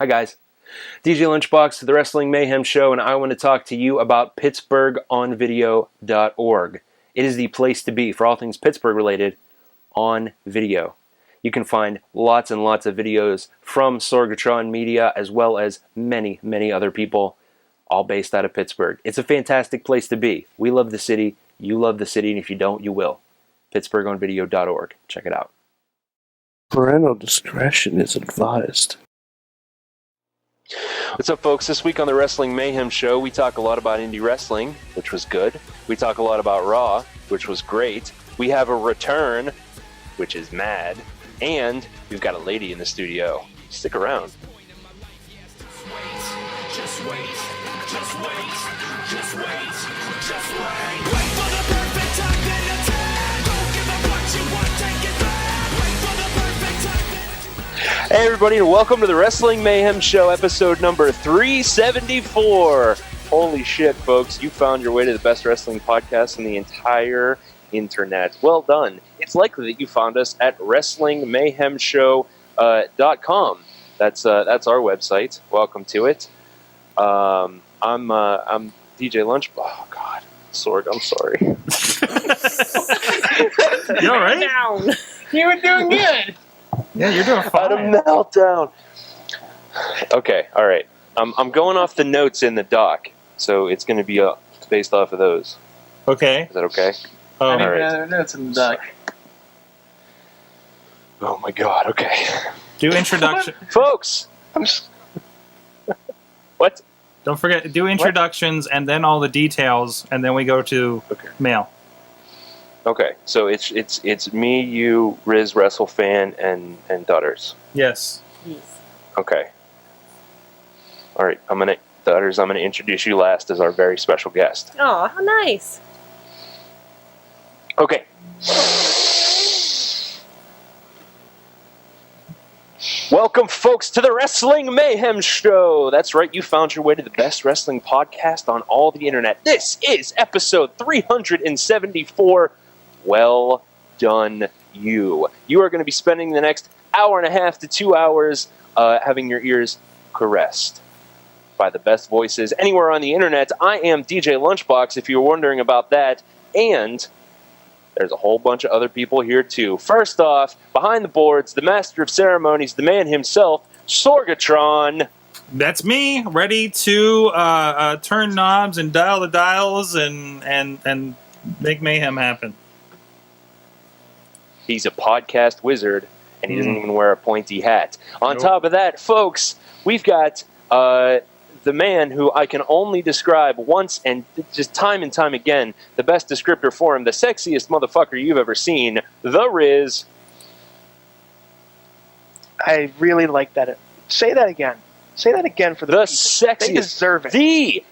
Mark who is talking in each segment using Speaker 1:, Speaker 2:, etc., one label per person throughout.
Speaker 1: Hi guys, DJ Lunchbox to the Wrestling Mayhem Show, and I want to talk to you about PittsburghOnVideo.org. It is the place to be for all things Pittsburgh related on video. You can find lots and lots of videos from Sorgatron Media, as well as many, many other people, all based out of Pittsburgh. It's a fantastic place to be. We love the city, you love the city, and if you don't, you will. PittsburghOnVideo.org. Check it out.
Speaker 2: Parental discretion is advised.
Speaker 1: What's up, folks? This week on the Wrestling Mayhem Show, we talk a lot about indie wrestling, which was good. We talk a lot about Raw, which was great. We have a return, which is mad. And we've got a lady in the studio. Stick around.
Speaker 3: Just wait, just wait, just wait, just wait. Wait for the perfect time, then attack. Don't give up what you want, take it back. Wait for the perfect time, then attack.
Speaker 1: Hey everybody, and welcome to the Wrestling Mayhem Show, episode number 374. Holy shit, folks, you found your way to the best wrestling podcast in the entire internet. Well done. It's likely that you found us at WrestlingMayhemShow.com. That's our website. Welcome to it. I'm DJ Lunch. Oh God, Sorg, I'm sorry.
Speaker 4: You all right?
Speaker 5: Down. You were doing good.
Speaker 4: Yeah, you're doing
Speaker 1: I had a
Speaker 4: fine.
Speaker 1: meltdown. Okay, all right. I'm going off the notes in the doc, so it's going to be based off of those.
Speaker 4: Okay.
Speaker 1: Is that okay?
Speaker 4: Oh,
Speaker 1: All right.
Speaker 5: Other notes in the duck.
Speaker 1: Oh my God. Okay,
Speaker 4: do introduction.
Speaker 1: folks. What?
Speaker 4: Don't forget, do introductions and then all the details, and then we go to
Speaker 1: Okay.
Speaker 4: mail.
Speaker 1: Okay, so it's me, you, Rizz, Wrestlefan, and Dudders.
Speaker 4: Yes.
Speaker 1: Okay. All right, Dudders, I'm gonna introduce you last as our very special guest.
Speaker 6: Oh, how nice.
Speaker 1: Okay. Welcome, folks, to the Wrestling Mayhem Show. That's right, you found your way to the best wrestling podcast on all the internet. This is episode 374. Well done, you. You are going to be spending the next hour and a half to 2 hours having your ears caressed by the best voices anywhere on the internet. I am DJ Lunchbox, if you're wondering about that, and there's a whole bunch of other people here, too. First off, behind the boards, the master of ceremonies, the man himself, Sorgatron.
Speaker 4: That's me, ready to turn knobs and dial the dials and make mayhem happen.
Speaker 1: He's a podcast wizard, and he doesn't even wear a pointy hat. On
Speaker 4: Nope.
Speaker 1: top of that, folks, we've got the man who I can only describe once and just time and time again, the best descriptor for him, the sexiest motherfucker you've ever seen, the Rizz.
Speaker 2: I really like that. Say that again. Say that again for the
Speaker 1: The
Speaker 2: people.
Speaker 1: sexiest,
Speaker 2: They deserve it.
Speaker 1: the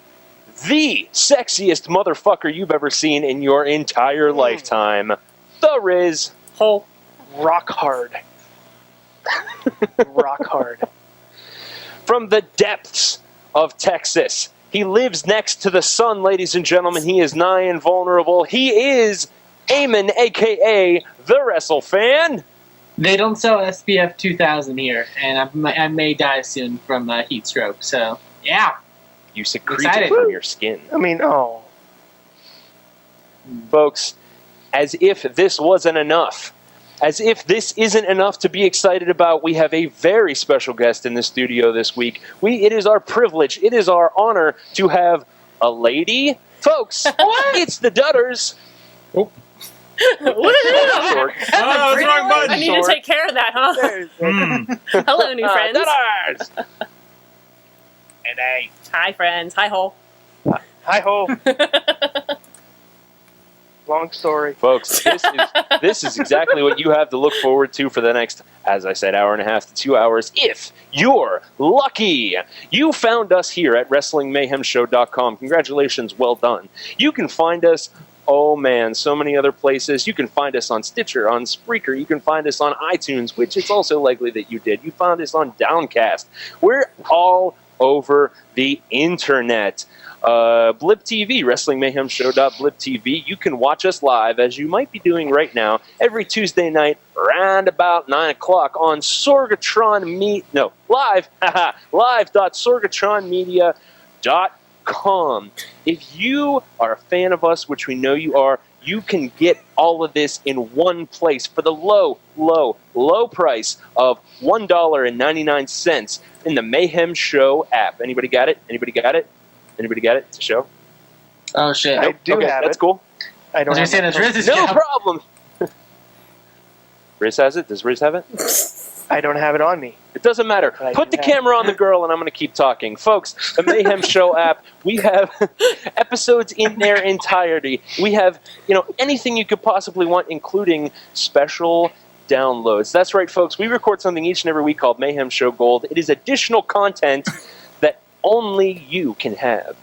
Speaker 1: sexiest motherfucker you've ever seen in your entire lifetime, the Rizz.
Speaker 6: Whole.
Speaker 2: Rock hard. Rock hard.
Speaker 1: From the depths of Texas. He lives next to the sun, ladies and gentlemen. He is nigh invulnerable. He is Eamon, a.k.a. the Wrestlefan.
Speaker 5: They don't sell SPF 2000 here, and I may die soon from heat stroke. So, yeah.
Speaker 1: You secrete it
Speaker 5: Excited.
Speaker 1: from your skin.
Speaker 2: I mean, oh.
Speaker 1: Folks, as if this wasn't enough, as if this isn't enough to be excited about, we have a very special guest in the studio this week. It is our privilege, it is our honor to have a lady. Folks, it's the Dudders.
Speaker 6: Woohoo!
Speaker 1: Sorg.
Speaker 4: Oh, it's the wrong button.
Speaker 6: I need to take care of that, huh? Hello, new friends.
Speaker 1: Dudders.
Speaker 2: And hey.
Speaker 6: Hi, friends. Hi, Hole.
Speaker 2: Hi ho. Long story.
Speaker 1: Folks, this is exactly what you have to look forward to for the next, as I said, hour and a half to 2 hours. If you're lucky, you found us here at WrestlingMayhemShow.com. Congratulations, well done. You can find us, oh man, so many other places. You can find us on Stitcher, on Spreaker. You can find us on iTunes, which it's also likely that you did. You found us on Downcast. We're all over the internet. Blip TV, WrestlingMayhemShow.blip TV. You can watch us live, as you might be doing right now, every Tuesday night, around about 9 o'clock on Sorgatron live.sorgatronmedia.com. If you are a fan of us, which we know you are, you can get all of this in one place for the low price of $1.99 in the Mayhem Show app. Anybody got it? Anybody got it? It's a show.
Speaker 5: Oh shit!
Speaker 2: I do have
Speaker 1: that's
Speaker 2: it.
Speaker 1: cool.
Speaker 2: I don't have it.
Speaker 5: Rizz is
Speaker 1: No problem. Rizz has it. Does Rizz have it?
Speaker 2: I don't have it on me.
Speaker 1: It doesn't matter.
Speaker 2: I
Speaker 1: Put
Speaker 2: do
Speaker 1: the
Speaker 2: have
Speaker 1: camera on the girl, and I'm going to keep talking. Folks, the Mayhem Show app, we have episodes in their entirety. We have, anything you could possibly want, including special downloads. That's right, folks. We record something each and every week called Mayhem Show Gold. It is additional content that only you can have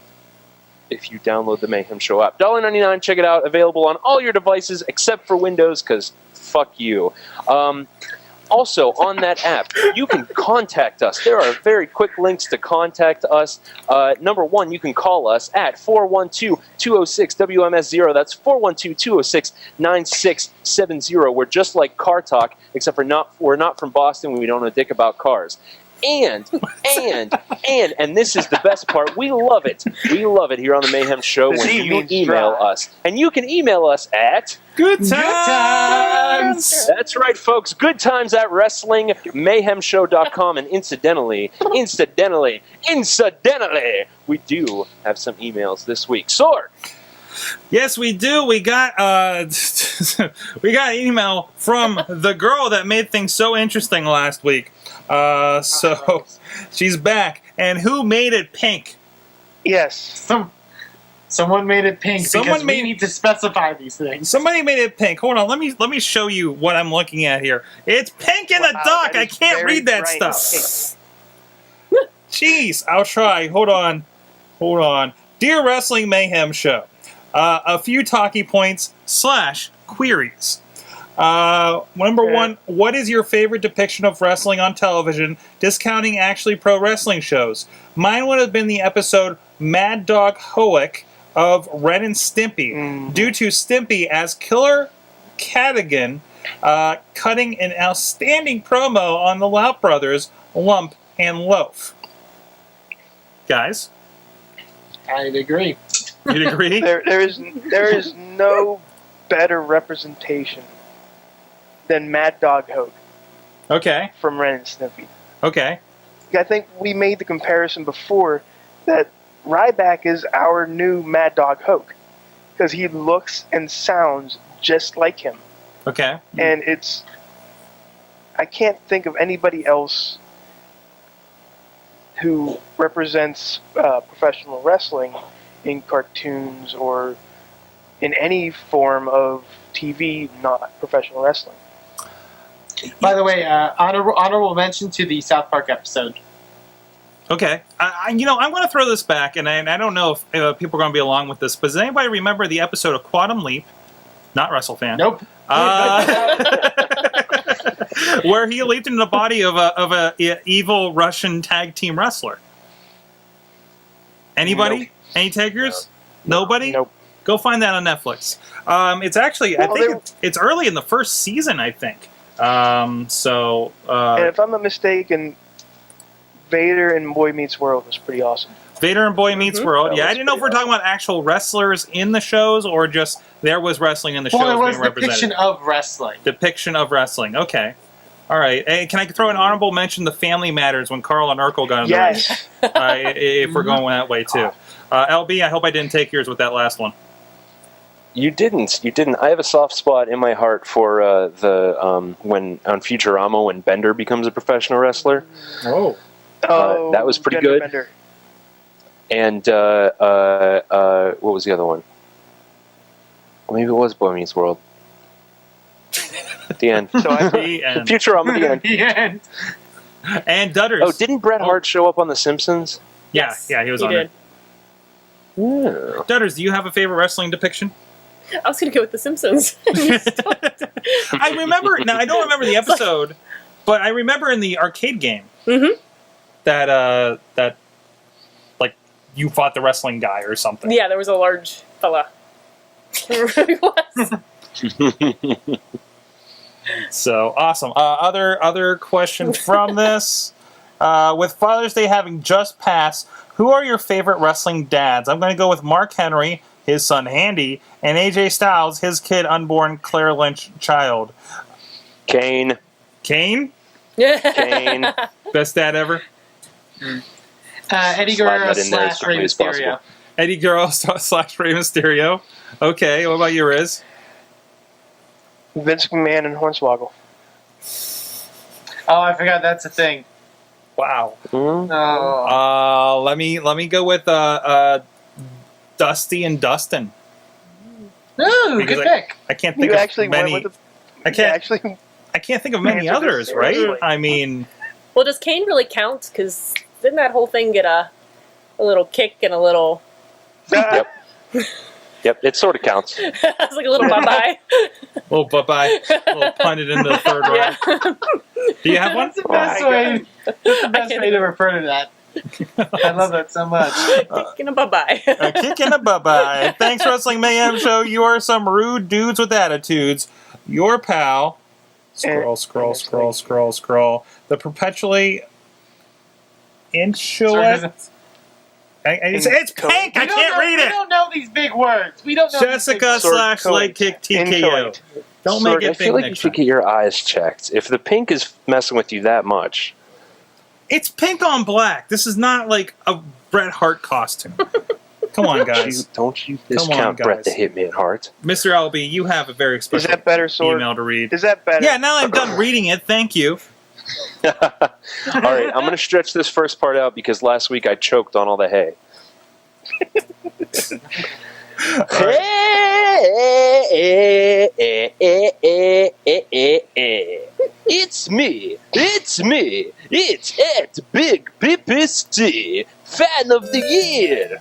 Speaker 1: if you download the Mayhem Show app. $1.99, check it out. Available on all your devices except for Windows, because fuck you. Also, on that app, you can contact us. There are very quick links to contact us. Number one, you can call us at 412-206-WMS0. That's 412-206-9670. We're just like Car Talk, except we're not from Boston. We don't know a dick about cars. And this is the best part. We love it. We love it here on the Mayhem Show when you email us. And you can email us at
Speaker 4: Good times.
Speaker 1: That's right, folks. Good times at WrestlingMayhemShow.com. And incidentally, we do have some emails this week. Sorg.
Speaker 4: Yes, we do. We got we got an email from the girl that made things so interesting last week. So she's back. And who made it pink?
Speaker 2: Yes.
Speaker 5: Someone made it pink because we need to specify these things.
Speaker 4: Somebody made it pink. Hold on, let me show you what I'm looking at here. It's pink in the dock. I can't read that stuff. Jeez, I'll try. Hold on. Dear Wrestling Mayhem Show, a few talkie points / queries. Number one, what is your favorite depiction of wrestling on television, discounting actually pro wrestling shows? Mine would have been the episode Mad Dog Hoek of Ren and Stimpy, due to Stimpy as Killer Cadigan cutting an outstanding promo on the Lout Brothers, Lump and Loaf. Guys?
Speaker 5: I'd agree.
Speaker 4: You'd agree?
Speaker 2: There is no better representation than Mad Dog Hope
Speaker 4: Okay.
Speaker 2: from Ren and Stimpy.
Speaker 4: Okay.
Speaker 2: I think we made the comparison before that Ryback is our new Mad Dog Hoke because he looks and sounds just like him.
Speaker 4: Okay.
Speaker 2: And I can't think of anybody else who represents professional wrestling in cartoons or in any form of TV, not professional wrestling.
Speaker 5: By the way, honorable mention to the South Park episode.
Speaker 4: Okay. I'm going to throw this back, and I don't know if people are going to be along with this, but does anybody remember the episode of Quantum Leap? Not WrestleFan.
Speaker 5: Nope.
Speaker 4: Where he leaped into the body of a evil Russian tag team wrestler. Anybody?
Speaker 2: Nope.
Speaker 4: Any takers? Nobody?
Speaker 2: Nope.
Speaker 4: Go find that on Netflix. It's actually, I think it's early in the first season, I think.
Speaker 2: And if I'm not mistaken, Vader and Boy Meets World was pretty awesome.
Speaker 4: Vader and Boy Meets World. Yeah, I didn't know if we're talking about actual wrestlers in the shows or just there was wrestling in the shows
Speaker 5: Well, it was
Speaker 4: being represented.
Speaker 5: depiction of wrestling.
Speaker 4: Depiction of wrestling. Okay. All right. Hey, can I throw an honorable mention to Family Matters when Carl and Urkel got in the ring?
Speaker 2: Yes.
Speaker 4: If we're going that way too. LB, I hope I didn't take yours with that last one.
Speaker 1: You didn't. I have a soft spot in my heart for when on Futurama when Bender becomes a professional wrestler.
Speaker 5: Oh.
Speaker 1: That was pretty good.
Speaker 2: Bender.
Speaker 1: And what was the other one? Well, maybe it was Boy Meets World. At the end.
Speaker 4: The end.
Speaker 1: Futurama at the end.
Speaker 5: The end.
Speaker 4: And Dudders.
Speaker 1: Oh, didn't Bret Hart show up on The Simpsons?
Speaker 4: Yeah, he was on
Speaker 6: did.
Speaker 4: there.
Speaker 1: Yeah.
Speaker 4: Dudders, do you have a favorite wrestling depiction?
Speaker 6: I was going to go with The Simpsons.
Speaker 4: I remember. Now I don't remember the episode, but I remember in the arcade game
Speaker 6: Mm-hmm.
Speaker 4: that like you fought the wrestling guy or something.
Speaker 6: Yeah, there was a large fella. He was.
Speaker 4: So awesome. Other question from this. With Father's Day having just passed, who are your favorite wrestling dads? I'm going to go with Mark Henry, his son Handy, and AJ Styles, his kid unborn Claire Lynch child.
Speaker 1: Kane.
Speaker 4: Kane?
Speaker 1: Kane.
Speaker 4: Best dad ever?
Speaker 5: Eddie
Speaker 1: Slide
Speaker 5: Guerrero
Speaker 1: that in there as
Speaker 5: /
Speaker 1: quickly
Speaker 5: Rey
Speaker 1: as possible.
Speaker 5: Mysterio.
Speaker 4: Eddie Guerrero / Rey Mysterio. Okay, what about you, Rizz?
Speaker 2: Vince McMahon and Hornswoggle.
Speaker 5: Oh, I forgot that's a thing.
Speaker 4: Wow.
Speaker 1: Hmm?
Speaker 5: Oh.
Speaker 4: Let me go with Dusty and Dustin.
Speaker 5: Ooh,
Speaker 4: Because
Speaker 5: good pick.
Speaker 4: I can't think
Speaker 2: You
Speaker 4: of
Speaker 2: actually
Speaker 4: many.
Speaker 2: went with
Speaker 4: I
Speaker 2: the.
Speaker 4: can't.
Speaker 2: Actually,
Speaker 4: I can't think of many
Speaker 2: answered this
Speaker 4: others. Right?
Speaker 2: seriously.
Speaker 4: I mean,
Speaker 6: Well, does Kane really count? Because didn't that whole thing get a little kick and a little...
Speaker 1: Yep. Yep, it sort of counts.
Speaker 6: It's like a little bye-bye.
Speaker 4: little bye-bye, little punted into the third round.
Speaker 6: Yeah.
Speaker 4: Do you have one?
Speaker 5: That's the best
Speaker 2: my
Speaker 5: way. That's the best way to refer to that. I love that so much.
Speaker 6: Kicking a bye-bye.
Speaker 4: A kick and a bye-bye. Thanks, Wrestling Mayhem Show. You are some rude dudes with attitudes. Your pal. Scroll. The perpetually insulet. It's pink. I can't read
Speaker 5: We
Speaker 4: it.
Speaker 5: don't know these big words. We don't know.
Speaker 4: Jessica
Speaker 2: Sorg
Speaker 4: / leg kick TKO.
Speaker 2: Inchoate.
Speaker 4: Don't
Speaker 1: Sorg,
Speaker 4: make
Speaker 1: I
Speaker 4: it
Speaker 1: feel
Speaker 4: big
Speaker 1: like you
Speaker 4: next
Speaker 1: should
Speaker 4: time.
Speaker 1: get your eyes checked. If the pink is messing with you that much,
Speaker 4: It's pink on black. This is not like a Bret Hart costume. Come on, guys.
Speaker 1: don't you
Speaker 4: Come
Speaker 1: discount
Speaker 4: on,
Speaker 1: Bret the
Speaker 4: guys.
Speaker 1: Hitman Hart.
Speaker 4: Mr. LB, you have a very
Speaker 2: Is
Speaker 4: special
Speaker 2: that better, Sorg?
Speaker 4: email to read.
Speaker 2: Is that better?
Speaker 4: Yeah, now I'm done reading it. Thank you.
Speaker 1: All right, I'm going to stretch this first part out because last week I choked on all the hay. It's me, it's Ed Big PPC, fan of the year.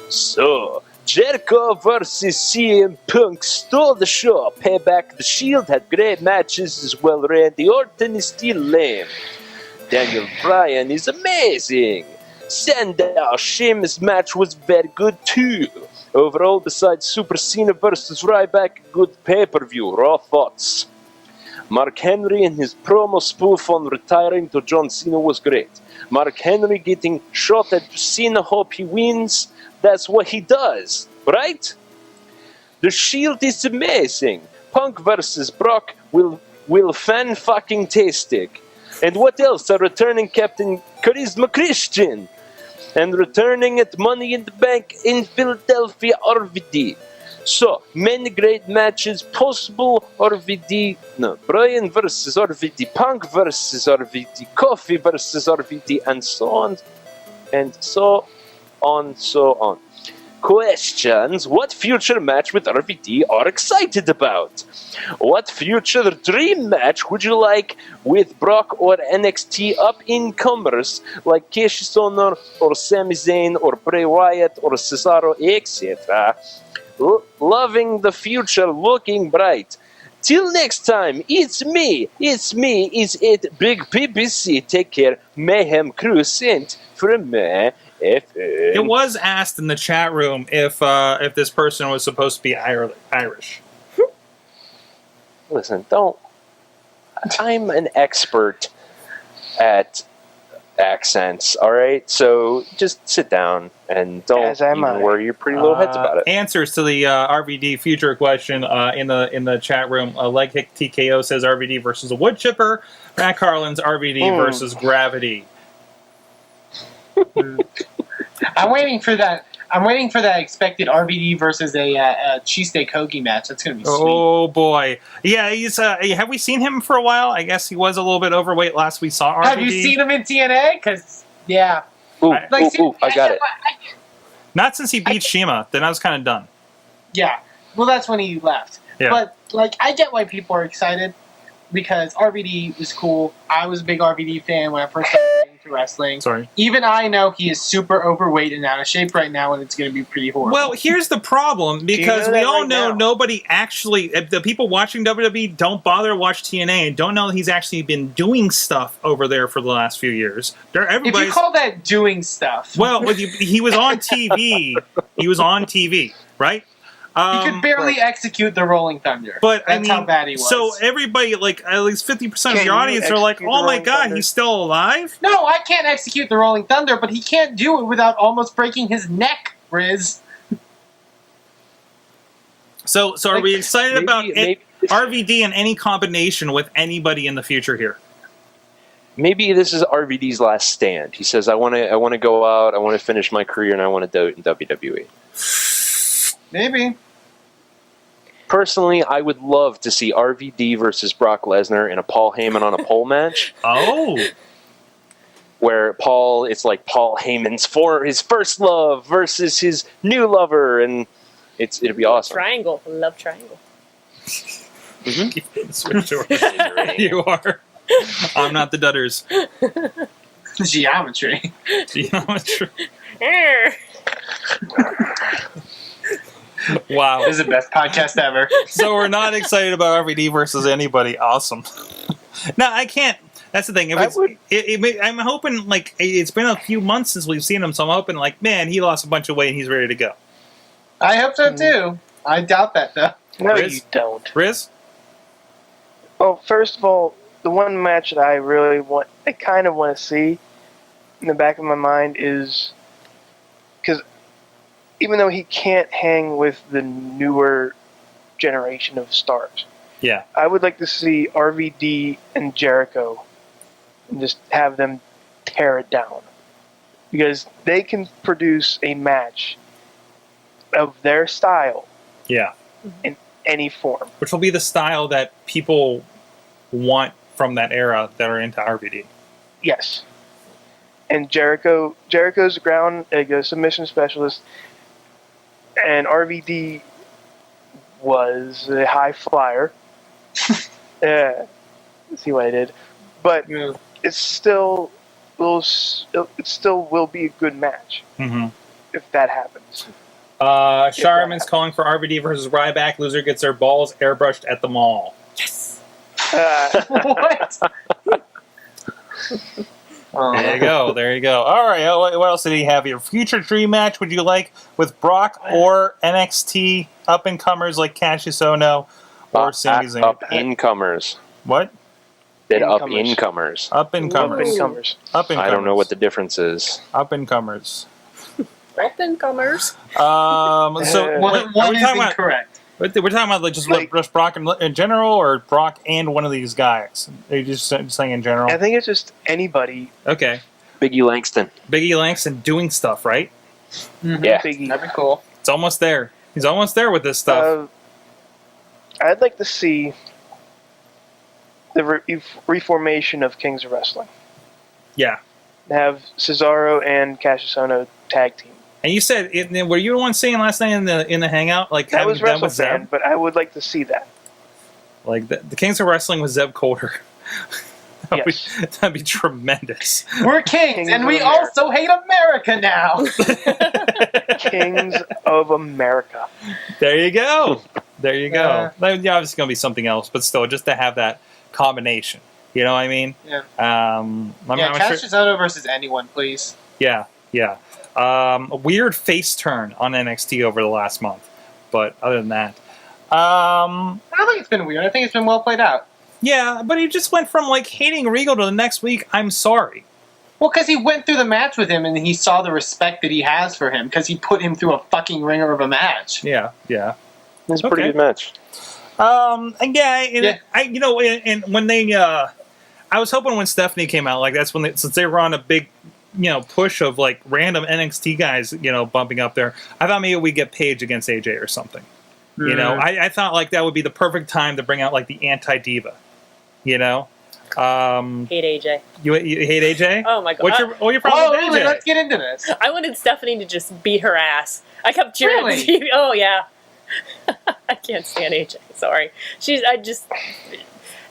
Speaker 1: So, Jericho versus CM Punk stole the show. Payback the Shield had great matches as well. Randy Orton is still lame. Daniel Bryan is amazing. Sandow Sheamus match was very good too. Overall, besides Super Cena versus Ryback, good pay-per-view. Raw thoughts. Mark Henry and his promo spoof on retiring to John Cena was great. Mark Henry getting shot at Cena, hope he wins. That's what he does, right? The Shield is amazing. Punk versus Brock will fan-fucking-tastic. And what else? A returning Captain Charisma Christian. And returning at Money in the Bank in Philadelphia, RVD. So, many great matches possible. Bryan versus RVD, Punk versus RVD, Kofi versus RVD, and so on. And so on. Questions. What future match with RVD are excited about? What future dream match would you like with Brock or NXT up-and-comers like Keshi Sonor or Sami Zayn or Bray Wyatt or Cesaro, etc.? Loving the future, looking bright. Till next time, it's me, it's it, Big PPC. Take care, Mayhem Crew sent from me.
Speaker 4: It was asked in the chat room if this person was supposed to be Irish.
Speaker 1: Listen, I'm an expert at accents, alright? So just sit down and don't
Speaker 2: As am
Speaker 1: even
Speaker 2: I.
Speaker 1: worry your pretty little heads about it.
Speaker 4: Answers to the RVD future question in the chat room. Leg Kick TKO says RVD versus a wood chipper. Matt Carlin's RVD versus Gravity.
Speaker 5: I'm waiting for that. I'm waiting for that expected RVD versus a cheesesteak hoagie match. That's gonna be sweet.
Speaker 4: Oh boy, yeah. He's. Have we seen him for a while? I guess he was a little bit overweight last we saw RVD.
Speaker 5: Have you seen him in TNA? Because yeah,
Speaker 1: Ooh,
Speaker 5: like
Speaker 1: I got it.
Speaker 4: Not since he beat Shima. Then I was kind of done.
Speaker 5: Yeah, well, that's when he left.
Speaker 4: Yeah.
Speaker 5: But like, I get why people are excited because RVD was cool. I was a big RVD fan when I first started reading wrestling.
Speaker 4: Sorry.
Speaker 5: Even I know he is super overweight and out of shape right now, and it's going to be pretty horrible.
Speaker 4: Well, here's the problem, because
Speaker 2: know
Speaker 4: we
Speaker 2: that
Speaker 4: all
Speaker 2: right
Speaker 4: know
Speaker 2: now?
Speaker 4: nobody actually, the people watching WWE don't bother to watch TNA and don't know he's actually been doing stuff over there for the last few years.
Speaker 5: if you call that doing stuff,
Speaker 4: Well, he was on TV. He was on TV, right?
Speaker 5: he could barely execute the Rolling Thunder.
Speaker 4: But
Speaker 5: that's
Speaker 4: I mean,
Speaker 5: how bad he was.
Speaker 4: So everybody, like at least 50% of
Speaker 2: Can
Speaker 4: your
Speaker 2: you
Speaker 4: audience are like,
Speaker 2: execute
Speaker 4: "Oh
Speaker 2: the
Speaker 4: my
Speaker 2: Rolling
Speaker 4: God,
Speaker 2: Thunder?"
Speaker 4: he's still alive!"
Speaker 5: No, I can't execute the Rolling Thunder, but he can't do it without almost breaking his neck, Rizz.
Speaker 4: So are we excited about
Speaker 1: maybe
Speaker 4: RVD in any combination with anybody in the future here?
Speaker 1: Maybe this is RVD's last stand. He says, "I want to go out. I want to finish my career, and I want to do it in WWE."
Speaker 5: Maybe.
Speaker 1: Personally, I would love to see RVD versus Brock Lesnar in a Paul Heyman on a pole match,
Speaker 4: Oh,
Speaker 1: where it's like Paul Heyman's for his first love versus his new lover, and it'd be awesome.
Speaker 6: Triangle. Love triangle.
Speaker 4: switch over. You are. I'm not the Dudders.
Speaker 5: Geometry.
Speaker 4: Geometry.
Speaker 6: Err.
Speaker 4: Wow.
Speaker 5: This is the best podcast ever.
Speaker 4: So we're not excited about RVD versus anybody. Awesome. No, I can't. That's the thing. I'm hoping, like, it's been a few months since we've seen him, so I'm hoping, like, man, he lost a bunch of weight and he's ready to go.
Speaker 5: I hope so too. I doubt that though.
Speaker 2: No,
Speaker 4: Rizz?
Speaker 2: you don't.
Speaker 4: Rizz?
Speaker 2: Well, first of all, the one match that I kind of want to see in the back of my mind is because even though he can't hang with the newer generation of stars,
Speaker 4: Yeah.
Speaker 2: I would like to see RVD and Jericho and just have them tear it down, because they can produce a match of their style
Speaker 4: Yeah.
Speaker 2: in any form.
Speaker 4: Which will be the style that people want from that era that are into RVD.
Speaker 2: Yes. And Jericho's a submission specialist, and RVD was a high flyer. See what I did, but it still will be a good match
Speaker 4: Mm-hmm.
Speaker 2: if that happens.
Speaker 4: Charmin's calling for RVD versus Ryback. Loser gets their balls airbrushed at the mall.
Speaker 6: Yes.
Speaker 5: What?
Speaker 4: There you go. There you go. All right. What else did he have here? Future dream match would you like with Brock or NXT up and comers like Cassius Ohno or Sami Zayn?
Speaker 1: Up incomers.
Speaker 4: What?
Speaker 1: Did up
Speaker 2: Incomers.
Speaker 1: incomers.
Speaker 4: Up and comers.
Speaker 2: Up-and-comers.
Speaker 4: Up and comers.
Speaker 1: I don't know what the difference is.
Speaker 4: Up and comers.
Speaker 6: Up and comers.
Speaker 4: So
Speaker 2: One-
Speaker 4: are
Speaker 5: One
Speaker 4: we
Speaker 5: is
Speaker 4: talking about?
Speaker 5: incorrect.
Speaker 4: We're talking about like just Brock in general, or Brock and one of these guys? Are you just saying in general?
Speaker 2: I think it's just anybody.
Speaker 4: Okay.
Speaker 1: Biggie Langston.
Speaker 4: Biggie Langston doing stuff, right?
Speaker 5: Mhm.
Speaker 1: Yeah.
Speaker 2: Biggie.
Speaker 5: That'd be cool.
Speaker 4: It's almost there. He's almost there with this stuff.
Speaker 2: I'd like to see the reformation of Kings of Wrestling.
Speaker 4: Yeah.
Speaker 2: Have Cesaro and Cassius Ohno tag team.
Speaker 4: And you said, were you the one saying last night in the hangout, like
Speaker 2: That
Speaker 4: having
Speaker 2: was
Speaker 4: them with
Speaker 2: Wrestlefan,
Speaker 4: Zeb,
Speaker 2: but I would like to see that.
Speaker 4: like the Kings of Wrestling with Zeb Coulter? that'd,
Speaker 2: Yes.
Speaker 4: be, that'd be tremendous.
Speaker 5: We're kings,
Speaker 2: Kings
Speaker 5: and
Speaker 2: of
Speaker 5: we
Speaker 2: America.
Speaker 5: also hate America now.
Speaker 2: Kings of America.
Speaker 4: There you go. There you go.
Speaker 5: Yeah.
Speaker 4: Obviously, going to be something else, but still, just to have that combination. You know what I mean?
Speaker 5: Yeah.
Speaker 4: I'm
Speaker 5: Yeah,
Speaker 4: not
Speaker 5: Cassius Ohno versus anyone, please.
Speaker 4: Yeah, yeah. A weird face turn on NXT over the last month, but other than that,
Speaker 5: I don't think it's been weird. I think it's been well played out.
Speaker 4: yeah. But he just went from like hating Regal to the next week, I'm sorry.
Speaker 5: Well, because he went through the match with him, and he saw the respect that he has for him, because he put him through a fucking ringer of a match.
Speaker 4: Yeah, yeah.
Speaker 1: It's a pretty
Speaker 4: Okay.
Speaker 1: good match.
Speaker 4: And
Speaker 5: Yeah.
Speaker 4: and when they, I was hoping when Stephanie came out, like that's when since they were on a big, push of like random NXT guys, bumping up there. I thought maybe we'd get Paige against AJ or something. I thought like that would be the perfect time to bring out like the anti-diva.
Speaker 6: Hate AJ.
Speaker 4: You hate AJ?
Speaker 6: Oh my god.
Speaker 4: What's your problem
Speaker 5: Oh,
Speaker 4: with
Speaker 5: really?
Speaker 4: AJ?
Speaker 5: Let's get into this.
Speaker 6: I wanted Stephanie to just beat her ass. I kept cheering.
Speaker 5: Really?
Speaker 6: Oh yeah. I can't stand AJ. Sorry.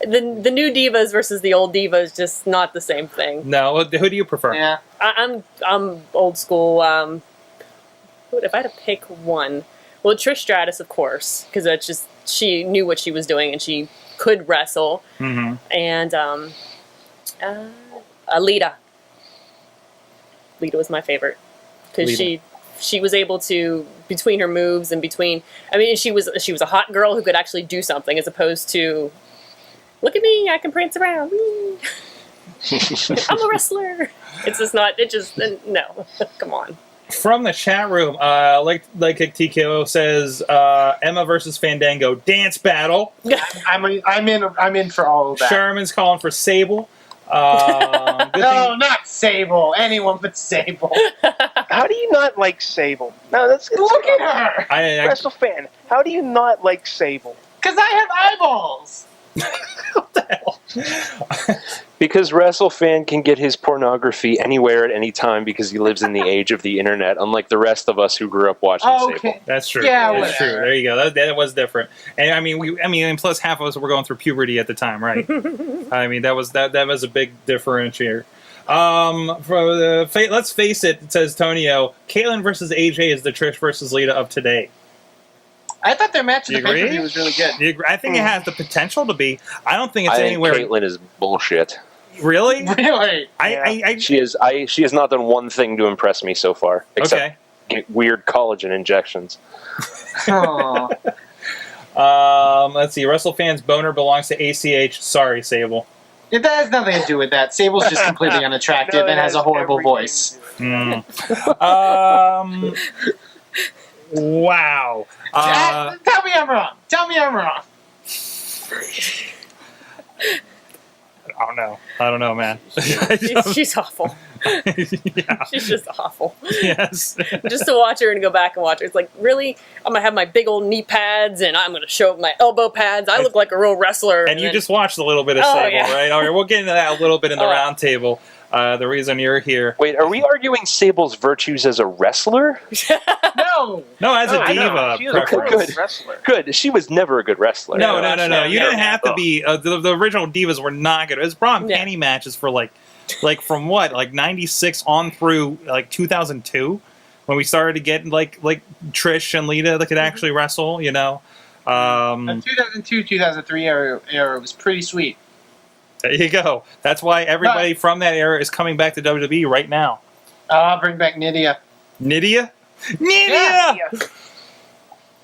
Speaker 6: the new divas versus the old divas, just not the same thing.
Speaker 4: No, who do you prefer?
Speaker 5: Yeah.
Speaker 6: I'm old school. If I had to pick one, well, Trish Stratus, of course, because that's just she knew what she was doing and she could wrestle.
Speaker 4: Mm-hmm.
Speaker 6: And Lita. Lita was my favorite because she was able to, between her moves and between, I mean, she was a hot girl who could actually do something as opposed to, look at me, I can prance around. I'm a wrestler. It's just not. It just no. Come on.
Speaker 4: From the chat room, like TKO says, Emma versus Fandango dance battle.
Speaker 7: I'm in for all of that.
Speaker 4: Sherman's calling for Sable.
Speaker 7: No, not Sable. Anyone but Sable.
Speaker 2: How do you not like Sable? No,
Speaker 7: Look at her.
Speaker 2: Wrestlefan. How do you not like Sable?
Speaker 7: Because I have eyeballs.
Speaker 4: What the hell?
Speaker 1: Because Wrestlefan can get his pornography anywhere at any time because he lives in the age of the internet, unlike the rest of us who grew up watching Sable.
Speaker 4: That's true.
Speaker 7: Yeah,
Speaker 4: that's true.
Speaker 7: whatever.
Speaker 4: There you go. That was different. And and plus half of us were going through puberty at the time, right? I mean, that was a big differentiator. Let's face it, says Tonio. Caitlyn versus AJ is the Trish versus Lita of today.
Speaker 7: I thought their match in
Speaker 4: You
Speaker 7: the pay-per-view
Speaker 4: agree?
Speaker 7: was really good.
Speaker 4: I think it has the potential to be. I don't think it's
Speaker 1: I think
Speaker 4: anywhere.
Speaker 1: Caitlyn is bullshit.
Speaker 4: Really?
Speaker 7: Really?
Speaker 1: She has not done one thing to impress me so far, except get weird collagen injections.
Speaker 7: Oh.
Speaker 4: Let's see. WrestleFan's boner belongs to ACH. Sorry, Sable.
Speaker 7: It has nothing to do with that. Sable's just completely unattractive and has a horrible voice.
Speaker 4: Wow.
Speaker 7: Tell me I'm wrong. Tell me I'm wrong.
Speaker 4: I don't know, man.
Speaker 6: She's awful.
Speaker 4: Yeah.
Speaker 6: She's just awful.
Speaker 4: Yes.
Speaker 6: Just to watch her and go back and watch her. It's like, really? I'm going to have my big old knee pads and I'm going to show my elbow pads. I look like a real wrestler.
Speaker 4: And you just watched a little bit of
Speaker 6: Oh,
Speaker 4: Sable,
Speaker 6: yeah.
Speaker 4: right? All right, we'll get into that a little bit in the round table. The reason you're here.
Speaker 1: Wait, are we arguing Sable's virtues as a wrestler?
Speaker 7: No.
Speaker 4: No, as a
Speaker 2: I know.
Speaker 4: diva.
Speaker 2: She was a
Speaker 4: preference.
Speaker 2: horrible wrestler.
Speaker 1: Good. She was never a good wrestler.
Speaker 4: No. You didn't have to
Speaker 1: Ugh.
Speaker 4: be. The original divas were not good. It was bra and
Speaker 6: Yeah.
Speaker 4: panty matches for like from what, like 96 on through like 2002, when we started to get like Trish and Lita that could actually wrestle. You know.
Speaker 7: The 2002, 2003 era was pretty sweet.
Speaker 4: There you go. That's why everybody from that era is coming back to WWE right now.
Speaker 7: Bring back Nydia.
Speaker 4: Nydia?
Speaker 7: Yeah.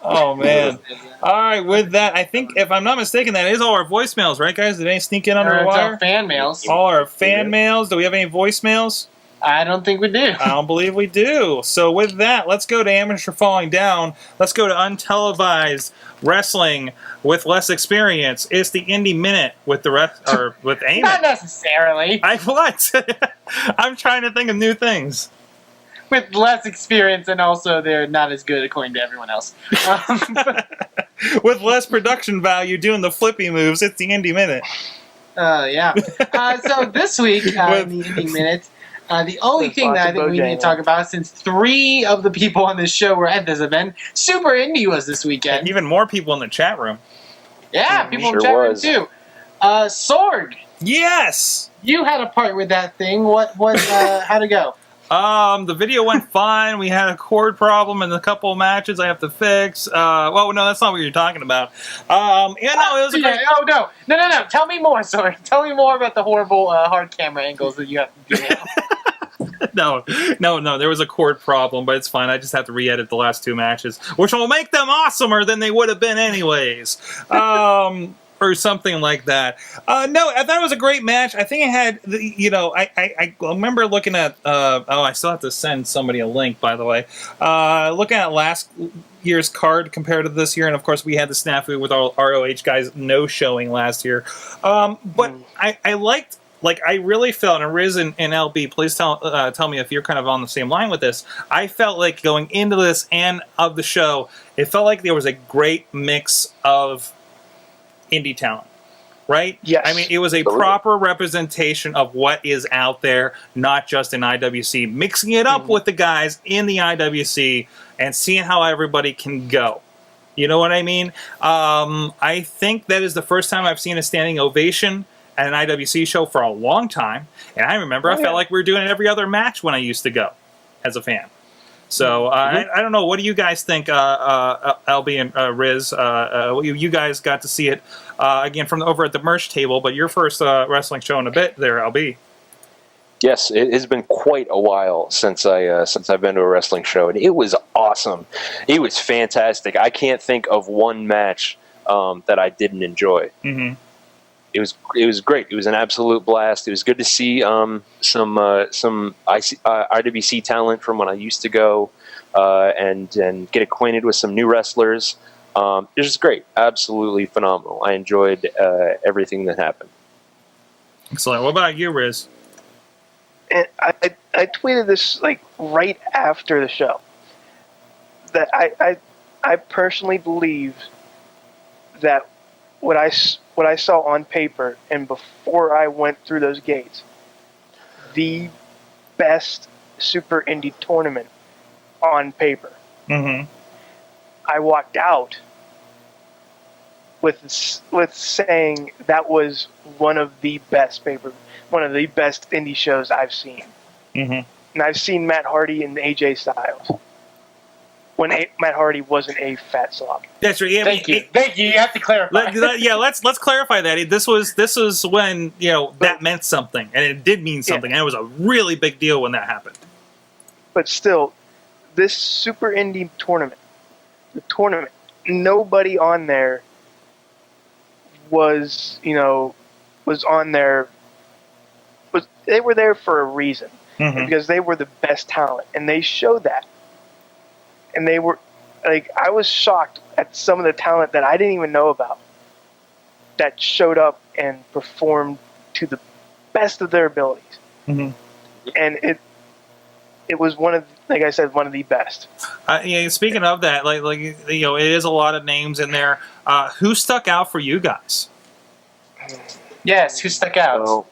Speaker 4: Oh, man. All right, with that, I think, if I'm not mistaken, that is all our voicemails, right, guys? Did any sneak in under the
Speaker 7: It's
Speaker 4: wire?
Speaker 7: our fan mails.
Speaker 4: All our fan mails. Do we have any voicemails?
Speaker 7: I don't think we do.
Speaker 4: I don't believe we do. So with that, let's go to Amateur Falling Down. Let's go to untelevised wrestling with less experience. It's the Indie Minute with with Eamon.
Speaker 7: Not necessarily.
Speaker 4: What? I'm trying to think of new things.
Speaker 7: With less experience, and also they're not as good according to everyone else.
Speaker 4: With less production value doing the flippy moves, it's the Indie Minute.
Speaker 7: Yeah. So this week, in the Indie Minute, the only thing that I think we need to talk about, since 3 of the people on this show were at this event, Super Indy was this weekend.
Speaker 4: And even more people in the chat room.
Speaker 7: Yeah, people in the
Speaker 1: Sure
Speaker 7: chat room
Speaker 1: was.
Speaker 7: too. Sorg,
Speaker 4: Yes!
Speaker 7: you had a part with that thing. How'd it go?
Speaker 4: The video went fine. We had a cord problem in a couple of matches I have to fix. Well, no, that's not what you're talking about. It was a great...
Speaker 7: No. Tell me more, Sorg. Tell me more about the horrible hard camera angles that you have to do now.
Speaker 4: No. There was a cord problem, but it's fine. I just have to re-edit the last 2 matches, which will make them awesomer than they would have been anyways. Or something like that. No, I thought it was a great match. I think it had, I remember looking at, I still have to send somebody a link, by the way. Looking at last year's card compared to this year, and of course we had the snafu with our ROH guys no-showing last year. But I liked, I really felt, and Rizz and LB, please tell me if you're kind of on the same line with this. I felt like going into this and of the show, it felt like there was a great mix of indie talent, right?
Speaker 2: Yes.
Speaker 4: I mean, it was a proper representation of what is out there, not just in IWC. Mixing it up with the guys in the IWC and seeing how everybody can go. You know what I mean? I think that is the first time I've seen a standing ovation at an IWC show for a long time. And I remember I felt like we were doing it every other match when I used to go as a fan. So I don't know. What do you guys think, LB and Rizz? You guys got to see it again from over at the merch table, but your first wrestling show in a bit there, LB.
Speaker 1: Yes, it has been quite a while since I've been to a wrestling show, and it was awesome. It was fantastic. I can't think of one match that I didn't enjoy. Mm-hmm. It was great. It was an absolute blast. It was good to see some IWC talent from when I used to go, and get acquainted with some new wrestlers. It was just great. Absolutely phenomenal. I enjoyed everything that happened.
Speaker 4: Excellent. What about you, Rizz?
Speaker 2: And I tweeted this like right after the show that I personally believe that what I saw on paper and before I went through those gates, the best Super Indy tournament on paper. Mm-hmm. I walked out with saying that was one of the best indie shows I've seen. Mm-hmm. And I've seen Matt Hardy and AJ Styles when Matt Hardy wasn't a fat slob.
Speaker 4: That's right. Yeah,
Speaker 7: Thank you. You have to clarify.
Speaker 4: Let's clarify that. This was when that meant something, and it did mean something, and it was a really big deal when that happened.
Speaker 2: But still, this Super Indy tournament, nobody on there was on there. They were there for a reason, because they were the best talent, and they showed that. And they were I was shocked at some of the talent that I didn't even know about that showed up and performed to the best of their abilities. Mm-hmm. And it was one of the best.
Speaker 4: Speaking of that, it is a lot of names in there. Who stuck out for you guys?
Speaker 7: Yes, who stuck out?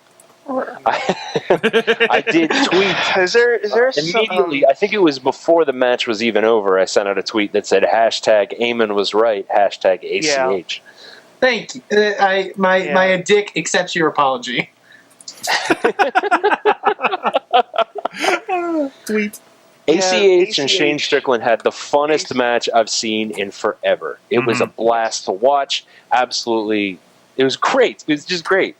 Speaker 1: I did tweet.
Speaker 2: Is there
Speaker 1: immediately? I think it was before the match was even over. I sent out a tweet that said #Eamon was right. #ACH.
Speaker 2: Yeah.
Speaker 7: Thank you. My dick accepts your apology.
Speaker 4: Tweet.
Speaker 1: ACH and Shane Strickland had the funnest match I've seen in forever. It was a blast to watch. Absolutely, it was great. It was just great.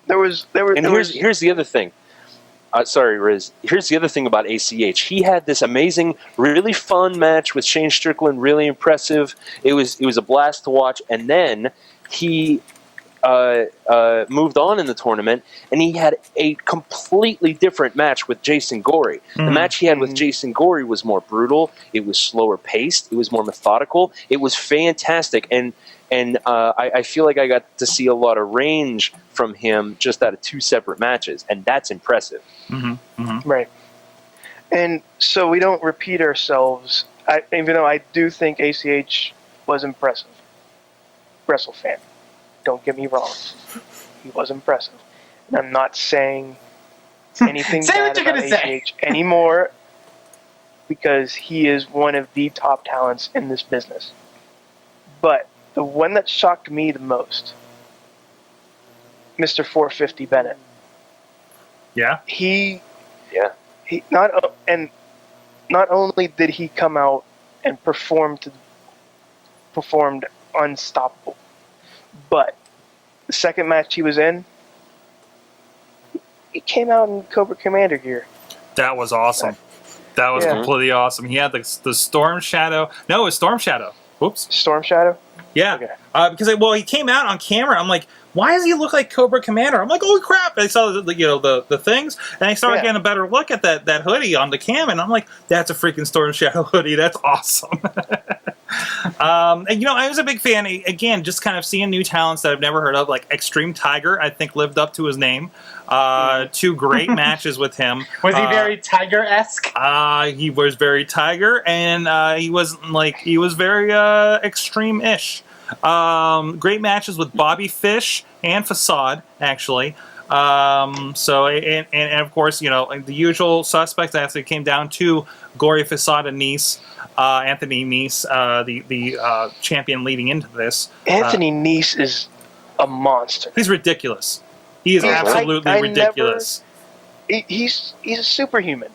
Speaker 1: Here's the other thing. Sorry, Rizz. Here's the other thing about ACH. He had this amazing, really fun match with Shane Strickland. Really impressive. It was a blast to watch. And then he moved on in the tournament, and he had a completely different match with Jason Gorey. The match he had with Jason Gorey was more brutal. It was slower paced. It was more methodical. It was fantastic. And I feel like I got to see a lot of range from him just out of two separate matches, and that's impressive.
Speaker 2: Right. And so we don't repeat ourselves, even though I do think ACH was impressive. Wrestlefan. Don't get me wrong. He was impressive. And I'm not saying anything bad about ACH anymore, because he is one of the top talents in this business. But the one that shocked me the most, Mr. 450 Bennett.
Speaker 4: Yeah.
Speaker 2: He not only did he come out and performed unstoppable, but the second match he was in, he came out in Cobra Commander gear.
Speaker 4: That was awesome. That was completely awesome. He had the Storm Shadow. No, it was Storm Shadow. Whoops.
Speaker 2: Storm Shadow?
Speaker 4: Yeah. Okay. Because he came out on camera. I'm like, why does he look like Cobra Commander? I'm like, holy crap! And I saw the things, and I started getting a better look at that hoodie on the cam, and I'm like, that's a freaking Storm Shadow hoodie. That's awesome. And I was a big fan. Again, just kind of seeing new talents that I've never heard of, like Extreme Tiger. I think lived up to his name. 2 great matches with him.
Speaker 7: Was he very Tiger-esque?
Speaker 4: He was very Tiger, and he was very extreme-ish. Great matches with Bobby Fish and Facade, actually. So and of course, you know, the usual suspects as it came down to Gory Facade and Nice, Anthony Nice, the champion leading into this.
Speaker 2: Anthony Nice is a monster.
Speaker 4: He's ridiculous. He is absolutely ridiculous.
Speaker 2: He's a superhuman.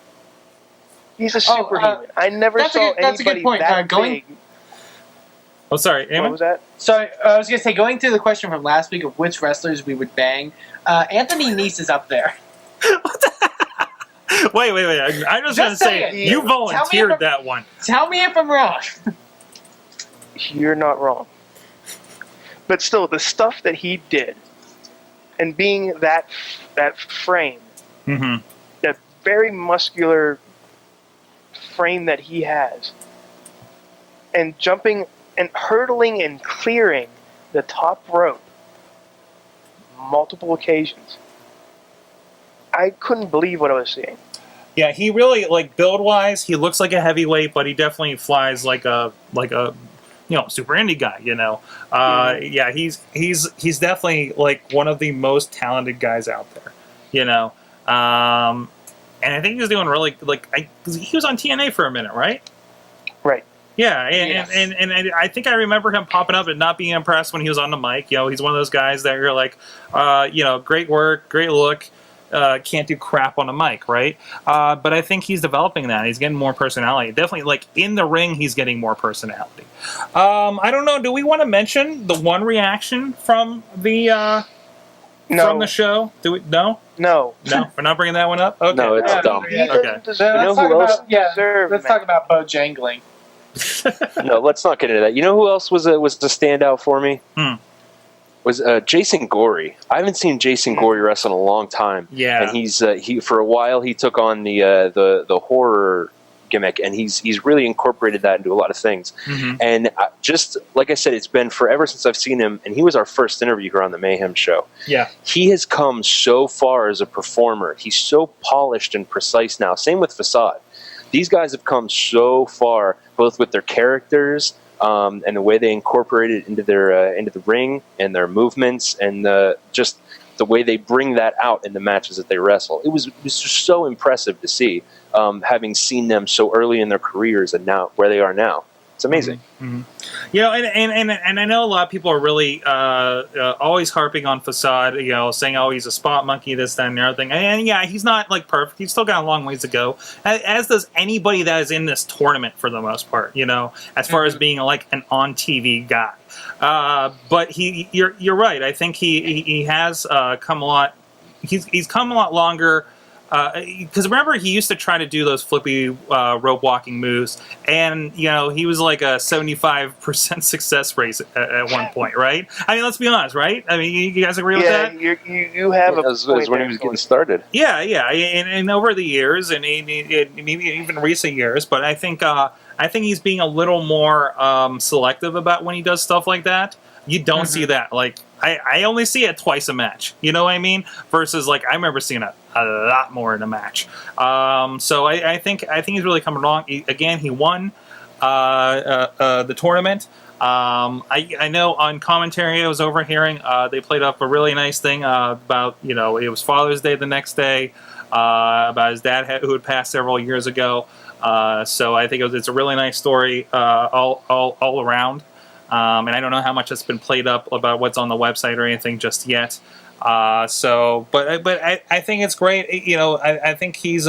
Speaker 2: He's a superhuman. I never
Speaker 7: that's
Speaker 2: saw
Speaker 7: that's a good
Speaker 2: anybody
Speaker 7: point.
Speaker 2: that
Speaker 7: Going-
Speaker 2: big.
Speaker 4: Oh, sorry, Eamon?
Speaker 2: What was that?
Speaker 7: So I was gonna say, going to the question from last week of which wrestlers we would bang, Anthony Nice is up there.
Speaker 4: Wait. I'm just going to say,
Speaker 7: saying.
Speaker 4: you
Speaker 7: Tell me
Speaker 4: volunteered
Speaker 7: if-
Speaker 4: that one.
Speaker 7: Tell me if I'm wrong.
Speaker 2: You're not wrong. But still, the stuff that he did, and being that frame,
Speaker 4: Mm-hmm.
Speaker 2: that very muscular frame that he has, and jumping and hurdling and clearing the top rope multiple occasions. I couldn't believe what I was seeing.
Speaker 4: Yeah, he really, like, build-wise, he looks like a heavyweight, but he definitely flies like a super indie guy, you know. Yeah, he's definitely, like, one of the most talented guys out there, you know. And I think he was doing really, like, he was on TNA for a minute, right?
Speaker 2: Right.
Speaker 4: Yeah, and I think I remember him popping up and not being impressed when he was on the mic. You know, he's one of those guys that you're like, you know, great work, great look, can't do crap on the mic, right? But I think he's developing that. He's getting more personality. Definitely, like, in the ring, he's getting more personality. I don't know, do we want to mention the one reaction from the from the show? Do we? No,
Speaker 2: No.
Speaker 4: we're not bringing that one up. Okay,
Speaker 1: No, it's dumb.
Speaker 2: He
Speaker 4: Okay.
Speaker 2: doesn't deserve,
Speaker 7: Let's
Speaker 2: you know
Speaker 7: talk
Speaker 2: who else
Speaker 7: about
Speaker 2: deserved,
Speaker 7: let's
Speaker 2: man?
Speaker 7: talk about Bo jangling.
Speaker 1: No, let's not get into that. You know who else was a standout for me? Was Jason Gorey. I haven't seen Jason Gorey wrestle in a long time.
Speaker 4: Yeah.
Speaker 1: And he for a while he took on the horror gimmick, and he's really incorporated that into a lot of things.
Speaker 4: Mm-hmm.
Speaker 1: And just like I said, it's been forever since I've seen him, and he was our first interview here on the Mayhem show.
Speaker 4: Yeah.
Speaker 1: He has come so far as a performer. He's so polished and precise now. Same with Facade. These guys have come so far, both with their characters and the way they incorporate it into the ring and their movements, and just the way they bring that out in the matches that they wrestle. It was just so impressive to see, having seen them so early in their careers and now where they are now. It's amazing.
Speaker 4: Mm-hmm. You know, and I know a lot of people are really always harping on Facade, you know, saying, oh, he's a spot monkey, this, that, and the other thing. And yeah, he's not, like, perfect. He's still got a long ways to go, as does anybody that is in this tournament for the most part, you know, as far as being, like, an on-TV guy. But you're right. I think he has come a lot. He's come a lot longer. Because remember, he used to try to do those flippy rope walking moves, and you know he was like a 75% success rate at one point, right? I mean, let's be honest, right? I mean, you guys agree with that?
Speaker 2: You have a
Speaker 1: As
Speaker 2: point
Speaker 1: when he
Speaker 2: there,
Speaker 1: was
Speaker 2: Sorg.
Speaker 1: getting started.
Speaker 4: Yeah, and over the years, and maybe even recent years, but I think he's being a little more selective about when he does stuff like that. You don't see that. Like, I only see it twice a match. You know what I mean? Versus, like, I remember seeing it a lot more in a match. So I think he's really coming along. He won the tournament. I know on commentary I was overhearing they played up a really nice thing about, you know, it was Father's Day the next day, about his dad who had passed several years ago. So I think it's a really nice story all around. And I don't know how much it's been played up about what's on the website or anything just yet. But I think it's great. You know, I think he's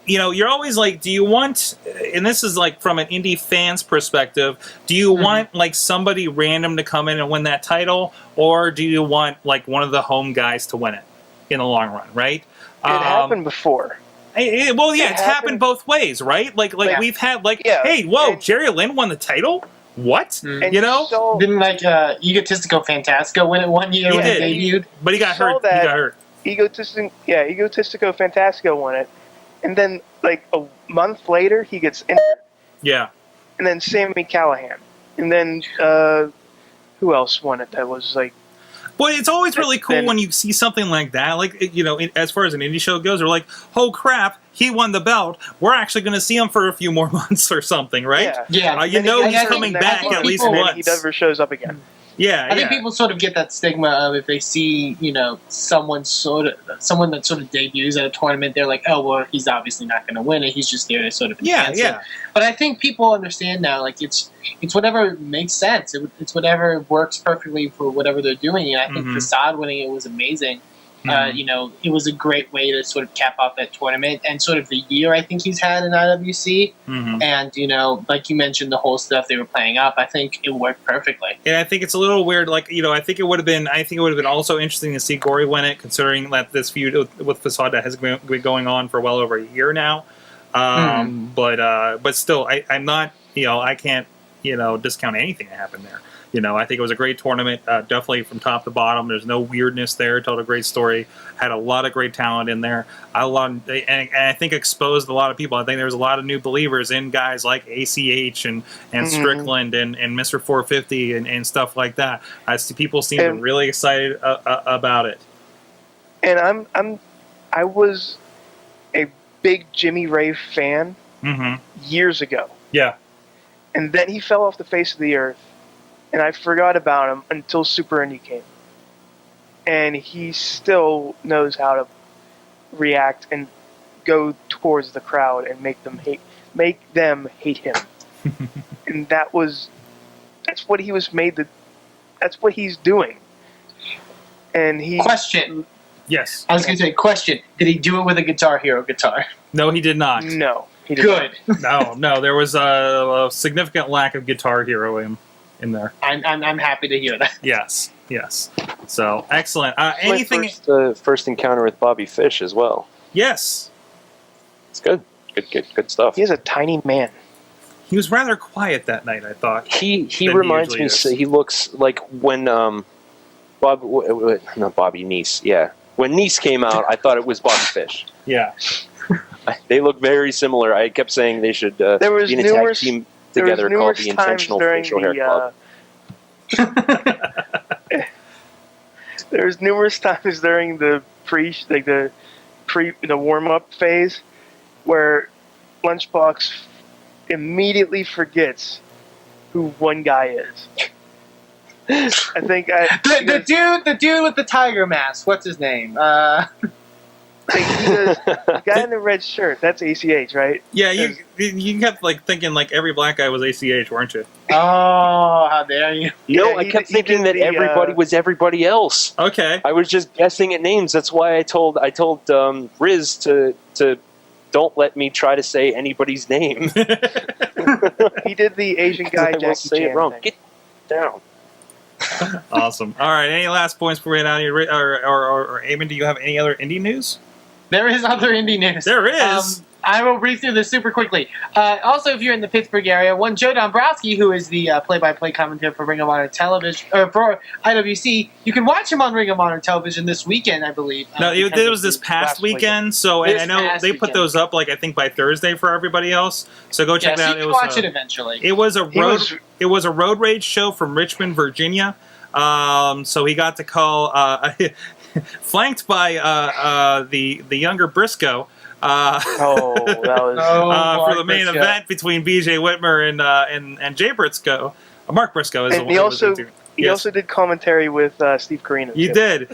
Speaker 4: you know, you're always like, do you want? And this is like from an indie fan's perspective. Do you want like somebody random to come in and win that title, or do you want like one of the home guys to win it in the long run? Right?
Speaker 2: It happened before.
Speaker 4: It's happened both ways, right? Like we've had hey, whoa, Jerry Lynn won the title. What?
Speaker 2: And
Speaker 4: You know?
Speaker 2: saw-
Speaker 7: Didn't like Egotistico Fantastico win it one year when he debuted?
Speaker 4: But he got
Speaker 2: saw
Speaker 4: hurt.
Speaker 2: that-
Speaker 4: He got hurt.
Speaker 2: Egotistico Fantastico won it, and then like a month later he gets injured,
Speaker 4: Yeah.
Speaker 2: and then Sammy Callahan, and then who else won it? That was like,
Speaker 4: But it's always really cool
Speaker 2: Then-
Speaker 4: when you see something like that. Like, you know, as far as an indie show goes, they're like, oh crap, he won the belt. We're actually going to see him for a few more months or something, right?
Speaker 2: yeah.
Speaker 7: Yeah.
Speaker 4: You know
Speaker 7: And
Speaker 4: he's
Speaker 7: I think-
Speaker 4: coming
Speaker 7: I
Speaker 4: back
Speaker 7: think
Speaker 4: at least
Speaker 7: people-
Speaker 2: and
Speaker 4: once.
Speaker 2: he never shows up again.
Speaker 4: Yeah,
Speaker 7: I think people sort of get that stigma of if they see, someone that sort of debuts at a tournament, they're like, oh, well, he's obviously not going to win it. He's just there to sort of enhance it. But I think people understand now, like, it's whatever makes sense. It's whatever works perfectly for whatever they're doing. And I think Facade winning it was amazing. It was a great way to sort of cap off that tournament and sort of the year I think he's had in IWC. And, like you mentioned, the whole stuff they were playing up, I think it worked perfectly.
Speaker 4: And I think it's a little weird, like, I think it would have been also interesting to see Gory win it, considering that this feud with Facade that has been going on for well over a year now. But still, I'm not, I can't, discount anything that happened there. I think it was a great tournament, definitely from top to bottom. There's no weirdness there. Told a great story. Had a lot of great talent in there. And I think exposed a lot of people. I think there was a lot of new believers in guys like ACH and Strickland and Mr. 450 and stuff like that. People seemed really excited about it.
Speaker 2: And I was a big Jimmy Rave fan years ago.
Speaker 4: Yeah.
Speaker 2: And then he fell off the face of the earth. And I forgot about him until Super Indy came. And he still knows how to react and go towards the crowd and make them hate him. And that's what he was made that's what he's doing. And
Speaker 7: Question.
Speaker 4: Yes.
Speaker 7: I was going to say, question. Did he do it with a Guitar Hero guitar?
Speaker 4: No, he did not.
Speaker 2: No, he did
Speaker 7: Good.
Speaker 2: not.
Speaker 4: No, there was a significant lack of Guitar Hero in there.
Speaker 7: I'm happy to hear that.
Speaker 4: Yes. So excellent. Anything?
Speaker 1: My first encounter with Bobby Fish as well.
Speaker 4: Yes.
Speaker 1: It's good. Good stuff.
Speaker 2: He is a tiny man.
Speaker 4: He was rather quiet that night, I thought.
Speaker 1: He reminds me. He looks like when not Bobby Nice. Yeah, when Nice came out, I thought it was Bobby Fish.
Speaker 4: Yeah.
Speaker 1: They look very similar. I kept saying they should be in a tag team together called the Intentional Facial Hair Club.
Speaker 2: There's numerous times during the warm up phase where Lunchbox immediately forgets who one guy is. I think
Speaker 7: the dude with the tiger mask. What's his name?
Speaker 2: The guy in the red shirt, that's ACH, right?
Speaker 4: Yeah, you kept thinking every black guy was ACH, weren't you?
Speaker 7: Oh, how dare you!
Speaker 1: No, I kept thinking that everybody was everybody else.
Speaker 4: Okay,
Speaker 1: I was just guessing at names. That's why I told Rizz to don't let me try to say anybody's name.
Speaker 2: He did the Asian guy Jackie
Speaker 1: say it wrong. Get down.
Speaker 4: Awesome. All right. Any last points before we get out of here? Or Eamon, do you have any other indie news?
Speaker 7: There is other indie news.
Speaker 4: There is.
Speaker 7: I will breeze through this super quickly. Also, if you're in the Pittsburgh area, one Joe Dombrowski, who is the play-by-play commentator for Ring of Honor Television, or for IWC, you can watch him on Ring of Honor Television this weekend, I believe.
Speaker 4: No, it was this past weekend. So, and I know they put those up I think by Thursday for everybody else. So go check that out.
Speaker 7: You can watch it eventually.
Speaker 4: It was a road rage show from Richmond, Virginia. So he got to call, flanked by the younger Briscoe.
Speaker 2: That was
Speaker 4: for the main event between BJ Whitmer and Jay Briscoe. Mark Briscoe is
Speaker 2: and he also did commentary with Steve Corino.
Speaker 4: He did,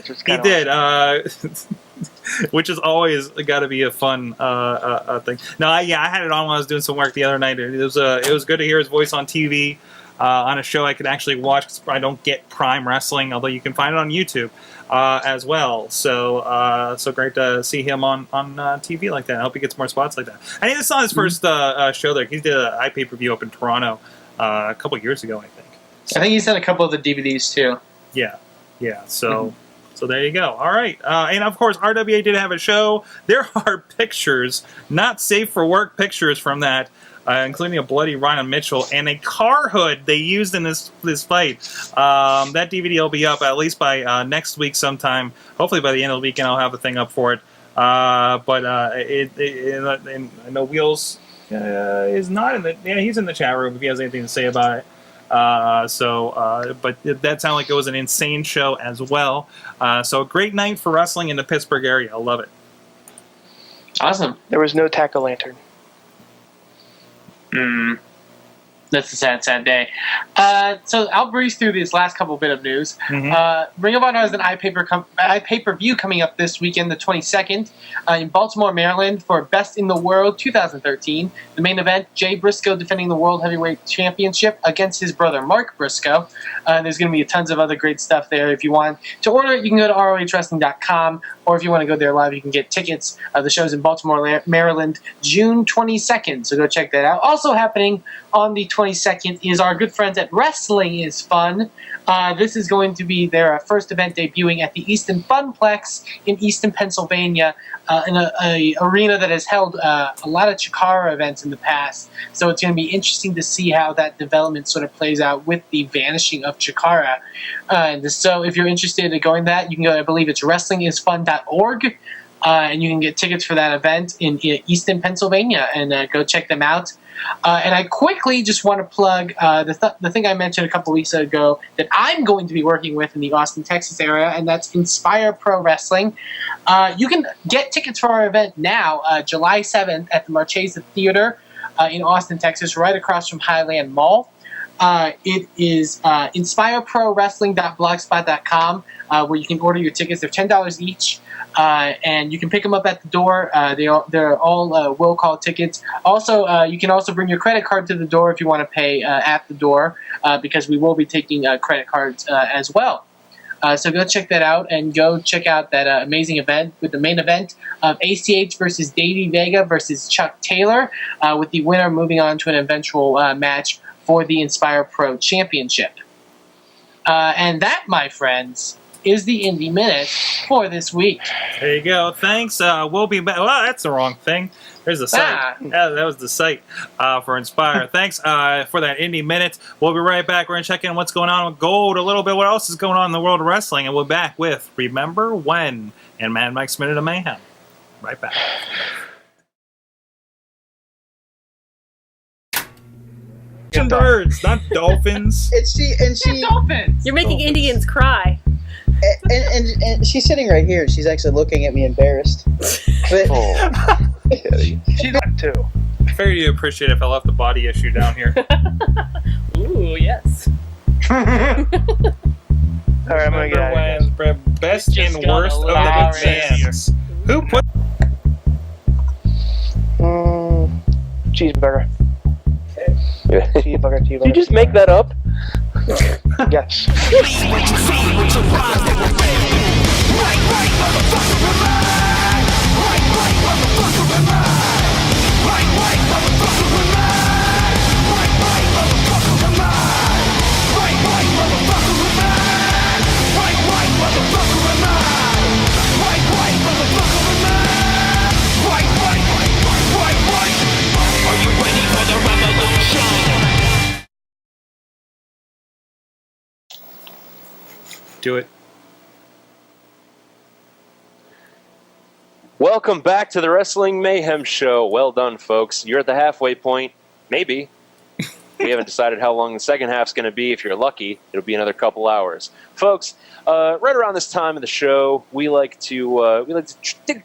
Speaker 4: which is always got to be a fun thing. No, I had it on when I was doing some work the other night. It was good to hear his voice on TV on a show I could actually watch because I don't get Prime Wrestling, although you can find it on YouTube. As well, so great to see him on TV like that. I hope he gets more spots like that. I think it's not his first show there. He did an iPay-per-view up in Toronto a couple years ago, I think.
Speaker 7: So. I think he's had a couple of the DVDs too.
Speaker 4: Yeah. So there you go. All right, and of course RWA did have a show. There are pictures, not safe for work pictures from that. Including a bloody Ryan Mitchell and a car hood they used in this fight. That DVD will be up at least by next week sometime. Hopefully by the end of the weekend I'll have the thing up for it. But I know Wheels is not in the. Yeah, he's in the chat room if he has anything to say about it. But that sounded like it was an insane show as well. So a great night for wrestling in the Pittsburgh area. I love it.
Speaker 7: Awesome.
Speaker 2: There was no tack-o'-lantern.
Speaker 7: That's a sad, sad day. So I'll breeze through this last couple bit of news. Ring of Honor has an iPay-per-view coming up this weekend, the 22nd, in Baltimore, Maryland, for Best in the World 2013. The main event, Jay Briscoe defending the World Heavyweight Championship against his brother Mark Briscoe. There's going to be tons of other great stuff there. If you want to order it, you can go to ROHWrestling.com, or if you want to go there live, you can get tickets. The show's in Baltimore, Maryland, June 22nd, so go check that out. Also happening on the 22nd is our good friends at Wrestling is Fun. This is going to be their first event debuting at the Easton Funplex in Easton, Pennsylvania, in an arena that has held a lot of Chikara events in the past. So it's going to be interesting to see how that development sort of plays out with the vanishing of Chikara. So if you're interested in going to that, you can go, I believe it's wrestlingisfun.org. And you can get tickets for that event in Easton, Pennsylvania, and go check them out. And I quickly just want to plug the thing I mentioned a couple weeks ago that I'm going to be working with in the Austin, Texas area, and that's Inspire Pro Wrestling. You can get tickets for our event now, July 7th, at the Marchesa Theater in Austin, Texas, right across from Highland Mall. It is inspireprowrestling.blogspot.com, where you can order your tickets. They're $10 each. And you can pick them up at the door. They're all will call tickets. Also, you can also bring your credit card to the door if you want to pay at the door, because we will be taking credit cards as well. So go check that out, and go check out that amazing event with the main event of ACH versus Davey Vega versus Chuck Taylor, with the winner moving on to an eventual match for the Inspire Pro Championship. And that, my friends, is the Indie Minute for this week.
Speaker 4: There you go. Thanks. We'll be back. Well, that's the wrong thing. There's the site. Yeah, that was the site for Inspire. Thanks for that Indie Minute. We'll be right back. We're going to check in what's going on with Gold, a little bit what else is going on in the world of wrestling, and we're back with Remember When and Mad Mike's Minute of Mayhem. Right back. Birds, not dolphins.
Speaker 7: Dolphins.
Speaker 6: You're making Indians cry.
Speaker 8: And she's sitting right here. She's actually looking at me embarrassed. But,
Speaker 2: She's not too.
Speaker 4: I figured you'd appreciate it if I left the body issue down here.
Speaker 6: Ooh, yes.
Speaker 2: All right, I'm going to get out of here.
Speaker 4: Best
Speaker 7: Just
Speaker 4: and
Speaker 7: got
Speaker 4: worst of the
Speaker 7: hilarious.
Speaker 4: bands. Who put...
Speaker 2: Cheeseburger. Cheeseburger.
Speaker 1: Did you just make that up?
Speaker 2: Yes.
Speaker 4: Do it.
Speaker 1: Welcome back to the Wrestling Mayhem Show. Well done, folks. You're at the halfway point. Maybe. We haven't decided how long the second half's going to be. If you're lucky, it'll be another couple hours. Folks, right around this time of the show, we like to take a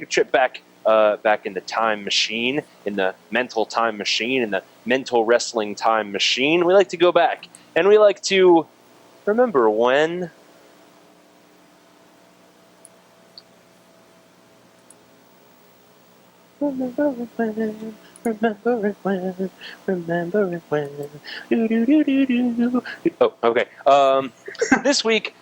Speaker 1: trip back in the time machine, in the mental time machine, in the mental wrestling time machine. We like to go back, and we like to remember when. Remember it when, remember it when, remember it when, do-do-do-do-do. Oh, okay. This week,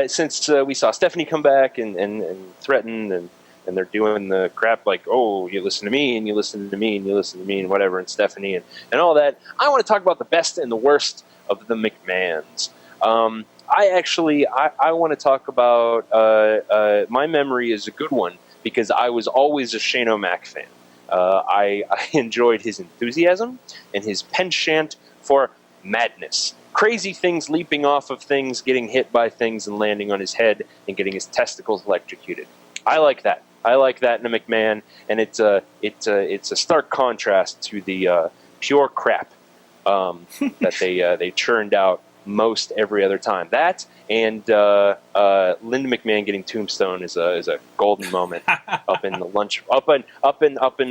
Speaker 1: since we saw Stephanie come back and threaten, and they're doing the crap like, oh, you listen to me, and you listen to me, and you listen to me, and whatever, and Stephanie, and all that, I want to talk about the best and the worst of the Mcmahons. I want to talk about, my memory is a good one, because I was always a Shane O'Mac fan. I enjoyed his enthusiasm and his penchant for madness. Crazy things leaping off of things, getting hit by things and landing on his head and getting his testicles electrocuted. I like that. I like that in a McMahon, and it's a stark contrast to the pure crap that they churned out most every other time. That and Linda McMahon getting tombstone is a golden moment up in the lunch up in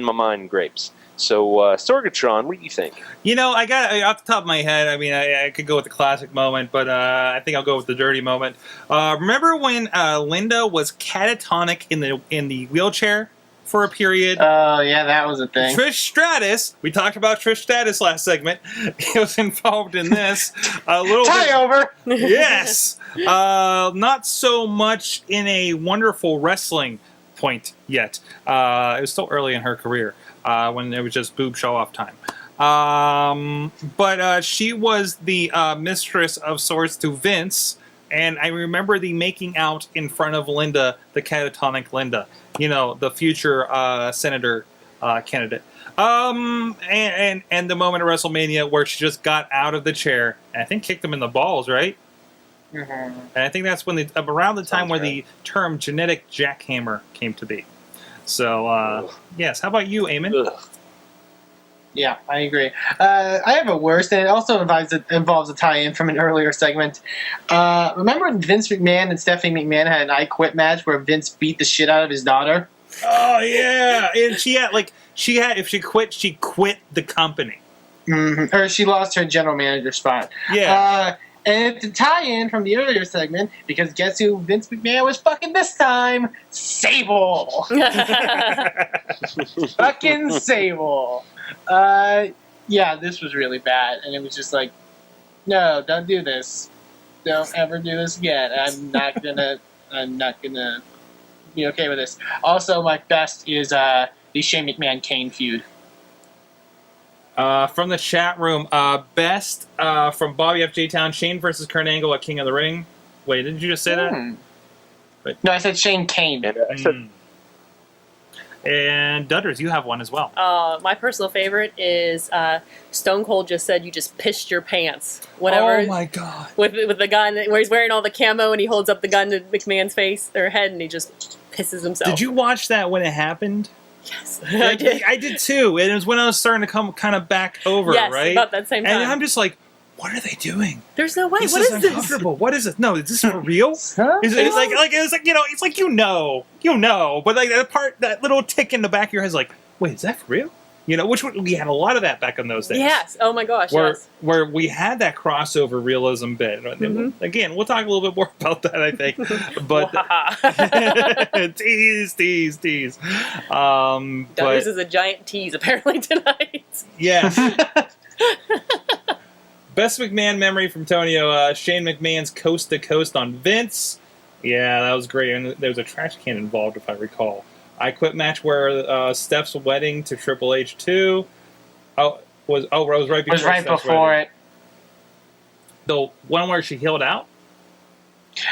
Speaker 1: my mind grapes. So, Sorgatron, what do you think?
Speaker 4: You know, I got off the top of my head. I mean, I could go with the classic moment, but I think I'll go with the dirty moment. Remember when Linda was catatonic in the wheelchair for a period?
Speaker 7: Oh, yeah, that was a thing.
Speaker 4: Trish Stratus. We talked about Trish Stratus last segment. He was involved in this a little bit.
Speaker 7: Over.
Speaker 4: Yes. Not so much in a wonderful wrestling point yet. It was still early in her career. When it was just boob show-off time. But she was the mistress of sorts to Vince, and I remember the making out in front of Linda, the catatonic Linda, you know, the future senator candidate. And the moment of WrestleMania where she just got out of the chair, and I think kicked him in the balls, right?
Speaker 7: Mm-hmm.
Speaker 4: And I think that's when around the time where the term genetic jackhammer came to be. So, yes. How about you, Eamon?
Speaker 1: Ugh.
Speaker 7: Yeah, I agree. I have a worse, and it also involves a tie-in from an earlier segment. Remember when Vince McMahon and Stephanie McMahon had an I Quit match where Vince beat the shit out of his daughter?
Speaker 4: Oh yeah, and if she quit the company.
Speaker 7: Mm-hmm. Or she lost her general manager spot.
Speaker 4: Yeah.
Speaker 7: And to tie in from the earlier segment, because guess who Vince McMahon was fucking this time? Sable! Fucking Sable! Yeah, this was really bad, and it was just like, no, don't do this. Don't ever do this again. I'm not gonna be okay with this. Also, my best is the Shane McMahon-Kane feud.
Speaker 4: From the chat room, best from Bobby F. J-Town, Shane versus Kurt Angle at King of the Ring. Wait, didn't you just say that?
Speaker 7: No, I said Shane Kane.
Speaker 1: And I said,
Speaker 4: And Dudders, you have one as well.
Speaker 6: My personal favorite is Stone Cold just said you just pissed your pants. Whatever.
Speaker 4: Oh my god.
Speaker 6: With the gun, where he's wearing all the camo and he holds up the gun to McMahon's face or head and he just pisses himself.
Speaker 4: Did you watch that when it happened?
Speaker 6: Yes, I did.
Speaker 4: I did too. And it was when I was starting to come kind of back over,
Speaker 6: Yes,
Speaker 4: right?
Speaker 6: about that same time.
Speaker 4: And I'm just like, what are they doing?
Speaker 6: There's no way.
Speaker 4: This
Speaker 6: What
Speaker 4: is
Speaker 6: is this?
Speaker 4: uncomfortable. What is it? No, is this for real?
Speaker 7: Huh?
Speaker 4: It's like you know, it's like you know, but like that little tick in the back of your head is like, wait, is that for real? You know, which we had a lot of that back in those days.
Speaker 6: Yes. Oh my gosh.
Speaker 4: Where
Speaker 6: Yes.
Speaker 4: where we had that crossover realism bit.
Speaker 6: Mm-hmm.
Speaker 4: Again, we'll talk a little bit more about that, I think. But tease.
Speaker 6: Dudders is a giant tease apparently tonight.
Speaker 4: Yes. Best McMahon memory from Tonio, Shane McMahon's Coast to Coast on Vince. Yeah, that was great. And there was a trash can involved, if I recall. I Quit match where Steph's wedding to Triple H 2. It was right before.
Speaker 7: It was right
Speaker 4: Steph's
Speaker 7: before
Speaker 4: wedding.
Speaker 7: it.
Speaker 4: The one where she healed out?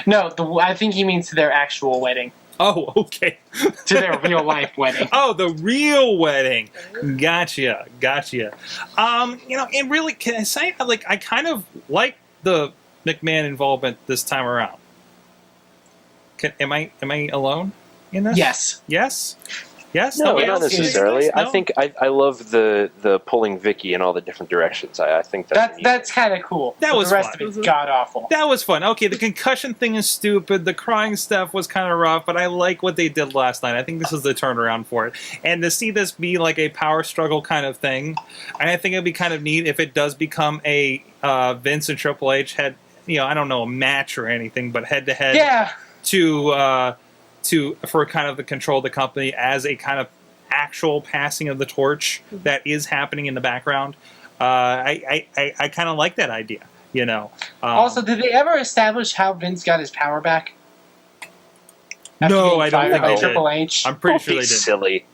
Speaker 7: No, I think he means to their actual wedding.
Speaker 4: Oh, okay.
Speaker 7: To their real life wedding.
Speaker 4: Oh, the real wedding. Gotcha. You know, and really, can I say, like, I kind of like the McMahon involvement this time around. Am I alone in this?
Speaker 7: Yes.
Speaker 4: Yes?
Speaker 1: no,
Speaker 4: Nobody
Speaker 1: not
Speaker 4: else?
Speaker 1: necessarily.
Speaker 4: No?
Speaker 1: I think I love the pulling Vicky in all the different directions. I think
Speaker 7: That's kind of cool.
Speaker 4: That
Speaker 7: But
Speaker 4: was
Speaker 7: the rest
Speaker 4: fun.
Speaker 7: of it's god awful.
Speaker 4: That was fun. Okay, the concussion thing is stupid. The crying stuff was kind of rough, but I like what they did last night. I think this is the turnaround for it. And to see this be like a power struggle kind of thing, and I think it'd be kind of neat if it does become a Vince and Triple H had, you know, I don't know, a match or anything, but head to head.
Speaker 7: Yeah.
Speaker 4: For kind of the control of the company as a kind of actual passing of the torch that is happening in the background. I kind of like that idea, you know.
Speaker 7: Also, did they ever establish how Vince got his power back? After
Speaker 4: No,
Speaker 7: being
Speaker 4: I don't
Speaker 7: fired
Speaker 4: think
Speaker 7: by
Speaker 4: they did.
Speaker 7: Triple H.
Speaker 4: I'm pretty
Speaker 1: Don't
Speaker 4: sure
Speaker 1: be
Speaker 4: they did.
Speaker 1: silly.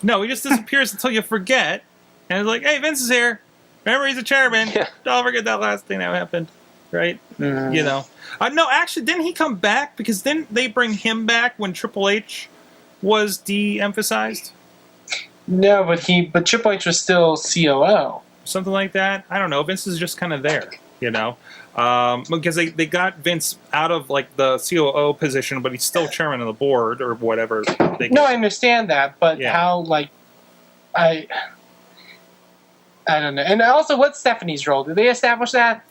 Speaker 4: No, he just disappears until you forget. And it's like, hey, Vince is here. Remember, he's a chairman.
Speaker 1: Yeah.
Speaker 4: Don't forget that last thing that happened. Right? You know. No, actually, didn't he come back? Because didn't they bring him back when Triple H was de-emphasized?
Speaker 7: No, but Triple H was still COO.
Speaker 4: Something like that? I don't know. Vince is just kind of there, you know? Because they got Vince out of, like, the COO position, but he's still chairman of the board or whatever.
Speaker 7: No, I understand that, but
Speaker 4: Yeah.
Speaker 7: how, like, I don't know. And also, what's Stephanie's role? Did they establish that?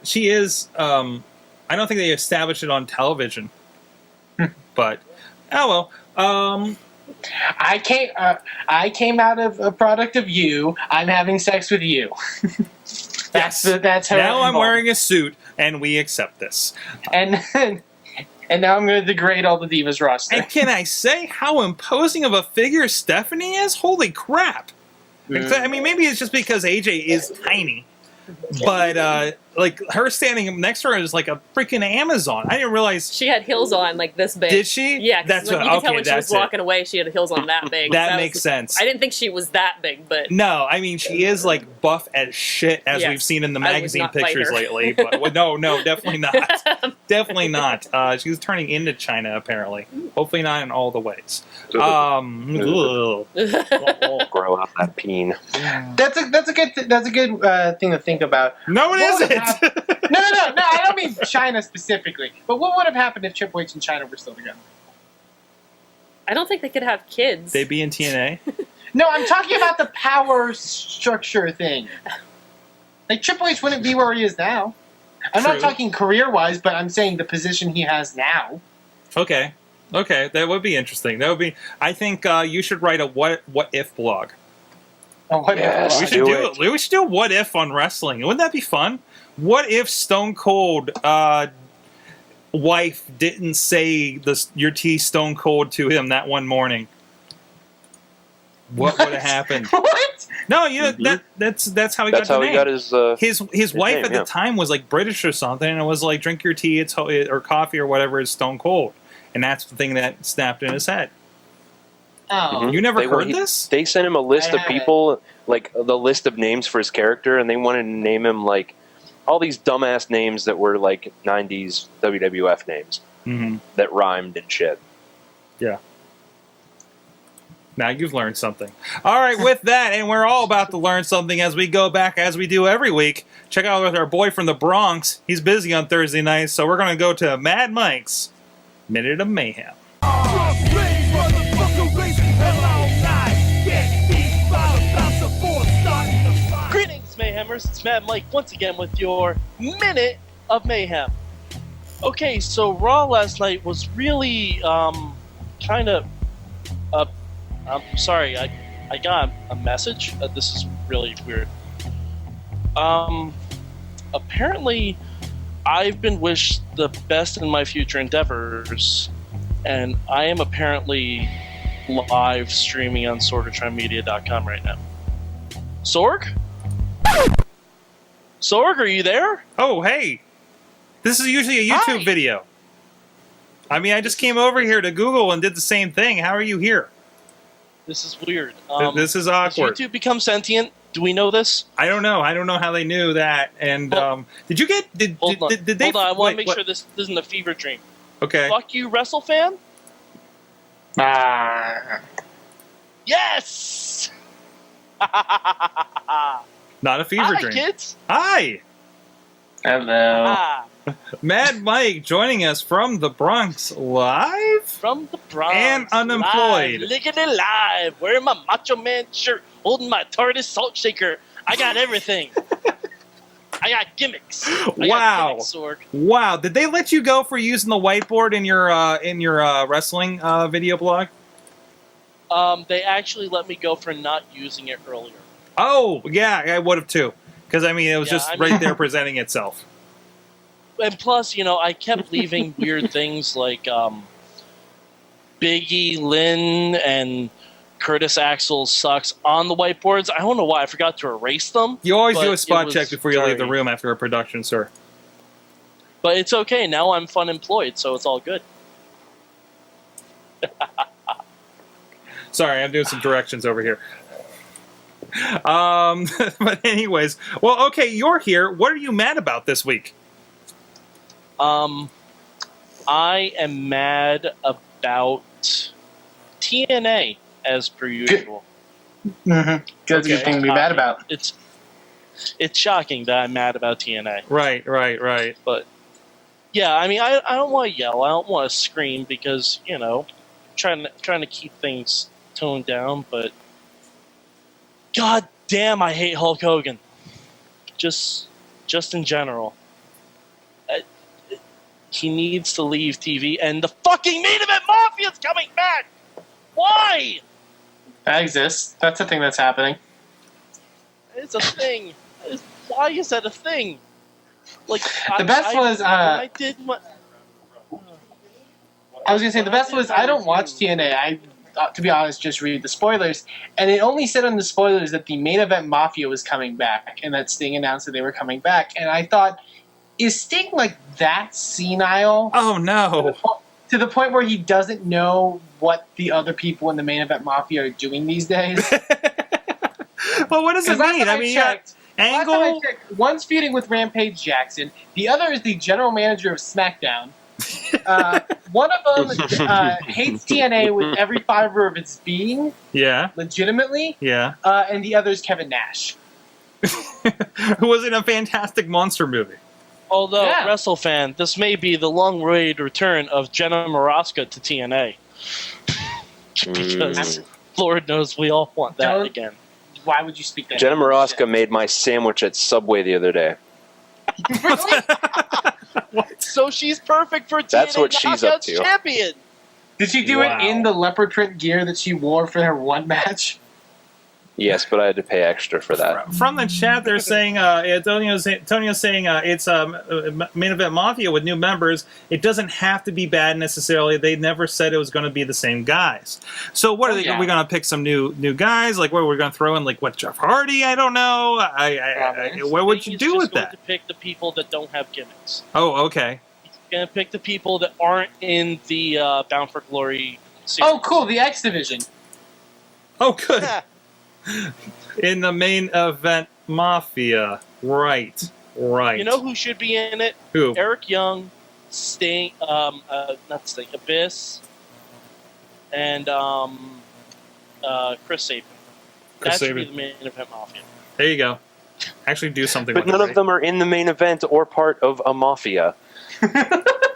Speaker 4: She is, I don't think they established it on television. But, oh well.
Speaker 7: I came out of a product of you. I'm having sex with you. That's her.
Speaker 4: Now I'm wearing a suit, and we accept this.
Speaker 7: And now I'm going to degrade all the Divas roster.
Speaker 4: And can I say how imposing of a figure Stephanie is? Holy crap! I mean, maybe it's just because AJ is tiny, but like her standing next to her is like a freaking Amazon. I didn't realize
Speaker 6: She had heels on like this big.
Speaker 4: Did she?
Speaker 6: Yeah,
Speaker 4: That's
Speaker 6: you
Speaker 4: what-
Speaker 6: could tell
Speaker 4: okay,
Speaker 6: when she was
Speaker 4: that's it.
Speaker 6: walking away, she had heels on that big.
Speaker 4: that
Speaker 6: was-
Speaker 4: makes sense.
Speaker 6: I didn't think she was that big, but
Speaker 4: No, I mean she is like buff as shit as
Speaker 6: Yes.
Speaker 4: we've seen in the
Speaker 6: I would
Speaker 4: magazine
Speaker 6: not fight
Speaker 4: pictures
Speaker 6: her.
Speaker 4: lately. But no, definitely not. Definitely not. She's turning into China apparently. Hopefully not in all the ways. Ugh.
Speaker 1: Grow out that peen.
Speaker 7: That's a good thing to think about.
Speaker 4: No, it
Speaker 7: What would
Speaker 4: isn't.
Speaker 7: happen- No. I don't mean China specifically. But what would have happened if Triple H and China were still together?
Speaker 6: I don't think they could have kids.
Speaker 4: They'd be in TNA.
Speaker 7: No, I'm talking about the power structure thing. Like Triple H wouldn't be where he is now. I'm
Speaker 4: True.
Speaker 7: not talking career-wise, but I'm saying the position he has now.
Speaker 4: Okay, that would be interesting. That would be. I think you should write a what if blog.
Speaker 7: Oh, what
Speaker 1: Yes.
Speaker 4: We
Speaker 7: if?
Speaker 4: should
Speaker 1: do
Speaker 4: do
Speaker 1: it.
Speaker 4: it. We should do a what if on wrestling. Wouldn't that be fun? What if Stone Cold wife didn't say your tea Stone Cold to him that one morning? What would have happened?
Speaker 7: What?
Speaker 4: No, you know,
Speaker 1: Mhm.
Speaker 4: that's how he
Speaker 1: That's
Speaker 4: got
Speaker 1: how
Speaker 4: the
Speaker 1: he
Speaker 4: name.
Speaker 1: got his.
Speaker 4: His wife
Speaker 1: name,
Speaker 4: at
Speaker 1: yeah.
Speaker 4: the time was like British or something, and it was like drink your tea, or coffee or whatever is Stone Cold, and that's the thing that snapped in his head.
Speaker 7: Oh.
Speaker 1: Mhm.
Speaker 4: You never
Speaker 1: They
Speaker 4: heard
Speaker 1: were-
Speaker 4: this?
Speaker 1: They sent him a list
Speaker 7: I
Speaker 1: of
Speaker 7: haven't.
Speaker 1: people, like the list of names for his character, and they wanted to name him like all these dumbass names that were like 90s WWF names
Speaker 4: Mm-hmm.
Speaker 1: that rhymed and shit.
Speaker 4: Now you've learned something. All right, with that, and we're all about to learn something as we go back, as we do every week. Check out with our boy from the Bronx. He's busy on Thursday nights, so we're going to go to Mad Mike's Minute of Mayhem.
Speaker 9: Greetings, Mayhemers. It's Mad Mike once again with your Minute of Mayhem. Okay, so Raw last night was really, kind of, I'm sorry, I got a message. This is really weird. Apparently, I've been wished the best in my future endeavors, and I am apparently live streaming on SorgatronMedia.com right now. Sorg? Sorg, are you there?
Speaker 4: Oh, hey. This is usually a YouTube
Speaker 9: Hi.
Speaker 4: video. I mean, I just came over here to Google and did the same thing. How are you here?
Speaker 9: This is weird.
Speaker 4: This is
Speaker 9: Has
Speaker 4: awkward.
Speaker 9: YouTube become sentient? Do we know this?
Speaker 4: I don't know. I don't know how they knew that. And
Speaker 9: Well,
Speaker 4: did you get? Did
Speaker 9: Hold on.
Speaker 4: they?
Speaker 9: Hold on. I want
Speaker 4: wait,
Speaker 9: to make
Speaker 4: what-
Speaker 9: sure this isn't a fever dream.
Speaker 4: Okay.
Speaker 9: Fuck you, Wrestlefan?
Speaker 7: Ah.
Speaker 9: Yes!
Speaker 4: Not a fever
Speaker 9: Hi,
Speaker 4: dream.
Speaker 9: kids.
Speaker 4: Hi,
Speaker 7: Hello.
Speaker 9: Ah,
Speaker 4: Mad Mike, joining us from the Bronx live.
Speaker 9: from the Bronx.
Speaker 4: And unemployed.
Speaker 9: Live, lickety live. Wearing my Macho Man shirt. Holding my TARDIS salt shaker. I got everything. I got gimmicks. I got
Speaker 4: Wow.
Speaker 9: gimmicks, Sorg.
Speaker 4: Wow, did they let you go for using the whiteboard in your wrestling video blog?
Speaker 9: They actually let me go for not using it earlier.
Speaker 4: Oh, yeah, I would have too. Because I mean, it was
Speaker 9: Yeah,
Speaker 4: just
Speaker 9: I mean-
Speaker 4: right there presenting itself.
Speaker 9: And plus, I kept leaving weird things like Biggie, Lynn, and Curtis Axel sucks on the whiteboards. I don't know why I forgot to erase them.
Speaker 4: You always
Speaker 9: But
Speaker 4: do a
Speaker 9: it
Speaker 4: spot
Speaker 9: was
Speaker 4: check before you leave the
Speaker 9: very-
Speaker 4: room after a production, sir.
Speaker 9: But it's okay. Now I'm fun employed, so it's all good.
Speaker 4: Sorry, I'm doing some directions over here. But anyways, well, okay, you're here. What are you mad about this week?
Speaker 9: I am mad about TNA as per usual.
Speaker 7: Mm-hmm. That's a good
Speaker 4: Okay.
Speaker 7: thing to be mad about.
Speaker 9: It's shocking that I'm mad about TNA.
Speaker 4: Right.
Speaker 9: But yeah, I mean, I don't want to yell. I don't want to scream because trying to keep things toned down. But god damn, I hate Hulk Hogan. Just in general. He needs to leave TV, and the fucking Main Event Mafia's coming back. Why?
Speaker 7: That exists. That's a thing that's happening.
Speaker 9: It's a thing. Why is that a thing? Like
Speaker 7: The best was,
Speaker 9: when I did my.
Speaker 7: I was gonna say the best was I don't watch TNA. I, to be honest, just read the spoilers, and it only said on the spoilers that the main event Mafia was coming back, and that Sting announced that they were coming back. And I thought, is Sting like that senile?
Speaker 4: Oh no!
Speaker 7: To the point where he doesn't know what the other people in the main event Mafia are doing these days.
Speaker 4: Well, what does it mean? I mean,
Speaker 7: checked,
Speaker 4: Angle.
Speaker 7: last time I checked, one's feuding with Rampage Jackson. The other is the general manager of SmackDown. One of them hates TNA with every fiber of its being,
Speaker 4: Yeah,
Speaker 7: legitimately,
Speaker 4: yeah.
Speaker 7: and the other is Kevin Nash.
Speaker 4: Who was in a fantastic monster movie.
Speaker 9: Although,
Speaker 7: Yeah.
Speaker 9: Wrestlefan, this may be the long-awaited return of Jenna Maraska to TNA. Because Lord knows we all want that
Speaker 7: Don't-
Speaker 9: again.
Speaker 7: Why would you speak that?
Speaker 1: Jenna Maraska made my sandwich at Subway the other day.
Speaker 9: So she's perfect for TNA
Speaker 1: That's what she's up
Speaker 9: Knockouts
Speaker 1: to.
Speaker 9: champion.
Speaker 7: Did she do
Speaker 4: Wow.
Speaker 7: it in the leopard print gear that she wore for her one match?
Speaker 1: Yes, but I had to pay extra for that.
Speaker 4: From the chat, they're saying Antonio's saying it's main event Mafia with new members. It doesn't have to be bad necessarily. They never said it was going to be the same guys. So what are they?
Speaker 7: Yeah.
Speaker 4: Are we going to pick some new guys? Like what we're going to throw in? Like what, Jeff Hardy? I don't know. What would you
Speaker 9: He's
Speaker 4: do
Speaker 9: just
Speaker 4: with
Speaker 9: going
Speaker 4: that?
Speaker 9: to pick the people that don't have gimmicks.
Speaker 4: Oh, okay.
Speaker 9: He's going to pick the people that aren't in the Bound for Glory series.
Speaker 7: Oh, cool, the X Division.
Speaker 4: Oh, good.
Speaker 9: Yeah.
Speaker 4: In the main event Mafia, right.
Speaker 9: You know who should be in it?
Speaker 4: Who?
Speaker 9: Eric Young, Sting, not Sting, Abyss, and Chris Sabin.
Speaker 4: Chris
Speaker 9: That should be
Speaker 4: Sabin.
Speaker 9: the main event Mafia.
Speaker 4: There you go. Actually, do something.
Speaker 1: But
Speaker 4: with
Speaker 1: none
Speaker 4: it,
Speaker 1: of them are in the main event or part of a mafia.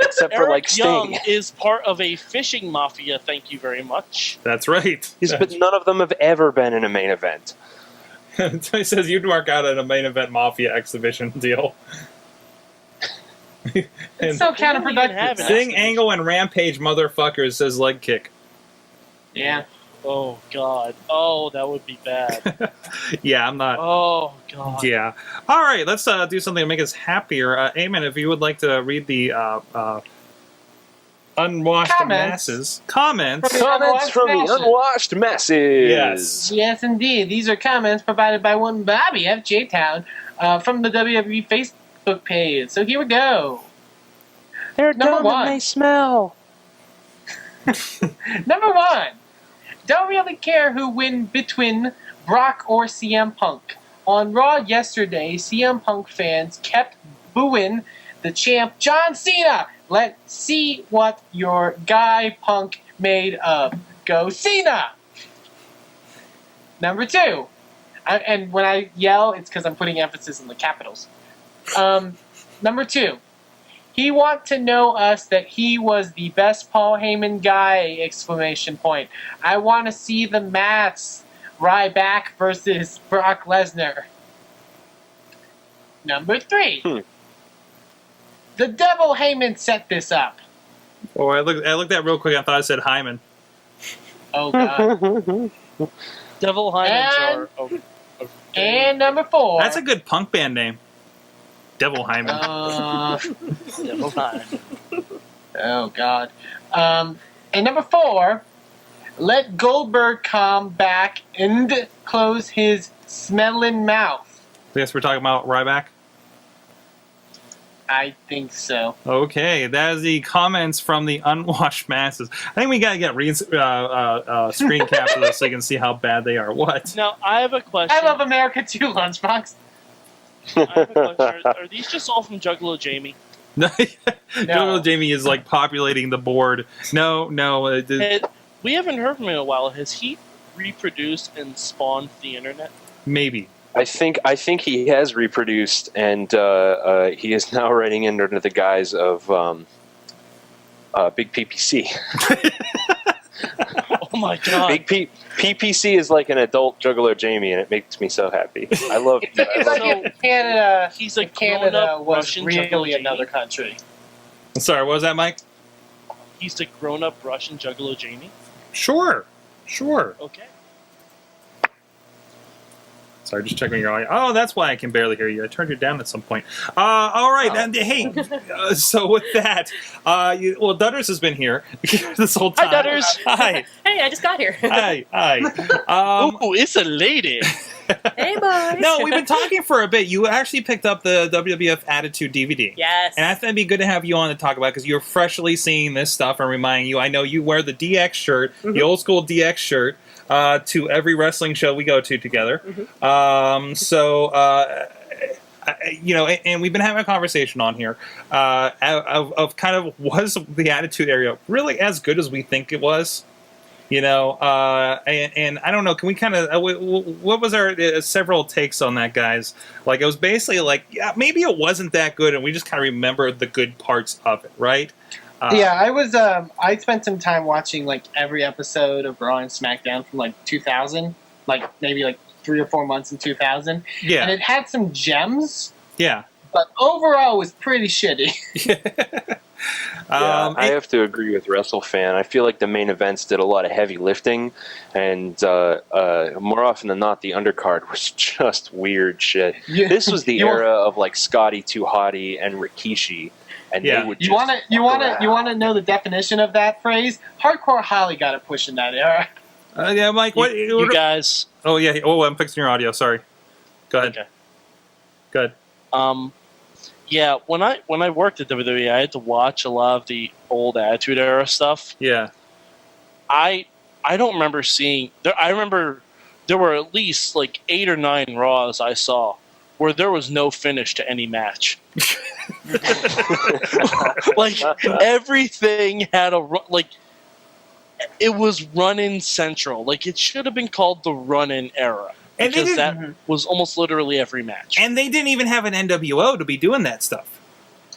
Speaker 1: Except for,
Speaker 9: Eric
Speaker 1: like, Sting.
Speaker 9: Young is part of a fishing mafia, thank you very much.
Speaker 4: That's right.
Speaker 1: Yes, but none of them have ever been in a main event.
Speaker 4: He says you'd work out at a main event Mafia exhibition deal.
Speaker 7: It's
Speaker 4: And
Speaker 7: so
Speaker 9: They don't even have
Speaker 7: counterproductive.
Speaker 9: an
Speaker 4: Sting,
Speaker 9: exhibition.
Speaker 4: Angle, and Rampage motherfuckers says leg kick.
Speaker 7: Yeah.
Speaker 9: Oh, God. Oh, that would be bad.
Speaker 4: Yeah, I'm not.
Speaker 9: Oh, God.
Speaker 4: Yeah. All right, let's do something to make us happier. Eamon, if you would like to read the unwashed
Speaker 7: Comments.
Speaker 4: masses comments.
Speaker 7: From the
Speaker 1: Comments from the
Speaker 7: Unwashed
Speaker 1: unwashed masses.
Speaker 4: Yes.
Speaker 7: Yes, indeed. These are comments provided by one Bobby F. J. Town from the WWE Facebook page. So here we go.
Speaker 1: They're
Speaker 7: Number
Speaker 1: dumb
Speaker 7: one.
Speaker 1: and they smell.
Speaker 7: Number one. Don't really care who win between Brock or CM Punk. On Raw yesterday, CM Punk fans kept booing the champ John Cena. Let's see what your guy Punk made of. Go Cena! Number two. And when I yell, it's because I'm putting emphasis on the capitals. Number two. He want to know us that he was the best Paul Heyman guy! Exclamation point. I want to see the match. Ryback versus Brock Lesnar. Number three. The devil Heyman set this up.
Speaker 4: Oh, I looked at it real quick. I thought I said Hyman.
Speaker 7: Oh god.
Speaker 9: Devil Hymens
Speaker 7: And-
Speaker 9: are
Speaker 7: And number four.
Speaker 4: That's a good punk band name. Devil Hyman.
Speaker 9: Devil Hymen.
Speaker 7: Oh god. And number four. Let Goldberg come back and close his smelling mouth.
Speaker 4: I guess we're talking about Ryback.
Speaker 7: I think so.
Speaker 4: Okay, that is the comments from the unwashed masses. I think we gotta get screen caps of this so you can see how bad they are. What?
Speaker 9: Now, I have a question.
Speaker 7: I love America too, Lunchbox.
Speaker 9: I have a question. Are these just all from Juggalo Jamie?
Speaker 4: Joe Jamie is like populating the board. No.
Speaker 9: We haven't heard from him in a while. Has he reproduced and spawned the internet?
Speaker 4: Maybe.
Speaker 1: I think he has reproduced, and he is now writing in under the guise of Big PPC.
Speaker 9: Oh my god!
Speaker 1: PPC is like an adult Juggalo Jamie, and it makes me so happy. I love
Speaker 7: It's like if Canada,
Speaker 9: He's a
Speaker 7: Canada
Speaker 9: grown-up
Speaker 7: was
Speaker 9: Russian
Speaker 7: really
Speaker 9: Juggalo
Speaker 7: another
Speaker 9: Jamie.
Speaker 7: country.
Speaker 4: Sorry, what was that, Mike?
Speaker 9: He's a grown-up Russian Juggalo Jamie.
Speaker 4: Sure. Sure.
Speaker 9: Okay.
Speaker 4: Sorry, just checking your audio. Oh, that's why I can barely hear you. I turned you down at some point. All right. And, hey, so with that, Dudders has been here this whole time.
Speaker 9: Hi, Dudders.
Speaker 4: Hi.
Speaker 6: Hey, I just got here.
Speaker 4: Hi.
Speaker 9: Ooh, it's a lady.
Speaker 6: Hey, boys.
Speaker 4: No, we've been talking for a bit. You actually picked up the WWF Attitude DVD.
Speaker 6: Yes.
Speaker 4: And I thought it'd be good to have you on to talk about it because you're freshly seeing this stuff and reminding you. I know you wear the DX shirt, the old school DX shirt, to every wrestling show we go to together. And we've been having a conversation on here of kind of, was the Attitude Era really as good as we think it was? And I don't know, can we kind of, what was our several takes on that, guys? Like, it was basically like, yeah, maybe it wasn't that good, and we just kind of remembered the good parts of it, right?
Speaker 7: I spent some time watching, like, every episode of Raw and SmackDown from, like, 2000, like, maybe, like, 3 or 4 months in 2000.
Speaker 4: Yeah.
Speaker 7: And it had some gems.
Speaker 4: Yeah.
Speaker 7: But overall, it was pretty shitty.
Speaker 1: I have to agree with Wrestlefan. I feel like the main events did a lot of heavy lifting, and more often than not, the undercard was just weird shit.
Speaker 7: Yeah.
Speaker 1: This was the era of like Scotty 2 Hotty and Rikishi, and they would just
Speaker 7: you want to know the definition of that phrase? Hardcore Holly got a push in that era.
Speaker 4: Yeah, Mike. What
Speaker 9: you guys?
Speaker 4: Oh yeah. Oh, I'm fixing your audio. Sorry. Go ahead.
Speaker 9: Okay.
Speaker 4: Go ahead.
Speaker 9: Yeah, when I worked at WWE, I had to watch a lot of the old Attitude Era stuff.
Speaker 4: Yeah.
Speaker 9: I don't remember seeing there. I remember there were at least like 8 or 9 Raws I saw where there was no finish to any match. Like everything had it was run-in central. Like it should have been called the run-in era.
Speaker 4: And
Speaker 9: because that was almost literally every match.
Speaker 4: And they didn't even have an NWO to be doing that stuff.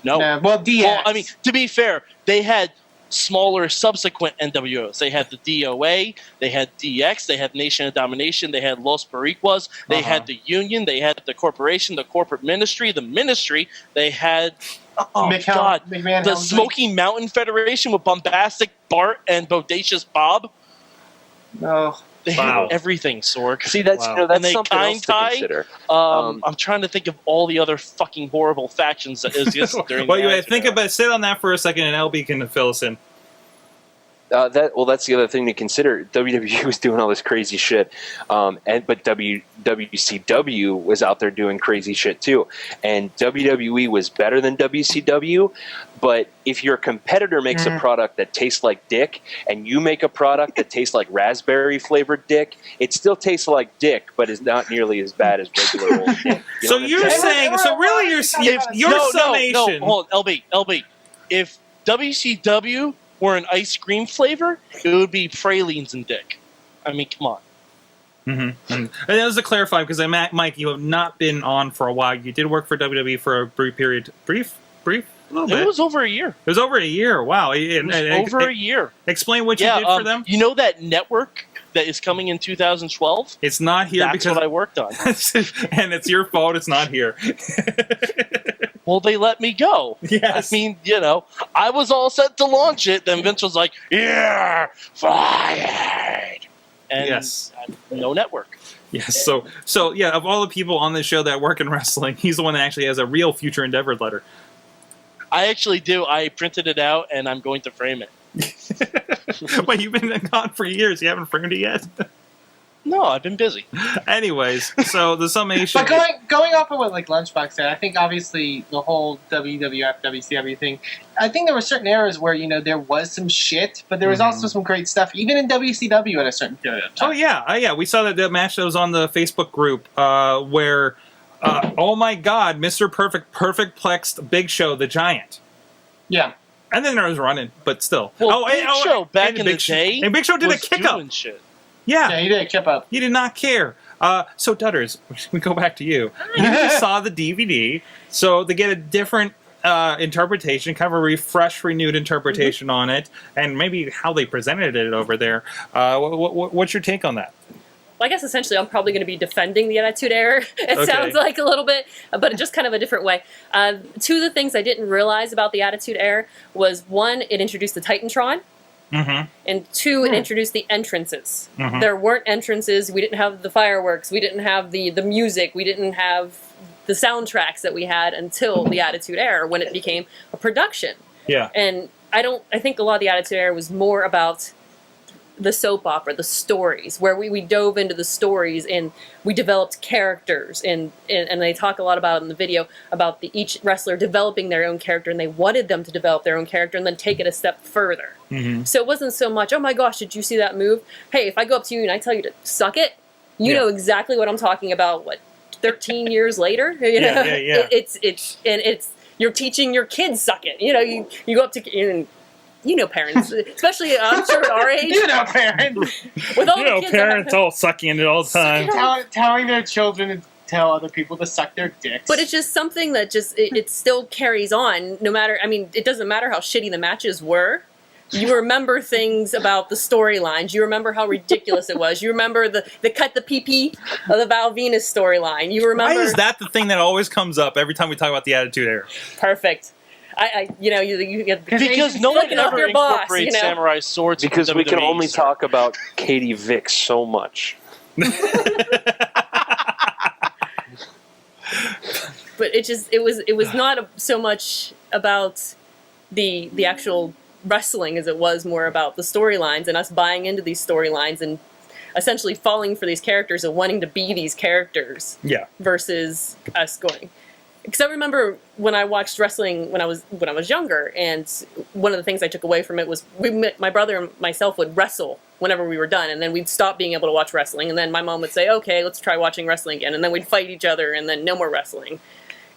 Speaker 9: No.
Speaker 7: Well, DX.
Speaker 9: Well, I mean, to be fair, they had smaller subsequent NWOs. They had the DOA, they had DX, they had Nation of Domination, they had Los Boricuas, they had the Union, they had the Corporation, the Corporate Ministry, the Ministry, they had...
Speaker 7: McMahon
Speaker 9: the Smoky Mountain Federation with Bombastic Bart and Bodacious Bob.
Speaker 7: No.
Speaker 9: They had everything, Sorg.
Speaker 1: See, that's that's something else to
Speaker 9: Kai.
Speaker 1: consider.
Speaker 9: I'm trying to think of all the other fucking horrible factions that existed during
Speaker 4: well,
Speaker 9: the
Speaker 4: you think about sit on that for a second, and LB can fill us in.
Speaker 1: That's the other thing to consider. WWE was doing all this crazy shit, but WCW was out there doing crazy shit too. And WWE was better than WCW, but if your competitor makes a product that tastes like dick, and you make a product that tastes like raspberry flavored dick, it still tastes like dick, but is not nearly as bad as regular old dick.
Speaker 4: So you're saying, so really, your summation.
Speaker 9: No, hold on, LB. If WCW were an ice cream flavor, it would be pralines and dick. I mean, come on.
Speaker 4: And that was to clarify, because Mike, you have not been on for a while. You did work for WWE for a brief period. Brief? A little bit.
Speaker 9: It was over a year.
Speaker 4: It was over a year. Wow.
Speaker 9: It was over a year.
Speaker 4: Explain what you did for them.
Speaker 9: You know that network that is coming in 2012?
Speaker 4: It's not here
Speaker 9: because what I worked on.
Speaker 4: And it's your fault it's not here.
Speaker 9: Well, they let me go.
Speaker 4: Yes.
Speaker 9: I mean, I was all set to launch it. Then Vince was like, "You're fired." And no network.
Speaker 4: Yes. So yeah, of all the people on this show that work in wrestling, he's the one that actually has a real future endeavor letter.
Speaker 9: I actually do. I printed it out, and I'm going to frame it.
Speaker 4: Wait, you've been gone for years. You haven't framed it yet?
Speaker 9: No, I've been busy.
Speaker 4: Anyways, so the summation...
Speaker 7: But going off of what like Lunchbox said, I think obviously the whole WWF, WCW thing, I think there were certain eras where, there was some shit, but there was also some great stuff, even in WCW at a certain period of time.
Speaker 4: Oh, yeah. We saw that match that was on the Facebook group where, oh my God, Mr. Perfect Plexed Big Show, the Giant.
Speaker 7: Yeah.
Speaker 4: And then there was running, but still.
Speaker 9: Well, Big Show, back in the day...
Speaker 4: And Big Show did a kick-up.
Speaker 9: Shit.
Speaker 4: Yeah,
Speaker 7: he did a kick-up.
Speaker 4: He did not care. So, Dudders, we go back to you. You just saw the DVD, so they get a different interpretation, kind of a renewed interpretation on it, and maybe how they presented it over there. What's your take on that?
Speaker 6: Well, I guess essentially I'm probably going to be defending the Attitude Era. It sounds like a little bit, but just kind of a different way. Two of the things I didn't realize about the Attitude Era was, one, it introduced the Titantron. And 2, it introduced the entrances. There weren't entrances. We didn't have the fireworks. We didn't have the music. We didn't have the soundtracks that we had until the Attitude Era, when it became a production.
Speaker 4: Yeah.
Speaker 6: And I think a lot of the Attitude Era was more about the soap opera, the stories, where we dove into the stories and we developed characters, and they talk a lot about it in the video about each wrestler developing their own character, and they wanted them to develop their own character and then take it a step further. So it wasn't so much, oh my gosh, did you see that move? Hey, if I go up to you and I tell you to suck it, you know exactly what I'm talking about. What, 13 years later? You know? It's you're teaching your kids suck it. You know, you go up to you know, parents, especially I'm sure at our age.
Speaker 7: You know, parents.
Speaker 6: With all the kids
Speaker 4: parents all sucking it all the time.
Speaker 7: Telling their children to tell other people to suck their dicks.
Speaker 6: But it's just something that it still carries on, no matter. I mean, it doesn't matter how shitty the matches were. You remember things about the storylines. You remember how ridiculous it was. You remember the cut the PP of the Val Venus storyline. You remember.
Speaker 4: Why is that the thing that always comes up every time we talk about the Attitude Era?
Speaker 6: Perfect. You get
Speaker 9: because no one ever incorporates samurai swords.
Speaker 1: Because we can only talk about Katie Vick so much.
Speaker 6: But it was not so much about the actual wrestling as it was more about the storylines and us buying into these storylines and essentially falling for these characters and wanting to be these characters.
Speaker 4: Yeah.
Speaker 6: Versus us going. Because I remember when I watched wrestling when I was younger, and one of the things I took away from it was my brother and myself would wrestle whenever we were done, and then we'd stop being able to watch wrestling, and then my mom would say, okay, let's try watching wrestling again, and then we'd fight each other, and then no more wrestling.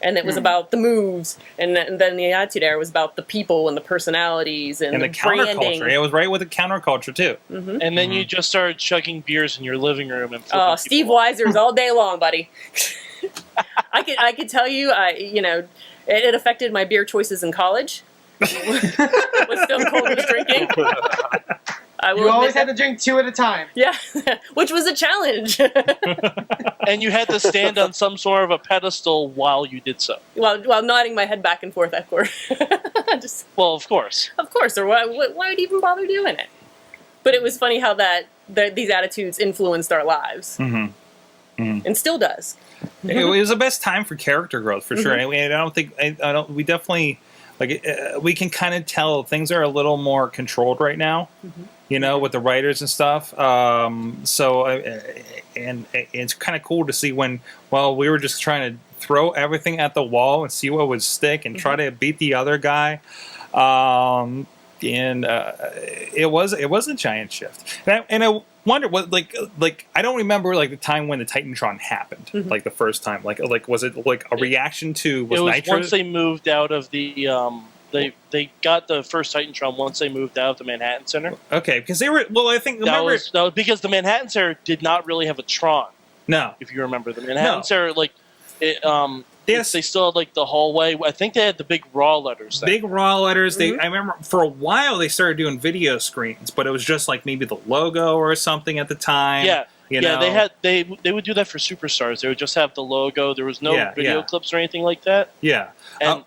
Speaker 6: And it was about the moves, and then the Attitude Era was about the people and the personalities and the
Speaker 4: counterculture.
Speaker 6: branding.
Speaker 4: It was right with the counterculture too.
Speaker 9: And then you just started chugging beers in your living room and
Speaker 6: Steve Weiser's all day long, buddy. I could tell you, it affected my beer choices in college. What Stone Cold was drinking.
Speaker 7: You always had to drink 2 at a time.
Speaker 6: Yeah, which was a challenge.
Speaker 9: And you had to stand on some sort of a pedestal while you did so.
Speaker 6: While nodding my head back and forth, of course.
Speaker 9: Well, of course.
Speaker 6: Of course, or why would you even bother doing it? But it was funny how these attitudes influenced our lives. And still does.
Speaker 4: It was the best time for character growth, for sure. We definitely, we can kind of tell things are a little more controlled right now, with the writers and stuff. And it's kind of cool to see when, we were just trying to throw everything at the wall and see what would stick and try to beat the other guy. It was a giant shift. And I wonder what I don't remember the time when the Titantron happened, the first time. Was it a reaction to
Speaker 9: it was
Speaker 4: Nitro?
Speaker 9: Once they moved out of the they got the first Titantron once they moved out of the Manhattan Center.
Speaker 4: Okay, because they were I think
Speaker 9: that was because the Manhattan Center did not really have a Tron.
Speaker 4: No,
Speaker 9: if you remember the Manhattan Center, they still had the hallway. I think they had the big raw letters.
Speaker 4: Big raw letters. I remember for a while they started doing video screens, but it was just maybe the logo or something at the time.
Speaker 9: Yeah, they would do that for Superstars. They would just have the logo. There was no video clips or anything like that.
Speaker 4: Yeah,
Speaker 9: and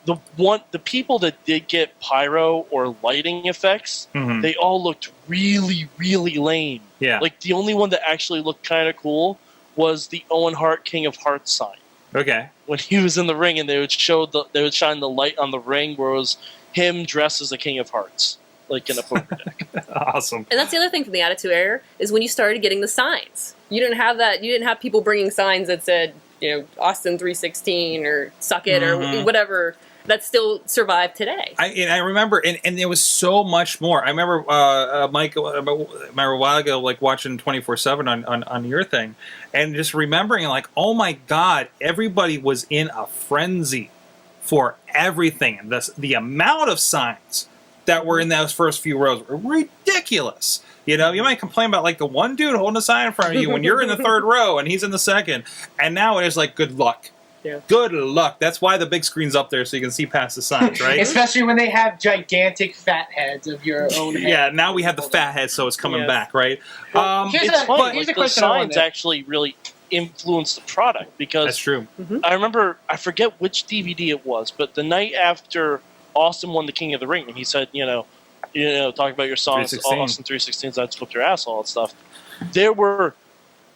Speaker 9: the people that did get pyro or lighting effects, they all looked really, really lame.
Speaker 4: Yeah,
Speaker 9: the only one that actually looked kind of cool was the Owen Hart King of Hearts sign.
Speaker 4: Okay.
Speaker 9: When he was in the ring, and they would shine the light on the ring, where it was him dressed as the King of Hearts, in a poker deck.
Speaker 4: Awesome.
Speaker 6: And that's the other thing from the Attitude Era is when you started getting the signs. You didn't have that. You didn't have people bringing signs that said, Austin 316 or Suck It or whatever. That still survived today.
Speaker 4: I remember, and there was so much more. I remember, Mike, a while ago, watching 24/7 on your thing, and just remembering, oh my God, everybody was in a frenzy for everything. And the amount of signs that were in those first few rows were ridiculous. You might complain about the one dude holding a sign in front of you when you're in the third row and he's in the second, and now it is good luck.
Speaker 6: Yeah.
Speaker 4: Good luck. That's why the big screen's up there so you can see past the signs, right?
Speaker 7: Especially when they have gigantic fat heads of your own head.
Speaker 4: Yeah, now we have the fat head, so it's coming back, right?
Speaker 7: Here's a
Speaker 9: the signs actually really influenced the product because
Speaker 4: that's true.
Speaker 9: I remember, I forget which DVD it was, but the night after Austin won the King of the Ring, and he said, talking about your songs,
Speaker 4: 316.
Speaker 9: Austin 316s, I'd flip your ass, all that stuff. There were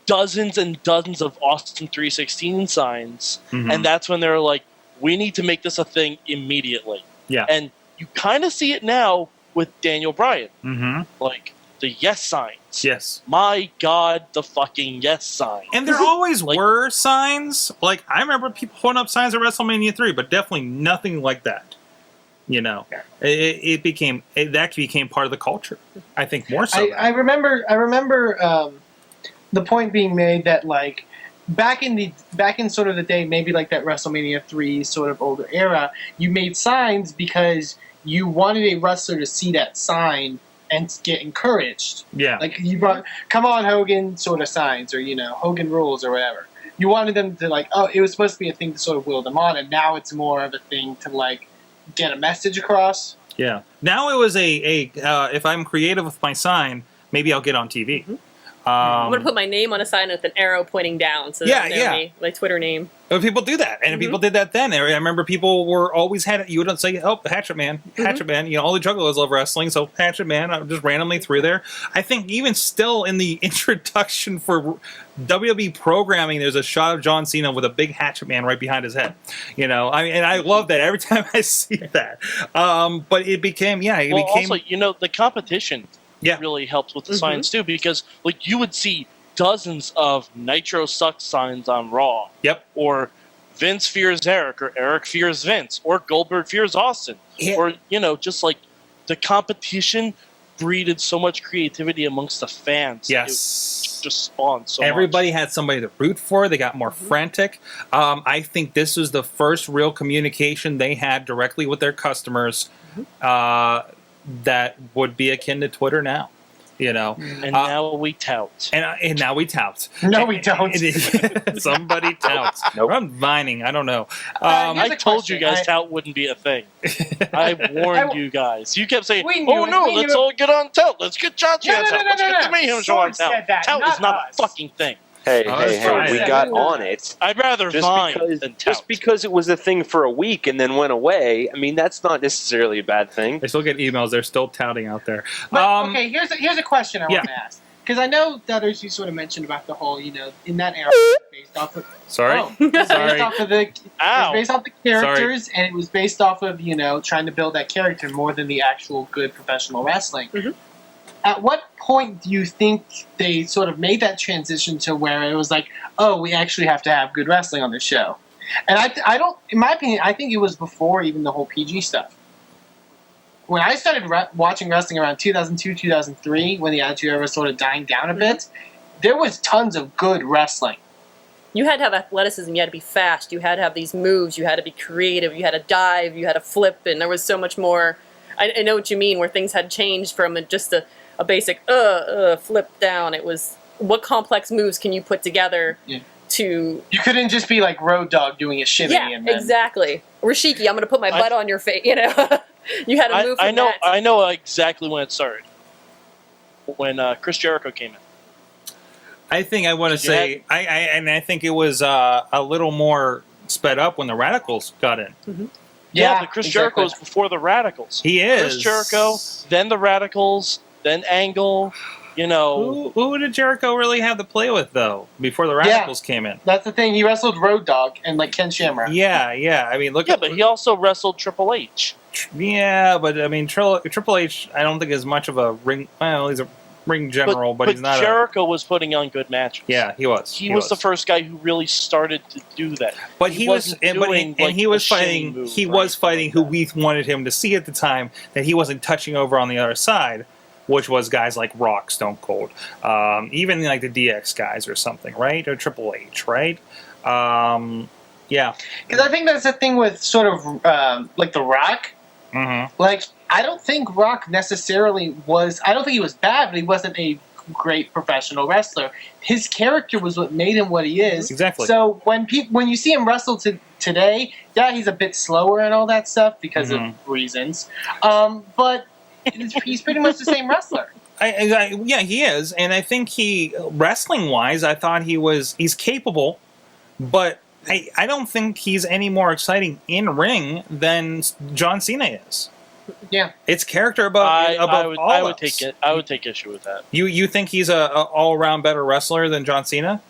Speaker 9: dozens and dozens of Austin 316 signs, and that's when they were like, we need to make this a thing immediately.
Speaker 4: Yeah.
Speaker 9: And you kind of see it now with Daniel Bryan.
Speaker 4: Mm-hmm.
Speaker 9: Like, the yes signs.
Speaker 4: Yes.
Speaker 9: My God, the fucking yes sign.
Speaker 4: And there always
Speaker 9: Like-
Speaker 4: were signs. Like, I remember people putting up signs at WrestleMania 3, but definitely nothing like that. It became part of the culture. I think more so.
Speaker 7: I remember the point being made that like back in sort of the day, maybe like that WrestleMania 3 sort of older era, you made signs because you wanted a wrestler to see that sign and get encouraged.
Speaker 4: Yeah.
Speaker 7: Like you brought "Come on, Hogan" sort of signs, or Hogan rules or whatever. You wanted them to like, oh, it was supposed to be a thing to sort of will them on, and now it's more of a thing to like get a message across.
Speaker 4: Yeah. Now it was if I'm creative with my sign, maybe I'll get on TV.
Speaker 6: I'm gonna put my name on a sign with an arrow pointing down, so
Speaker 4: Yeah,
Speaker 6: they know
Speaker 4: yeah.
Speaker 6: me, my Twitter name.
Speaker 4: But people do that, and people did that then. I remember people were always you wouldn't say, "Oh, Hatchet Man." All the juggalos love wrestling, so Hatchet Man. I just randomly threw there. I think even still in the introduction for WWE programming, there's a shot of John Cena with a big Hatchet Man right behind his head. And I love that every time I see that. But it became,
Speaker 9: Also, the competition really helps with the signs too, because like you would see dozens of Nitro sucks signs on Raw.
Speaker 4: Yep.
Speaker 9: Or Vince fears Eric, or Eric fears Vince, or Goldberg fears Austin.
Speaker 4: Yeah.
Speaker 9: Or, just like the competition breeded so much creativity amongst the fans.
Speaker 4: Yes.
Speaker 9: It just spawned so
Speaker 4: Everybody
Speaker 9: much.
Speaker 4: had somebody to root for. They got more frantic. I think this was the first real communication they had directly with their customers that would be akin to Twitter now.
Speaker 9: And now we tout.
Speaker 4: And now we tout.
Speaker 7: No, we don't.
Speaker 4: Somebody touts.
Speaker 1: Nope.
Speaker 4: I'm vining. I don't know.
Speaker 9: I
Speaker 7: Here's a
Speaker 9: told you
Speaker 7: question.
Speaker 9: guys tout wouldn't be a thing. I warned you guys. You kept saying,
Speaker 7: We knew
Speaker 9: "Oh
Speaker 7: it.
Speaker 9: no,
Speaker 7: We
Speaker 9: let's
Speaker 7: knew
Speaker 9: all get on tout. Let's get Chachi
Speaker 7: No,
Speaker 9: on
Speaker 7: no,
Speaker 9: tout.
Speaker 7: no,
Speaker 9: Let's
Speaker 7: no,
Speaker 9: get
Speaker 7: no.
Speaker 9: the Mayhem show on
Speaker 7: Sorg
Speaker 9: tout."
Speaker 7: said that,
Speaker 9: Tout is
Speaker 7: not
Speaker 9: not
Speaker 7: us.
Speaker 9: a fucking thing.
Speaker 1: Hey,
Speaker 4: that's right.
Speaker 1: we got on it.
Speaker 9: I'd rather vine than tout.
Speaker 1: Just because it was a thing for a week and then went away, I mean, that's not necessarily a bad thing.
Speaker 4: They still get emails. They're still touting out there.
Speaker 7: But, okay, here's a question I
Speaker 4: Yeah.
Speaker 7: want to ask. Because I know Dudders, you sort of mentioned about the whole, in that era, based off of...
Speaker 4: Sorry.
Speaker 7: Oh, it was
Speaker 4: Sorry.
Speaker 7: based off of the... It
Speaker 9: Ow.
Speaker 7: was based off the characters, and it was based off of, trying to build that character more than the actual good professional wrestling.
Speaker 6: Mhm.
Speaker 7: At what point do you think they sort of made that transition to where it was like, oh, we actually have to have good wrestling on the show? And I don't... In my opinion, I think it was before even the whole PG stuff. When I started watching wrestling around 2002, 2003, when the Attitude Era was sort of dying down a bit, there was tons of good wrestling.
Speaker 6: You had to have athleticism. You had to be fast. You had to have these moves. You had to be creative. You had to dive. You had to flip, and there was so much more. I know what you mean, where things had changed from just a basic flip down. It was what complex moves can you put together to.
Speaker 7: You couldn't just be like Road Dogg doing a shimmy.
Speaker 6: Yeah,
Speaker 7: and then,
Speaker 6: exactly. Rashiki, I'm going to put my butt on your face. You had to move.
Speaker 9: I
Speaker 6: from
Speaker 9: know.
Speaker 6: that.
Speaker 9: I know exactly when it started. When Chris Jericho came in.
Speaker 4: I think I want to say, I think it was a little more sped up when the Radicals got in.
Speaker 6: Mm-hmm.
Speaker 9: Yeah, but Chris
Speaker 7: exactly.
Speaker 9: Jericho was before the Radicals.
Speaker 4: He is.
Speaker 9: Chris Jericho, then the Radicals, then Angle.
Speaker 4: Who did Jericho really have to play with, though, before the Radicals came in?
Speaker 7: That's the thing. He wrestled Road Dogg and like Ken Shamrock.
Speaker 4: Yeah. I mean, look.
Speaker 9: Yeah, but he also wrestled Triple H.
Speaker 4: Yeah, but I mean, Triple H, I don't think is much of a ring. Well, he's a ring general, but he's not.
Speaker 9: Jericho was putting on good matches.
Speaker 4: Yeah, he was.
Speaker 9: He was the first guy who really started to do that.
Speaker 4: But he was,
Speaker 9: wasn't doing, like,
Speaker 4: he was
Speaker 9: the shimmy
Speaker 4: fighting.
Speaker 9: move
Speaker 4: He
Speaker 9: or
Speaker 4: was
Speaker 9: anything
Speaker 4: fighting
Speaker 9: like
Speaker 4: who
Speaker 9: that.
Speaker 4: we wanted him to see at the time. That he wasn't touching over on the other side, which was guys like Rock, Stone Cold, even like the DX guys or something, right? Or Triple H, right? Yeah.
Speaker 7: Because I think that's the thing with sort of like The Rock.
Speaker 4: Mm-hmm.
Speaker 7: Like, I don't think Rock necessarily was... I don't think he was bad, but he wasn't a great professional wrestler. His character was what made him what he is.
Speaker 4: Exactly.
Speaker 7: So when you see him wrestle today, yeah, he's a bit slower and all that stuff because of reasons. But he's pretty much the same wrestler.
Speaker 4: Yeah, he is, and I think wrestling wise, I thought he's capable, but I don't think he's any more exciting in ring than John Cena is.
Speaker 7: Yeah.
Speaker 4: It's character above all
Speaker 9: I would
Speaker 4: else.
Speaker 9: take it. I would take issue with that.
Speaker 4: You think he's a all around better wrestler than John Cena?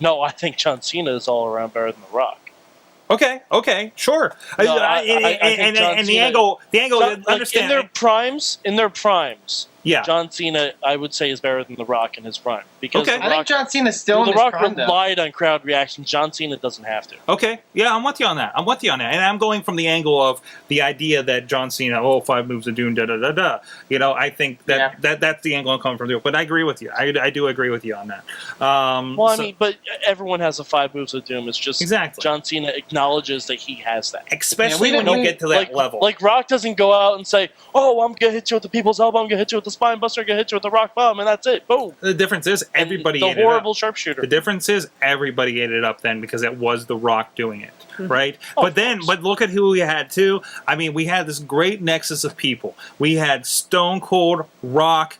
Speaker 9: No, I think John Cena is all around better than The Rock.
Speaker 4: Okay, sure.
Speaker 9: No, I think John
Speaker 4: and the
Speaker 9: Cena-
Speaker 4: angle,
Speaker 9: Like,
Speaker 4: understand.
Speaker 9: in their primes,
Speaker 4: Yeah.
Speaker 9: John Cena, I would say, is better than The Rock in his prime. Because
Speaker 4: Okay.
Speaker 9: The
Speaker 7: I think
Speaker 9: Rock,
Speaker 7: John Cena's still in
Speaker 9: The
Speaker 7: his
Speaker 9: Rock
Speaker 7: prime, though.
Speaker 9: relied on crowd reaction. John Cena doesn't have to.
Speaker 4: Okay, yeah, I'm with you on that. And I'm going from the angle of the idea that John Cena, 5 moves of doom, da da da da. I think that's the angle I'm coming from. But I agree with you. I do agree with you on that.
Speaker 9: But everyone has a 5 moves of doom. It's just
Speaker 4: Exactly.
Speaker 9: John Cena acknowledges that he has that.
Speaker 4: Especially
Speaker 7: Yeah,
Speaker 4: when you get to that level.
Speaker 9: Like Rock doesn't go out and say, "Oh, I'm gonna hit you with the people's elbow. I'm gonna hit you with the spine buster. I'm gonna hit you with the rock bomb," and that's it. Boom.
Speaker 4: The difference is everybody
Speaker 9: And
Speaker 4: ate
Speaker 9: the
Speaker 4: it up.
Speaker 9: horrible sharpshooter.
Speaker 4: The difference is everybody ate it up then because it was The Rock doing it, right? But look at who we had too. I mean, we had this great nexus of people. We had Stone Cold, Rock,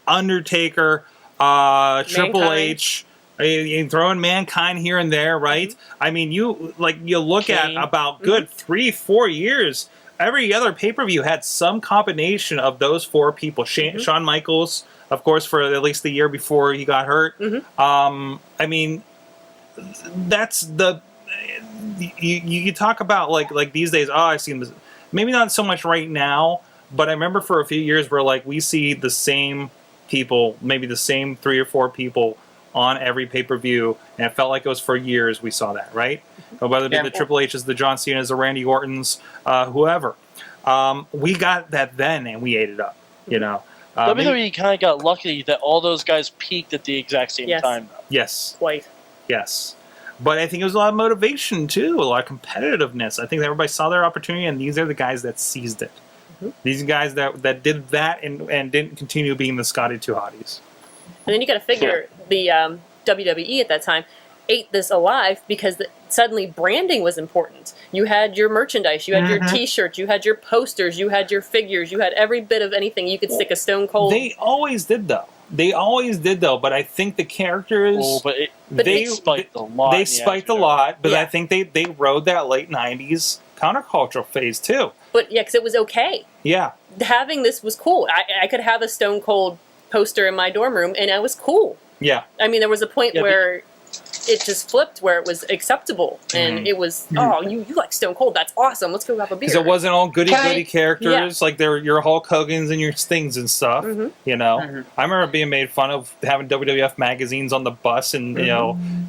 Speaker 4: Undertaker, Triple H. You throw in Mankind here and there, right? I mean, you look
Speaker 9: Kane.
Speaker 4: at about good 3-4 years. Every other pay-per-view had some combination of those 4 people. Shawn Michaels, of course, for at least the year before he got hurt. I mean, that's the you talk about like these days. I see them. Maybe not so much right now, but I remember for a few years where we see the same people, maybe the same 3 or 4 people on every pay-per-view, and it felt like it was for years we saw that, right? Whether it be the Triple H's, the John Cena's, the Randy Ortons, whoever. We got that then, and we ate it up,
Speaker 9: WWE kind of got lucky that all those guys peaked at the exact same time. Though.
Speaker 4: Yes.
Speaker 6: Quite.
Speaker 4: Yes. But I think it was a lot of motivation, too, a lot of competitiveness. I think that everybody saw their opportunity, and these are the guys that seized it. These guys that did that and didn't continue being the Scotty 2 Hotties.
Speaker 6: And then you got to figure the WWE at that time ate this alive because suddenly branding was important. You had your merchandise, you had your T-shirts, you had your posters, you had your figures, you had every bit of anything you could stick a Stone Cold.
Speaker 4: They always did, though. But I think the characters...
Speaker 9: they spiked a lot.
Speaker 4: They spiked a lot, but I think they rode that late 90s countercultural phase, too.
Speaker 6: But, because it was okay.
Speaker 4: Yeah.
Speaker 6: Having this was cool. I could have a Stone Cold poster in my dorm room, and I was cool.
Speaker 4: Yeah.
Speaker 6: I mean, there was a point where it just flipped, where it was acceptable, and it was, you like Stone Cold, that's awesome, let's go have a beer.
Speaker 4: Because it wasn't all goody-goody characters, like your Hulk Hogan's and your Stings and stuff, I remember being made fun of having WWF magazines on the bus in,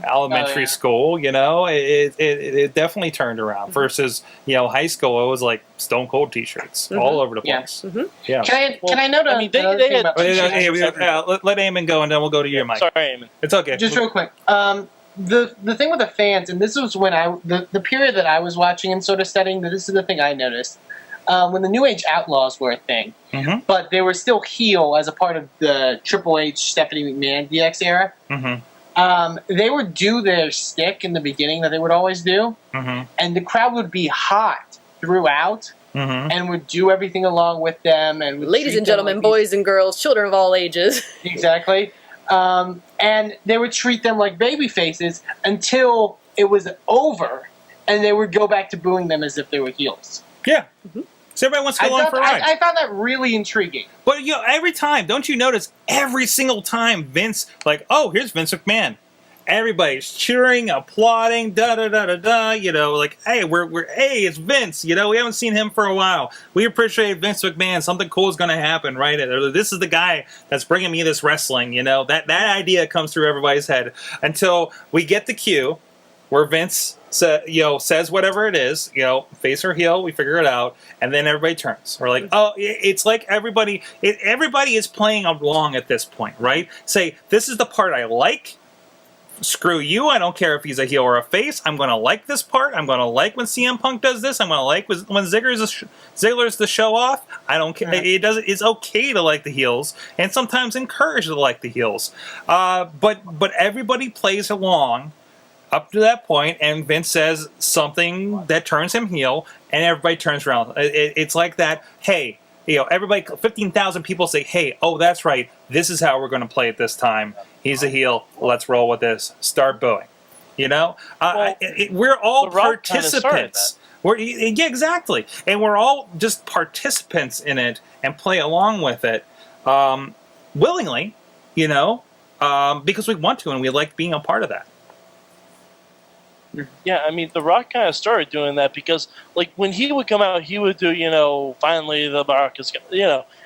Speaker 4: elementary school, It definitely turned around. Versus, high school, it was like Stone Cold T-shirts all over the place. Yeah.
Speaker 7: Can I note
Speaker 9: they had
Speaker 4: let Eamon go, and then we'll go to you, Mike.
Speaker 9: Sorry, Eamon.
Speaker 4: It's okay.
Speaker 7: Just real quick. The thing with the fans, and this was when the period that I was watching and sort of studying, this is the thing I noticed. When the New Age Outlaws were a thing, but they were still heel as a part of the Triple H, Stephanie McMahon DX era. They would do their stick in the beginning that they would always do, and the crowd would be hot throughout, and would do everything along with them. And would
Speaker 6: ladies and gentlemen, boys and girls, children of all ages.
Speaker 7: Exactly. And they would treat them like baby faces until it was over, and they would go back to booing them as if they were heels.
Speaker 4: Yeah. So everybody wants to go on for a ride.
Speaker 7: I found that really intriguing.
Speaker 4: But every time, don't you notice? Every single time, Vince, here's Vince McMahon. Everybody's cheering, applauding, da da da da da. Hey, hey, it's Vince. We haven't seen him for a while. We appreciate Vince McMahon. Something cool is going to happen, right? This is the guy that's bringing me this wrestling. That idea comes through everybody's head until we get the cue where Vince says whatever it is, face or heel, we figure it out, and then everybody turns. We're like, it's like everybody is playing along at this point, right? Say, this is the part I like. Screw you, I don't care if he's a heel or a face. I'm going to like this part. I'm going to like when CM Punk does this. I'm going to like when Ziggler's the show off. I don't care. It's okay to like the heels, and sometimes encouraged to like the heels. But everybody plays along up to that point, and Vince says something that turns him heel, and everybody turns around. It's like that, hey, everybody, 15,000 people say, hey, oh, that's right, this is how we're going to play it this time. He's a heel, let's roll with this. Start booing. We're all participants. Yeah, exactly. And we're all just participants in it and play along with it willingly, because we want to and we like being a part of that.
Speaker 9: Yeah, I mean, The Rock kind of started doing that because, like, when he would come out, he would do, finally The Rock is,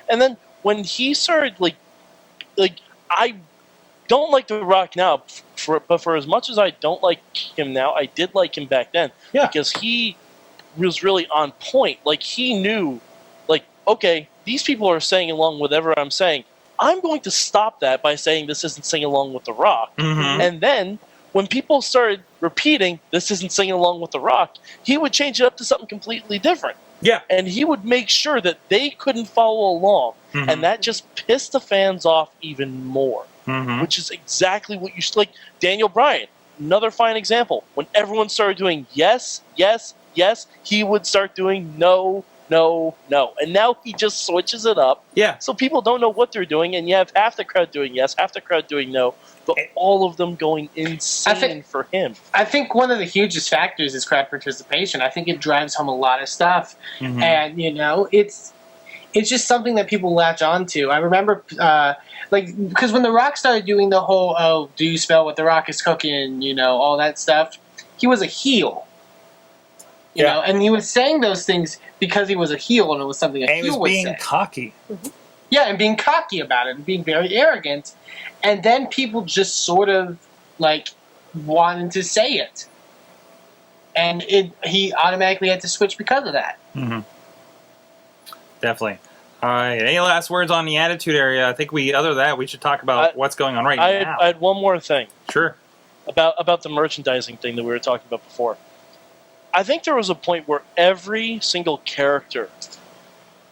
Speaker 9: and then when he started, like, I don't like The Rock now, but for as much as I don't like him now, I did like him back then.
Speaker 4: Yeah.
Speaker 9: Because he was really on point. Like, he knew, like, okay, these people are saying along with whatever I'm saying. I'm going to stop that by saying this isn't singing along with The Rock.
Speaker 4: Mm-hmm.
Speaker 9: And then when people started repeating this isn't singing along with The Rock, he would change it up to something completely different.
Speaker 4: Yeah.
Speaker 9: And he would make sure that they couldn't follow along.
Speaker 4: Mm-hmm.
Speaker 9: And that just pissed the fans off even more.
Speaker 4: Mm-hmm.
Speaker 9: Which is exactly what you should, like Daniel Bryan, another fine example. When everyone started doing yes, yes, yes, he would start doing no, no, no. And now he just switches it up.
Speaker 4: Yeah.
Speaker 9: So people don't know what they're doing, and you have half the crowd doing yes, half the crowd doing no, but all of them going insane for him.
Speaker 7: I think one of the hugest factors is crowd participation. I think it drives home a lot of stuff.
Speaker 4: Mm-hmm.
Speaker 7: And, it's just something that people latch on to. I remember, because when The Rock started doing the whole, do you smell what The Rock is cooking, all that stuff, he was a heel. You know, and he was saying those things because he was a heel and it was something a heel would say.
Speaker 4: And he was being cocky.
Speaker 7: Mm-hmm. Yeah, and being cocky about it and being very arrogant. And then people just sort of, wanted to say it. And he automatically had to switch because of that.
Speaker 4: Mm-hmm. Definitely. All right. Any last words on the Attitude Era? I think other than that, we should talk about what's going on now.
Speaker 9: I had one more thing.
Speaker 4: Sure.
Speaker 9: About the merchandising thing that we were talking about before. I think there was a point where every single character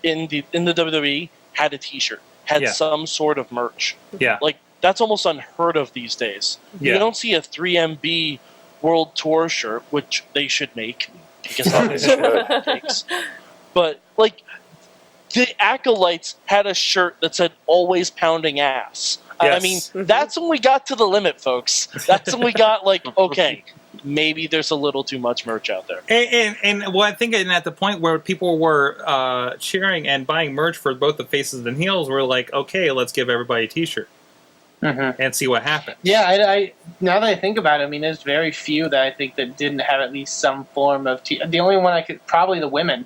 Speaker 9: in the WWE had a T-shirt, had some sort of merch.
Speaker 4: Yeah.
Speaker 9: Like, that's almost unheard of these days.
Speaker 4: Yeah.
Speaker 9: You don't see a 3MB World Tour shirt, which they should make, because that's what it takes. But, the Acolytes had a shirt that said "Always Pounding Ass."
Speaker 4: Yes.
Speaker 9: I mean, that's when we got to the limit, folks. That's when we got okay, maybe there's a little too much merch out there.
Speaker 4: And well, I think at the point where people were cheering and buying merch for both the faces and heels, we're like, okay, let's give everybody a T-shirt and see what happens.
Speaker 7: Yeah, I now that I think about it, there's very few that I think that didn't have at least some form of the only one probably the women.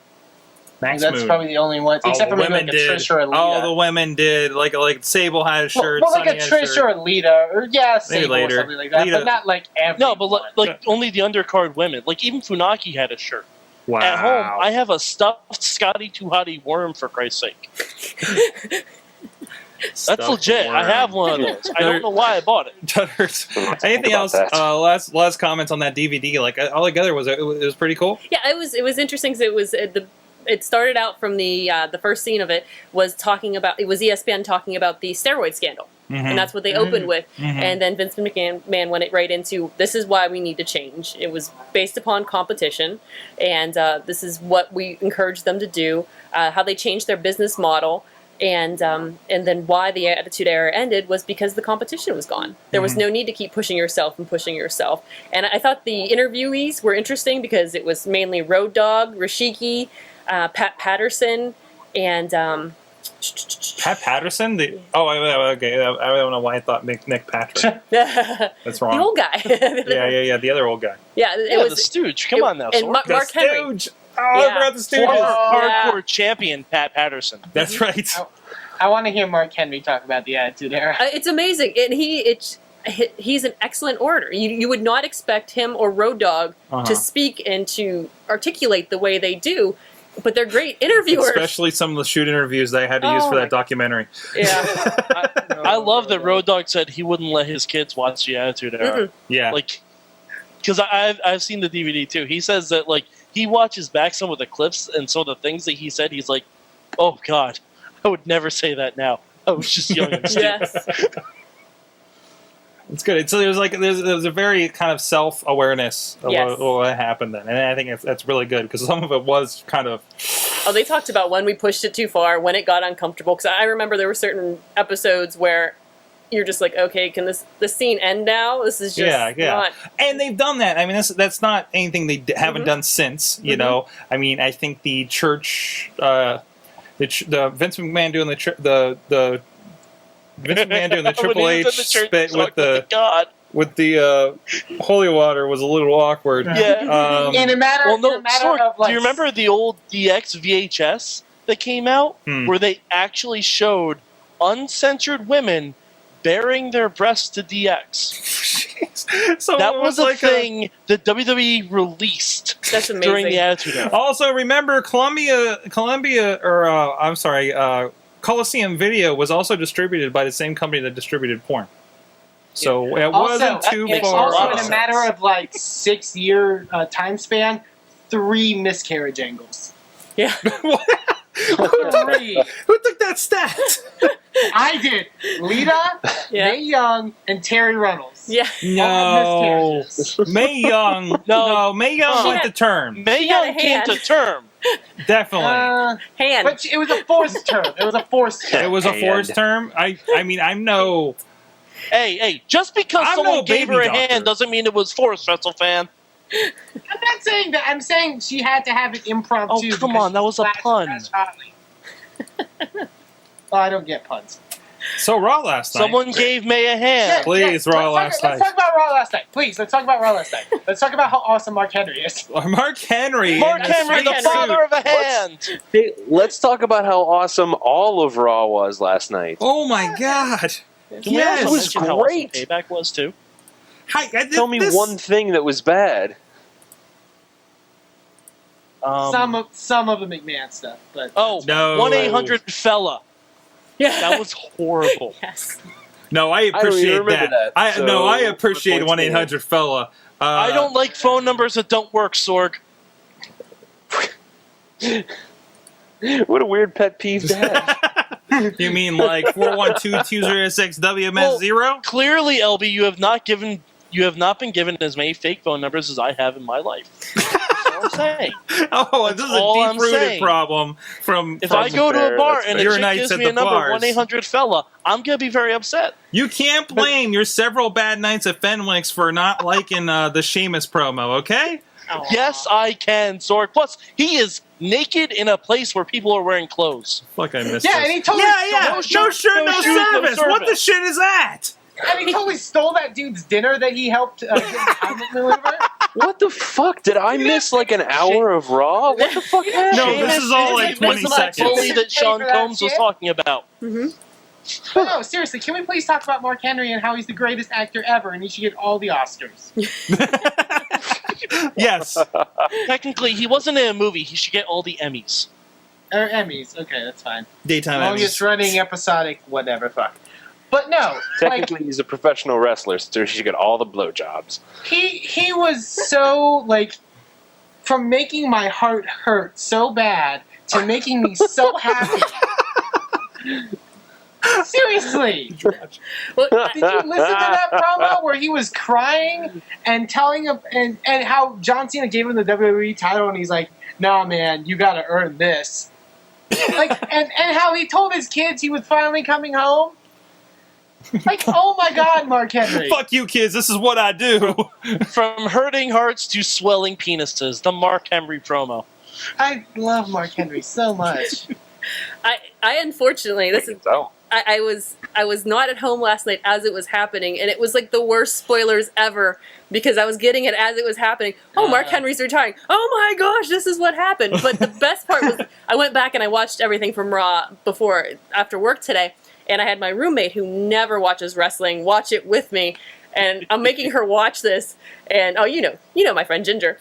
Speaker 4: Max
Speaker 7: That's
Speaker 4: Moon.
Speaker 7: probably the only one, except for maybe a Trish or a Lita.
Speaker 4: All the women did. Like Sable had a shirt.
Speaker 7: Well, like a Trish or a Lita, or Sable or something like that,
Speaker 4: Lita.
Speaker 7: but not everyone.
Speaker 9: No, but only the undercard women. Like even Funaki had a shirt.
Speaker 4: Wow.
Speaker 9: At home, I have a stuffed Scotty Too Hottie worm, for Christ's sake. That's legit. Worm. I have one of those. I don't know why I bought it.
Speaker 4: Dudders. Anything else? Last comments on that DVD. All together it was pretty cool.
Speaker 6: Yeah, it was interesting because it started out from the first scene of it was ESPN talking about the steroid scandal. Mm-hmm. And that's what they opened with. Mm-hmm. And then Vince McMahon went right into, this is why we need to change. It was based upon competition, and this is what we encourage them to do, how they changed their business model, and then why the Attitude Era ended was because the competition was gone. There was no need to keep pushing yourself. And I thought the interviewees were interesting because it was mainly Road Dogg, Rashiki, Pat Patterson, and
Speaker 4: Pat Patterson. Okay. I don't know why I thought Nick Patrick. That's wrong.
Speaker 6: The old guy.
Speaker 4: yeah. The other old guy.
Speaker 6: Yeah, it was
Speaker 9: the Stooge. Come on now,
Speaker 6: and Mark Henry.
Speaker 4: Stooge. Oh, I forgot the Stooge.
Speaker 9: Hardcore champion Pat Patterson.
Speaker 4: That's right.
Speaker 7: I want to hear Mark Henry talk about the Attitude Era.
Speaker 6: It's amazing, and he's an excellent orator. You would not expect him or Road Dogg to speak and to articulate the way they do, but they're great interviewers.
Speaker 4: Especially some of the shoot interviews they had to use for that documentary.
Speaker 6: Yeah.
Speaker 9: I love that Road Dogg said he wouldn't let his kids watch the Attitude Era.
Speaker 4: Yeah.
Speaker 9: Because I've seen the DVD too. He says that he watches back some of the clips and some of the things that he said. He's like, oh God, I would never say that now. I was just young and stupid.
Speaker 6: Yes.
Speaker 4: It's good. So there's a very kind of self-awareness of what happened then, and I think that's really good because some of it was kind of.
Speaker 6: Oh, they talked about when we pushed it too far, when it got uncomfortable. Because I remember there were certain episodes where you're just like, okay, can this scene end now? This is just not.
Speaker 4: And they've done that. I mean, that's not anything they haven't done since. You know, I mean, I think the church, the Vince McMahon doing the Vince McMahon doing the Triple H spit with the holy water was a little awkward.
Speaker 9: Yeah.
Speaker 7: In a matter of like,
Speaker 9: do you remember the old DX VHS that came out where they actually showed uncensored women baring their breasts to DX?
Speaker 4: So
Speaker 9: that was a thing that WWE released during the Attitude Era.
Speaker 4: Also, remember Coliseum Video was also distributed by the same company that distributed porn. So it wasn't too far.
Speaker 7: Also, in a matter of like 6-year time span, 3 miscarriage angles.
Speaker 6: Yeah.
Speaker 4: Who took that stat?
Speaker 7: I did. Lita, Mae Young, and Terry Reynolds.
Speaker 6: Yeah.
Speaker 4: No. Mae Young. No, Mae Young went to term.
Speaker 9: Mae Young came to term.
Speaker 4: Definitely.
Speaker 7: But it was a forced term. It was a forced term.
Speaker 4: It was a forced term? I mean, I'm no...
Speaker 9: Hey, just because someone gave her a hand doesn't mean it was forced, Wrestlefan.
Speaker 7: I'm not saying that. I'm saying she had to have it impromptu.
Speaker 9: Oh, come on. That was a pun.
Speaker 7: I don't get puns.
Speaker 4: So Raw last night.
Speaker 9: Someone gave May a hand.
Speaker 4: Please, Raw last night.
Speaker 7: Let's talk about Raw last night. Please, let's talk about Raw last night. Let's talk about how awesome Mark Henry is.
Speaker 4: Mark Henry,
Speaker 9: the father of a hand.
Speaker 1: Hey, let's talk about how awesome all of Raw was last night.
Speaker 4: Oh my God.
Speaker 9: Yes,
Speaker 1: it was great.
Speaker 9: Payback was too.
Speaker 1: Tell me one thing that was bad.
Speaker 7: Some of the McMahon stuff, but
Speaker 9: no, 1-800-FELLA.
Speaker 6: Yeah,
Speaker 9: that was horrible.
Speaker 6: Yes.
Speaker 4: No, I appreciate that. I appreciate 1-800-FELLA.
Speaker 9: I don't like phone numbers that don't work, Sorg.
Speaker 1: What a weird pet peeve to have.
Speaker 4: You mean like 412-206-WMS0?
Speaker 9: Well, clearly, LB, you have not been given as many fake phone numbers as I have in my life. That's all I'm saying.
Speaker 4: Oh, this is a deep-rooted problem from.
Speaker 9: If I go to a bar and a chick
Speaker 4: nights
Speaker 9: gives
Speaker 4: at
Speaker 9: me
Speaker 4: the
Speaker 9: a number
Speaker 4: bars.
Speaker 9: 1-800-FELLA, I'm gonna be very upset.
Speaker 4: You can't blame your several bad nights at Fenwick's for not liking the Sheamus promo, okay?
Speaker 9: Aww. Yes, I can, Sorg. Plus, he is naked in a place where people are wearing clothes.
Speaker 4: Fuck, I missed
Speaker 7: Yeah,
Speaker 4: this.
Speaker 7: and he totally
Speaker 9: no shirt, no service.
Speaker 4: What the shit is that?
Speaker 7: And he totally stole that dude's dinner that he helped get the time deliver.
Speaker 1: What the fuck? Did I miss like an hour of Raw? What the fuck happened?
Speaker 4: No, this is all like 20 seconds.
Speaker 9: Bully that Sean Combs was talking about.
Speaker 6: Mm-hmm.
Speaker 7: But no, seriously, can we please talk about Mark Henry and how he's the greatest actor ever and he should get all the Oscars?
Speaker 4: Yes.
Speaker 9: Technically, he wasn't in a movie. He should get all the Emmys.
Speaker 7: Or Emmys. Okay, that's fine.
Speaker 4: Daytime
Speaker 7: Longest
Speaker 4: Emmys.
Speaker 7: running episodic, whatever, fuck. But no,
Speaker 1: Technically, he's a professional wrestler, so he should get all the blowjobs.
Speaker 7: He was so, like, from making my heart hurt so bad to making me so happy. Seriously.
Speaker 6: Well,
Speaker 7: Did you listen to that promo where he was crying and telling him and how John Cena gave him the WWE title and he's like, "Nah, man, you gotta earn this." Like, and how he told his kids he was finally coming home. Like, oh my God, Mark Henry.
Speaker 4: Fuck you, kids. This is what I do.
Speaker 9: From hurting hearts to swelling penises, the Mark Henry promo.
Speaker 7: I love Mark Henry so much.
Speaker 6: I unfortunately I was not at home last night as it was happening, and it was like the worst spoilers ever because I was getting it as it was happening. Oh, Mark Henry's retiring. Oh my gosh, this is what happened. But the best part was I went back and I watched everything from Raw after work today, and I had my roommate who never watches wrestling watch it with me, and I'm making her watch this, and you know my friend Ginger.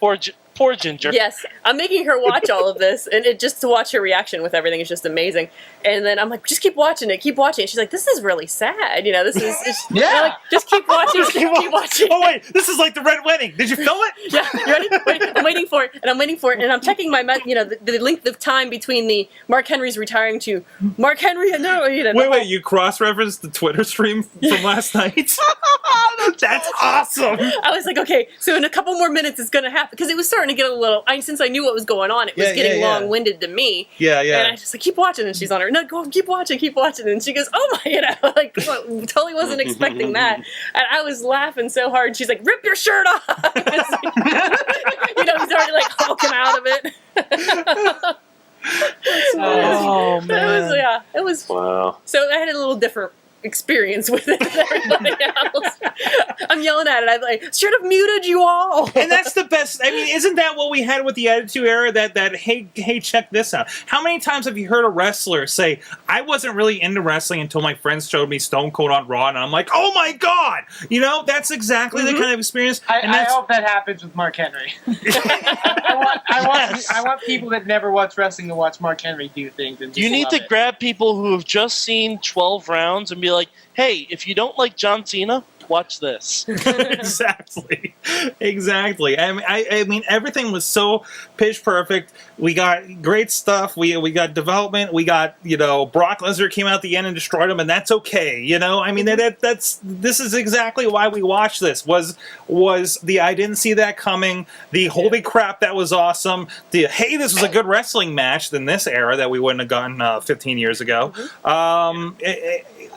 Speaker 9: Poor Ginger.
Speaker 6: Yes, I'm making her watch all of this, and just to watch her reaction with everything is just amazing. And then I'm like, just keep watching it. She's like, this is really sad. You know, this is
Speaker 7: yeah.
Speaker 6: I'm like, just keep watching. Keep watching.
Speaker 4: Oh wait, this is like the Red Wedding. Did you film it?
Speaker 6: Yeah, you ready? Wait, I'm waiting for it, and I'm checking my, the length of time between the Mark Henry's retiring to Mark Henry. No,
Speaker 4: Wait, you cross-referenced the Twitter stream from last night? That's awesome.
Speaker 6: I was like, okay, so in a couple more minutes it's going to happen. Because it was starting to get a little, since I knew what was going on, it was getting long-winded to me.
Speaker 4: Yeah, yeah.
Speaker 6: And I just like, keep watching. And she's on her, no, go on, keep watching. And she goes, oh my, like, totally wasn't expecting that. And I was laughing so hard. And she's like, rip your shirt off. He's already like hulking out of it.
Speaker 9: Oh man!
Speaker 6: It was.
Speaker 1: Wow.
Speaker 6: So I had a little different experience with it than everybody else. I'm yelling at it. I'm like, should have muted you all.
Speaker 4: And that's the best. I mean, isn't that what we had with the Attitude Era? That hey, check this out. How many times have you heard a wrestler say, "I wasn't really into wrestling until my friends showed me Stone Cold on Raw," and I'm like, "Oh my god!" That's exactly the kind of experience.
Speaker 7: I hope that happens with Mark Henry. I want people that never watch wrestling to watch Mark Henry do things. And
Speaker 9: You need to grab people who have just seen 12 rounds and be like, hey, if you don't like John Cena, watch this.
Speaker 4: Exactly. I mean, everything was so pitch perfect. We got great stuff. We got development. We got Brock Lesnar came out at the end and destroyed him, and that's okay. I mean this is exactly why we watched this. Was the I didn't see that coming. The holy crap, that was awesome. The hey, this was a good wrestling match than this era that we wouldn't have gotten 15 years ago.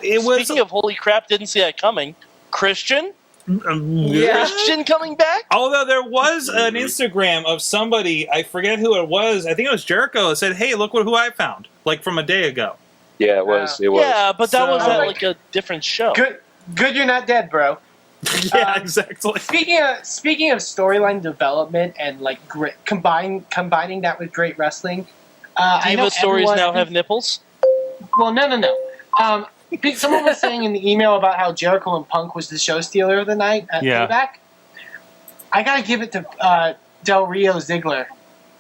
Speaker 4: It was.
Speaker 9: Speaking of holy crap, didn't see that coming. Christian coming back?
Speaker 4: Although there was an Instagram of somebody, I forget who it was, I think it was Jericho, that said, hey, look who I found, like from a day ago.
Speaker 1: Yeah, it was.
Speaker 9: Yeah, but that was at like a different show.
Speaker 7: Good you're not dead, bro.
Speaker 4: Yeah, exactly.
Speaker 7: Speaking of storyline development and like combining that with great wrestling, I know
Speaker 9: stories now have nipples?
Speaker 7: Well, no. Someone was saying in the email about how Jericho and Punk was the show stealer of the night at Payback. I gotta give it to Del Rio Ziggler.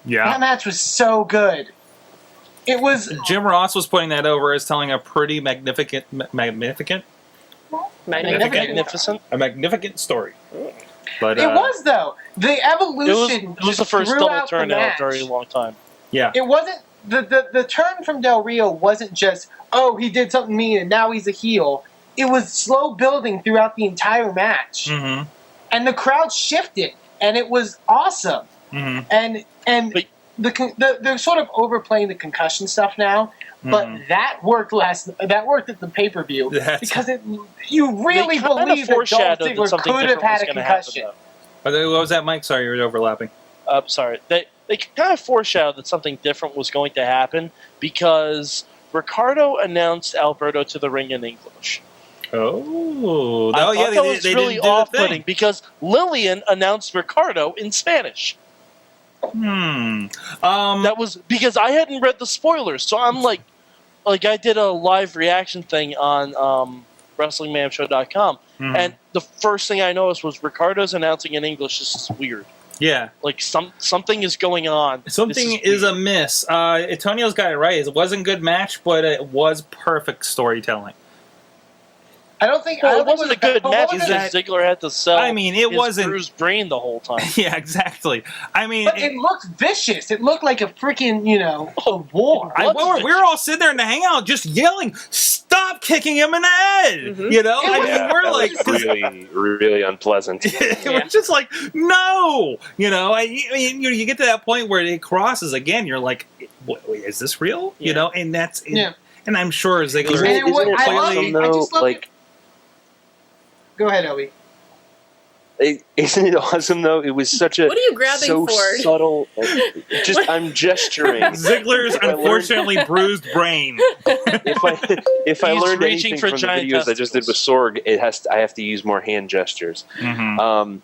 Speaker 4: Yeah,
Speaker 7: that match was so good. It was.
Speaker 4: Jim Ross was putting that over as telling a pretty magnificent story. But
Speaker 7: it was though the evolution.
Speaker 9: It was the first double turn in a very long time.
Speaker 4: Yeah,
Speaker 7: it wasn't the turn from Del Rio wasn't just he did something mean and now he's a heel. It was slow building throughout the entire match, and the crowd shifted, and it was awesome. And they're sort of overplaying the concussion stuff now, but that worked at the pay-per-view because you really believe that Dolph Ziggler could have had a concussion.
Speaker 4: What was that, Mike? Sorry, you were overlapping.
Speaker 9: Sorry. They kind of foreshadowed that something different was going to happen because Ricardo announced Alberto to the ring in English.
Speaker 4: Oh,
Speaker 9: that was really off-putting because Lillian announced Ricardo in Spanish. That was because I hadn't read the spoilers, so I'm like I did a live reaction thing on WrestlingMayhemShow.com, and the first thing I noticed was Ricardo's announcing in English. This is weird.
Speaker 4: Yeah,
Speaker 9: like something is going on.
Speaker 4: Something is amiss. Antonio's got it right. It wasn't a good match, but it was perfect storytelling.
Speaker 7: I don't think
Speaker 9: it wasn't a good match because Ziggler had to sell.
Speaker 4: I mean, it wasn't
Speaker 9: bruised brain the whole time.
Speaker 4: Yeah, exactly. I mean,
Speaker 7: but it looked vicious. It looked like a freaking a war.
Speaker 4: We were all sitting there in the hangout just yelling, "Stop kicking him in the head!" I mean, we're like
Speaker 1: really, really unpleasant.
Speaker 4: We're just like, no, you get to that point where it crosses again. You're like, wait, is this real? And that's and I'm sure Ziggler.
Speaker 7: Go ahead, Obi.
Speaker 1: Isn't it awesome though? It was such a
Speaker 6: what are you grabbing
Speaker 1: so
Speaker 6: for?
Speaker 1: Subtle. I'm gesturing.
Speaker 4: Ziggler's unfortunately bruised brain.
Speaker 1: If I learned anything from the videos I just did with Sorg, I have to use more hand gestures. How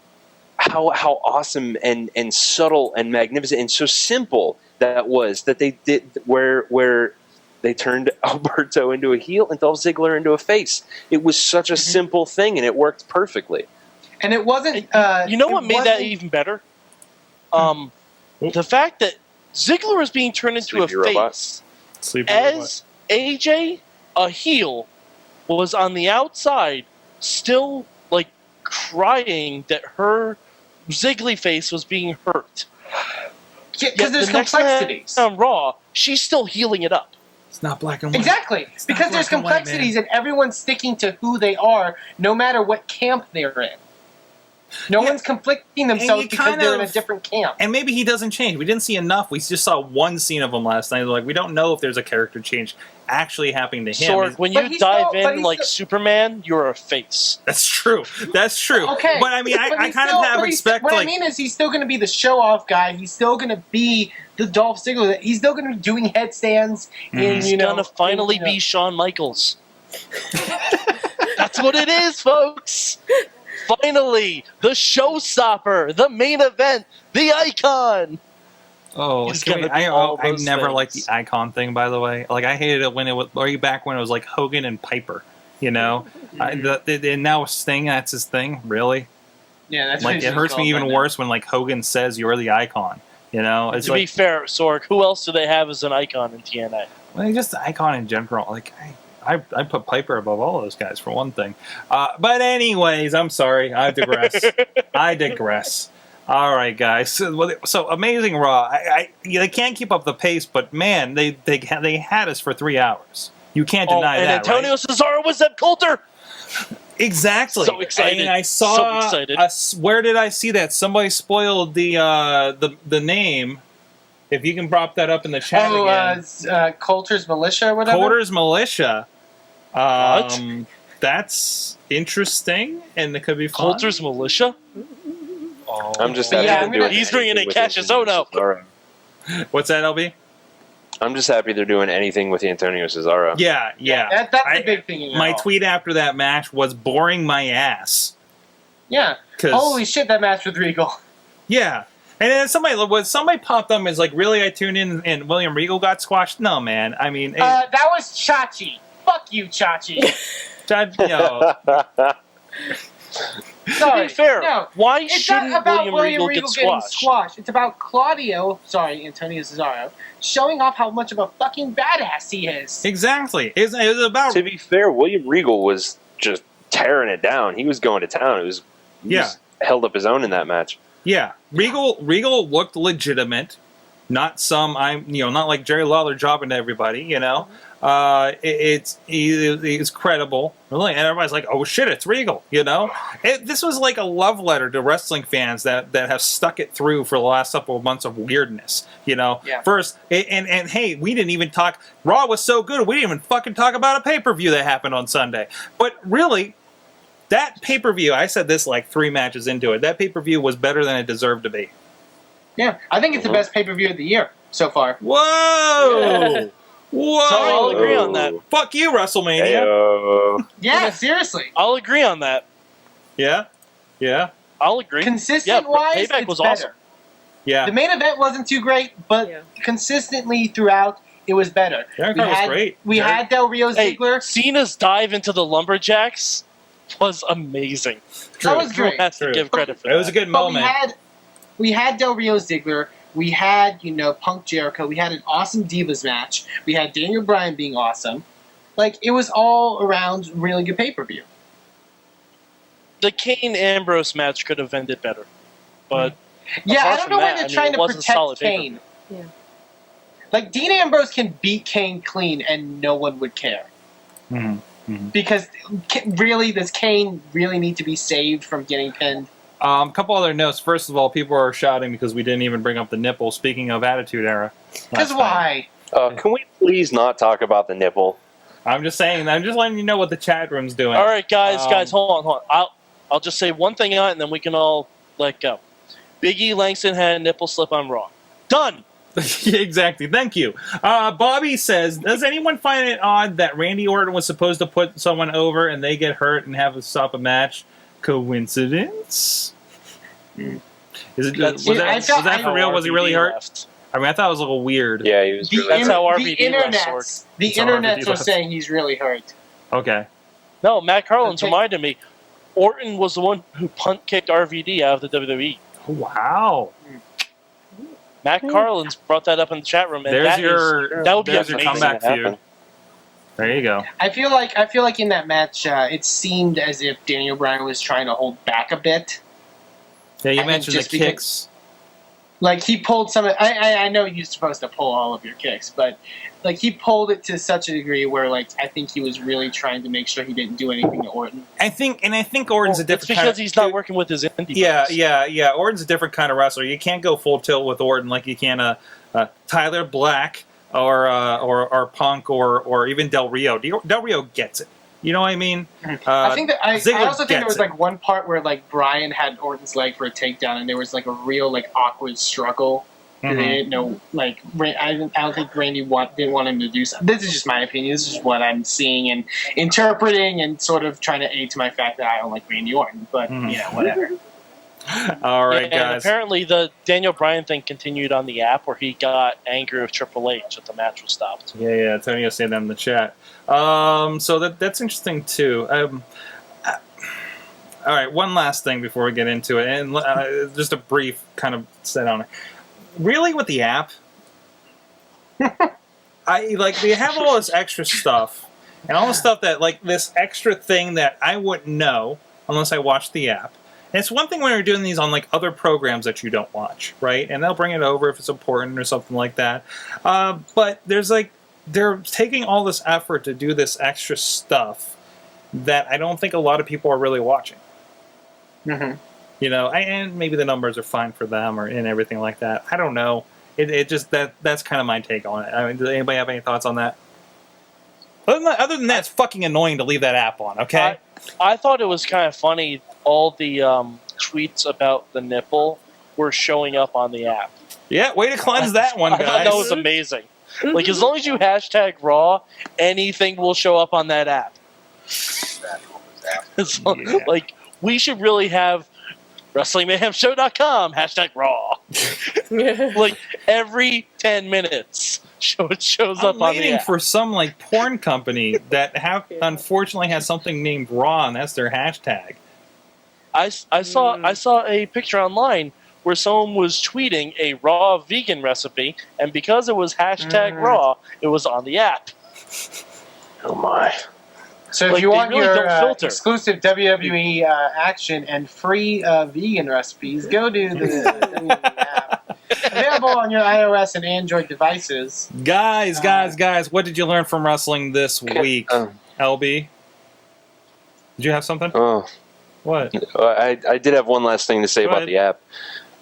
Speaker 1: awesome and subtle and magnificent and so simple that was that they did where they turned Alberto into a heel and Dolph Ziggler into a face. It was such a simple thing, and it worked perfectly.
Speaker 7: And it wasn't...
Speaker 9: you know what made that even better? The fact that Ziggler was being turned into a face as AJ, a heel, was on the outside still crying that her Ziggly face was being hurt.
Speaker 7: Because there's complexities.
Speaker 9: On Raw, she's still healing it up.
Speaker 4: It's not black and white.
Speaker 7: Exactly,
Speaker 4: It's not
Speaker 7: because there's
Speaker 4: black and white, man.
Speaker 7: complexities and everyone's sticking to who they are, no matter what camp they're in. No
Speaker 4: Yeah.
Speaker 7: one's conflicting themselves
Speaker 4: you
Speaker 7: because
Speaker 4: kind
Speaker 7: they're in a
Speaker 4: of-
Speaker 7: different camp.
Speaker 4: And maybe he doesn't change. We didn't see enough. We just saw one scene of him last night. Like, we don't know if there's a character change actually happening to him.
Speaker 9: Sorg, when
Speaker 7: But
Speaker 9: you
Speaker 7: he's
Speaker 9: dive
Speaker 7: still- but
Speaker 9: in
Speaker 7: he's
Speaker 9: like
Speaker 7: still-
Speaker 9: Superman, you're a face.
Speaker 4: That's true. That's true.
Speaker 7: Okay,
Speaker 4: But I mean,
Speaker 7: but
Speaker 4: I
Speaker 7: he's
Speaker 4: kind
Speaker 7: still-
Speaker 4: of have
Speaker 7: but he's-
Speaker 4: respect.
Speaker 7: What
Speaker 4: Like,
Speaker 7: I mean is, he's still going to be the show-off guy. He's still going to be the Dolph Ziggler. He's still going to be doing headstands in,
Speaker 9: He's
Speaker 7: you know,
Speaker 9: gonna finally
Speaker 7: in, you know-
Speaker 9: be Shawn Michaels. That's what it is, folks. Finally, the showstopper, the main event, the icon.
Speaker 4: oh,
Speaker 9: He's
Speaker 4: can we-
Speaker 9: gonna be all
Speaker 4: I
Speaker 9: those
Speaker 4: never liked the
Speaker 9: things.
Speaker 4: icon thing. By the way, like I hated it when it was way back when it was like Hogan and Piper. You know, and now Sting. That's his thing. Really,
Speaker 7: Yeah, that's
Speaker 4: like
Speaker 7: what
Speaker 4: it
Speaker 7: he's
Speaker 4: hurts me
Speaker 7: called
Speaker 4: even
Speaker 7: right now.
Speaker 4: worse when like Hogan says you're the icon. You know, it's
Speaker 9: To be
Speaker 4: like
Speaker 9: fair, Sorg, who else do they have as an icon in TNA?
Speaker 4: well, just the icon in general. Like I put Piper above all those guys for one thing. But anyways, I'm sorry. I digress. I digress. All right, guys. So Amazing Raw. They can't keep up the pace, but man, they had us for 3 hours. You can't deny
Speaker 9: and
Speaker 4: that,
Speaker 9: Antonio
Speaker 4: right?
Speaker 9: Cesaro was Zeb Coulter.
Speaker 4: Exactly.
Speaker 9: So excited.
Speaker 4: And I saw.
Speaker 9: So excited.
Speaker 4: Where did I see that? Somebody spoiled the name. If you can prop that up in the chat again.
Speaker 7: Coulter's Militia or whatever?
Speaker 4: Coulter's Militia.
Speaker 9: What?
Speaker 4: That's interesting, and it could be fun.
Speaker 9: Coulter's Militia?
Speaker 1: I'm just
Speaker 7: But
Speaker 1: happy
Speaker 7: yeah,
Speaker 1: they're
Speaker 7: I'm
Speaker 1: doing
Speaker 7: gonna-
Speaker 9: He's bringing in
Speaker 1: anything with
Speaker 9: Cassius
Speaker 1: Antonio
Speaker 9: Ohno.
Speaker 1: Cesaro.
Speaker 4: What's that, LB?
Speaker 1: I'm just happy they're doing anything with Antonio Cesaro.
Speaker 4: Yeah.
Speaker 7: That's the big thing. In it
Speaker 4: My
Speaker 7: all.
Speaker 4: tweet after that match was boring my ass.
Speaker 7: Yeah.
Speaker 4: 'Cause-
Speaker 7: Holy shit, that match with Regal.
Speaker 4: Yeah. And then somebody popped up and was like, really, I tuned in and William Regal got squashed? No, man. I mean,
Speaker 7: That was Chachi. Fuck you, Chachi.
Speaker 4: you know,
Speaker 7: Sorry.
Speaker 9: To be fair,
Speaker 7: no.
Speaker 9: why
Speaker 7: It's
Speaker 9: shouldn't
Speaker 7: not about
Speaker 9: William Regal get
Speaker 7: getting
Speaker 9: squashed?
Speaker 7: squashed. It's about Antonio Cesaro, showing off how much of a fucking badass he is.
Speaker 4: exactly. It was about...
Speaker 1: To be fair, William Regal was just tearing it down. He was going to town. He
Speaker 4: Yeah.
Speaker 1: was held up his own in that match.
Speaker 4: Yeah, Regal looked legitimate, not not like Jerry Lawler jobbing to everybody. You know, it's credible, really, and everybody's like, "Oh shit, it's Regal." You know, this was like a love letter to wrestling fans that have stuck it through for the last couple of months of weirdness. You know,
Speaker 7: Yeah.
Speaker 4: first and hey, we didn't even talk. Raw was so good, we didn't even fucking talk about a pay-per-view that happened on Sunday. But really. That pay-per-view, I said this like 3 matches into it, that pay-per-view was better than it deserved to be.
Speaker 7: Yeah, I think it's the best pay-per-view of the year so far.
Speaker 4: Whoa! Whoa!
Speaker 9: So I'll agree on that.
Speaker 4: Fuck you, WrestleMania.
Speaker 1: Heyo.
Speaker 7: Yeah, seriously.
Speaker 9: I'll agree on that.
Speaker 4: Yeah? Yeah?
Speaker 9: I'll agree.
Speaker 7: Consistent-wise,
Speaker 9: Payback
Speaker 7: it's
Speaker 9: was
Speaker 7: better.
Speaker 9: awesome.
Speaker 4: Yeah.
Speaker 7: The main event wasn't too great, but
Speaker 6: Yeah.
Speaker 7: consistently throughout, it was better.
Speaker 4: Derek Carr was great.
Speaker 7: We had Del Rio
Speaker 9: Hey,
Speaker 7: Ziggler.
Speaker 9: Cena's dive into the Lumberjacks was amazing.
Speaker 7: That was
Speaker 9: Drew
Speaker 7: great.
Speaker 9: has to
Speaker 4: True.
Speaker 9: give credit for
Speaker 4: It was a
Speaker 9: that.
Speaker 4: good
Speaker 7: But
Speaker 4: moment.
Speaker 7: we had Del Rio Ziggler. We had, Punk Jericho. We had an awesome Divas match. We had Daniel Bryan being awesome. Like, it was all around really good pay-per-view.
Speaker 9: The Kane Ambrose match could have ended better, but
Speaker 7: Yeah, I
Speaker 9: Apart
Speaker 7: don't
Speaker 9: from
Speaker 7: know why
Speaker 9: that,
Speaker 7: they're
Speaker 9: I mean,
Speaker 7: trying
Speaker 9: it
Speaker 7: to
Speaker 9: was a solid
Speaker 7: protect Kane.
Speaker 6: Yeah.
Speaker 7: Like, Dean Ambrose can beat Kane clean and no one would care.
Speaker 4: Mhm. Mhm.
Speaker 7: Because, really, does Kane really need to be saved from getting pinned?
Speaker 4: Couple other notes. First of all, people are shouting because we didn't even bring up the nipple. Speaking of Attitude Era.
Speaker 7: Because
Speaker 4: last
Speaker 7: why?
Speaker 1: Can we please not talk about the nipple?
Speaker 4: night. I'm just saying. I'm just letting you know what the chat room's doing.
Speaker 9: all right, guys,
Speaker 4: Um,
Speaker 9: hold on. I'll just say one thing on it, and then we can all let go. Big E Langston had a nipple slip on Raw. Done.
Speaker 4: Exactly. Thank you. Bobby says, does anyone find it odd that Randy Orton was supposed to put someone over and they get hurt and have to stop a match? Coincidence? Was that for real? Was he really hurt?
Speaker 9: Left.
Speaker 4: I mean, I thought it was a little weird.
Speaker 1: Yeah, he was.
Speaker 9: That's how
Speaker 7: the
Speaker 9: RVD left,
Speaker 7: internets, the
Speaker 4: That's how
Speaker 7: internets
Speaker 4: RVD
Speaker 7: are
Speaker 4: left.
Speaker 7: saying he's really hurt.
Speaker 4: Okay.
Speaker 9: No, Matt Carlin's
Speaker 7: Okay.
Speaker 9: reminded me. Orton was the one who punt kicked RVD out of the WWE.
Speaker 4: Oh, wow.
Speaker 9: Matt Carlin's brought that up in the chat room, and
Speaker 4: There's
Speaker 9: that
Speaker 4: your
Speaker 9: would be
Speaker 4: there's your
Speaker 9: amazing.
Speaker 4: comeback
Speaker 1: to happen.
Speaker 4: feud. There you go.
Speaker 7: I feel like in that match, it seemed as if Daniel Bryan was trying to hold back a bit.
Speaker 4: Yeah, you
Speaker 7: I think
Speaker 4: mentioned the
Speaker 7: just because-
Speaker 4: kicks.
Speaker 7: Like, he pulled some... I know you're supposed to pull all of your kicks, but, like, he pulled it to such a degree where, like, I think he was really trying to make sure he didn't do anything to Orton.
Speaker 4: I think Orton's a different
Speaker 9: It's because he's not working with his indie buddies.
Speaker 4: Yeah. Orton's a different kind of wrestler. You can't go full tilt with Orton like you can Tyler Black or Punk or even Del Rio. Del Rio gets it. You know what I mean?
Speaker 7: I think that I also think there was
Speaker 4: it.
Speaker 7: like one part where like Brian had Orton's leg for a takedown, and there was like a real like awkward struggle. They didn't know, like, I don't think Randy didn't want him to do something. This is just my opinion. This is what I'm seeing and interpreting, and sort of trying to aid to my fact that I don't like Randy Orton. But yeah, whatever.
Speaker 4: All right,
Speaker 9: and
Speaker 4: guys.
Speaker 9: Apparently, the Daniel Bryan thing continued on the app, where he got angry with Triple H that the match was stopped.
Speaker 4: Yeah. Antonio said that in the chat. So that's interesting too. All right, one last thing before we get into it, and just a brief kind of set on it. Really, with the app, they have all this extra stuff, and all the stuff that, like, this extra thing that I wouldn't know unless I watched the app. And it's one thing when you're doing these on, like, other programs that you don't watch, right? And they'll bring it over if it's important or something like that. But there's, like, they're taking all this effort to do this extra stuff that I don't think a lot of people are really watching.
Speaker 7: Mm-hmm.
Speaker 4: You know, and maybe the numbers are fine for them and everything like that. I don't know. It just that's kind of my take on it. I mean, does anybody have any thoughts on that? Other than that, it's fucking annoying to leave that app on. Okay.
Speaker 9: I thought it was kind of funny. All the tweets about the nipple were showing up on the app.
Speaker 4: Yeah, way to cleanse that one, guys.
Speaker 9: I thought that was amazing. Like, as long as you hashtag Raw, anything will show up on that app. Like, we should really have WrestlingMayhemShow.com hashtag Raw. Like, every 10 minutes, it shows up on the app. I'm waiting
Speaker 4: for some, like, porn company that unfortunately has something named Raw, and that's their hashtag.
Speaker 9: I saw a picture online where someone was tweeting a raw vegan recipe, and because it was hashtag raw, it was on the app.
Speaker 1: Oh my.
Speaker 7: So if you want your exclusive WWE action and free vegan recipes, go to the WWE app. Available on your iOS and Android devices.
Speaker 4: Guys, what did you learn from wrestling this week? LB? Did you have something? What?
Speaker 1: I did have one last thing to say about the app.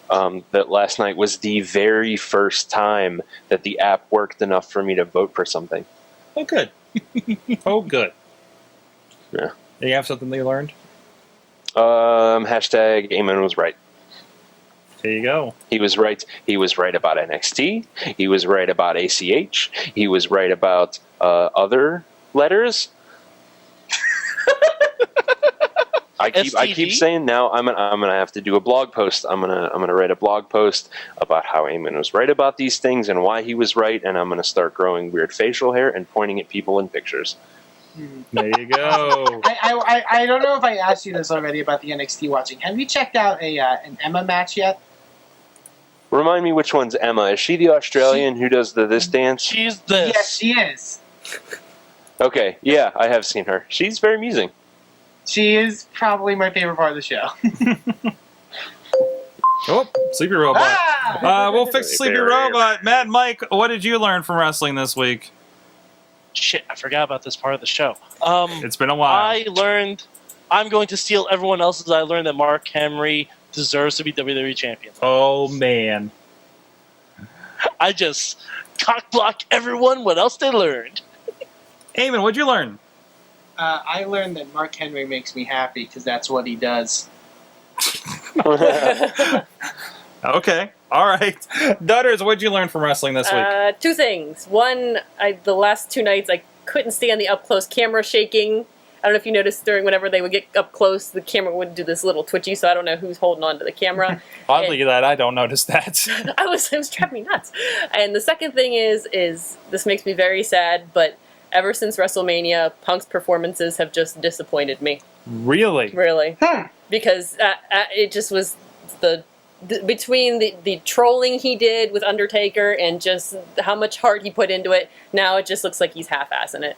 Speaker 1: That last night was the very first time that the app worked enough for me to vote for something.
Speaker 4: Oh, good. Good.
Speaker 1: Yeah.
Speaker 4: Do you have something that you learned?
Speaker 1: Hashtag Eamon was right.
Speaker 4: There you go.
Speaker 1: He was right. He was right about NXT. He was right about ACH. He was right about other letters. I keep saying now I'm gonna have to do a blog post. I'm gonna write a blog post about how Eamon was right about these things and why he was right, and I'm gonna start growing weird facial hair and pointing at people in pictures.
Speaker 4: There you go.
Speaker 7: I don't know if I asked you this already about the NXT watching. Have you checked out an Emma match yet?
Speaker 1: Remind me, which one's Emma? Is she the Australian who does this dance?
Speaker 9: She's this.
Speaker 7: Yes, she is.
Speaker 1: Okay, yeah, I have seen her. She's very amusing.
Speaker 7: She is probably my favorite part of the show.
Speaker 4: Oh, Sleepy Robot. We'll fix the Sleepy Robot. Mad Mike, what did you learn from wrestling this week?
Speaker 9: Shit, I forgot about this part of the show.
Speaker 4: It's been a while.
Speaker 9: I'm going to steal everyone else's. I learned that Mark Henry deserves to be WWE champion.
Speaker 4: Oh, man.
Speaker 9: I just cock-block everyone what else they learned.
Speaker 4: Eamon, what'd you learn?
Speaker 7: I learned that Mark Henry makes me happy because that's what he does.
Speaker 4: Okay. All right. Dudders, what'd you learn from wrestling this week?
Speaker 6: Two things. One, the last two nights I couldn't stand the up-close camera shaking. I don't know if you noticed whenever they would get up close, the camera would do this little twitchy, so I don't know who's holding on to the camera.
Speaker 4: Oddly that I don't notice that.
Speaker 6: It was driving me nuts. And the second thing is this makes me very sad, but ever since WrestleMania, Punk's performances have just disappointed me.
Speaker 4: Really?
Speaker 6: Really. Because it just was between the trolling he did with Undertaker and just how much heart he put into it, now it just looks like he's half-assing it.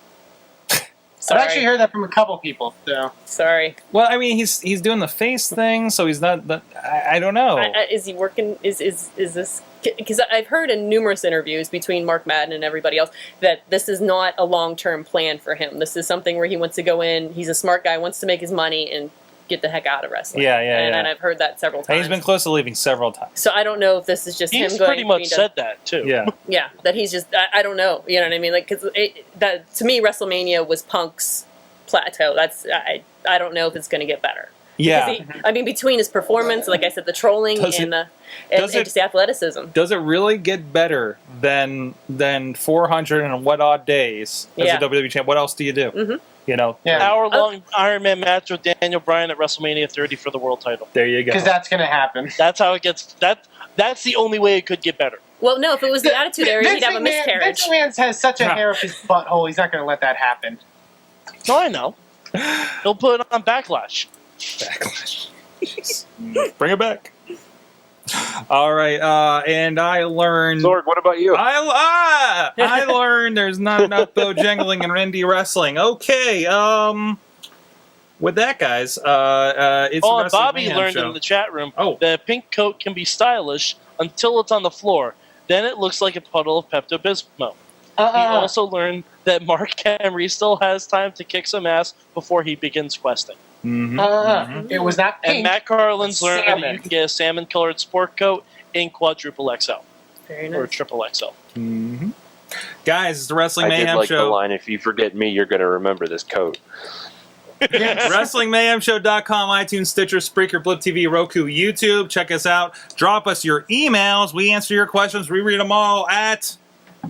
Speaker 7: I've actually heard that from a couple people. So.
Speaker 6: Sorry.
Speaker 4: Well, I mean, he's doing the face thing, so he's not. I don't know.
Speaker 6: Is he working? Is this? Because I've heard in numerous interviews between Mark Madden and everybody else that this is not a long-term plan for him. This is something where he wants to go in. He's a smart guy, wants to make his money and get the heck out of wrestling. And I've heard that several times.
Speaker 4: And he's been close to leaving several times.
Speaker 6: So I don't know if this is just him going.
Speaker 9: He's pretty much said that too.
Speaker 4: Yeah.
Speaker 6: Yeah, that he's just. I don't know. You know what I mean? Like, because that to me, WrestleMania was Punk's plateau. That's I don't know if it's going to get better.
Speaker 4: Yeah.
Speaker 6: I mean, between his performance, like I said, the trolling and just the athleticism.
Speaker 4: Does it really get better than 400 and what odd days as a WWE champ? What else do you do?
Speaker 6: Mm-hmm.
Speaker 4: You know,
Speaker 9: hour-long Iron Man match with Daniel Bryan at WrestleMania 30 for the world title.
Speaker 4: There you go.
Speaker 7: Because that's going to happen.
Speaker 9: That's how it gets. That's the only way it could get better.
Speaker 6: Well, no, if it was the Attitude Era, he'd have a miscarriage.
Speaker 7: Vince McMahon has such a hair up his butthole. He's not going to let that happen.
Speaker 9: No, I know. He'll put it on Backlash.
Speaker 4: Bring it back. All right, and I learned.
Speaker 1: Sorg, what about you?
Speaker 4: I learned there's not enough bojangling in indie wrestling. Okay, with that, guys, it's
Speaker 9: Oh, and Bobby
Speaker 4: Mayhem
Speaker 9: learned
Speaker 4: show.
Speaker 9: in the chat room that a pink coat can be stylish until it's on the floor. Then it looks like a puddle of Pepto-Bismol. He also learned that Mark Henry still has time to kick some ass before he begins questing.
Speaker 7: It was not pink.
Speaker 9: And Matt Carlin's learned that
Speaker 7: salmon.
Speaker 9: you can get a salmon-colored sport coat in quadruple XL.
Speaker 6: Very nice.
Speaker 9: Or triple XL.
Speaker 4: Mm-hmm. Guys, it's the Wrestling
Speaker 1: I
Speaker 4: Mayhem
Speaker 1: did like
Speaker 4: show.
Speaker 1: the line, if you forget me, you're going to remember this coat.
Speaker 4: WrestlingMayhemShow.com, iTunes, Stitcher, Spreaker, Blip TV, Roku, YouTube. Check us out. Drop us your emails. We answer your questions. We read them all at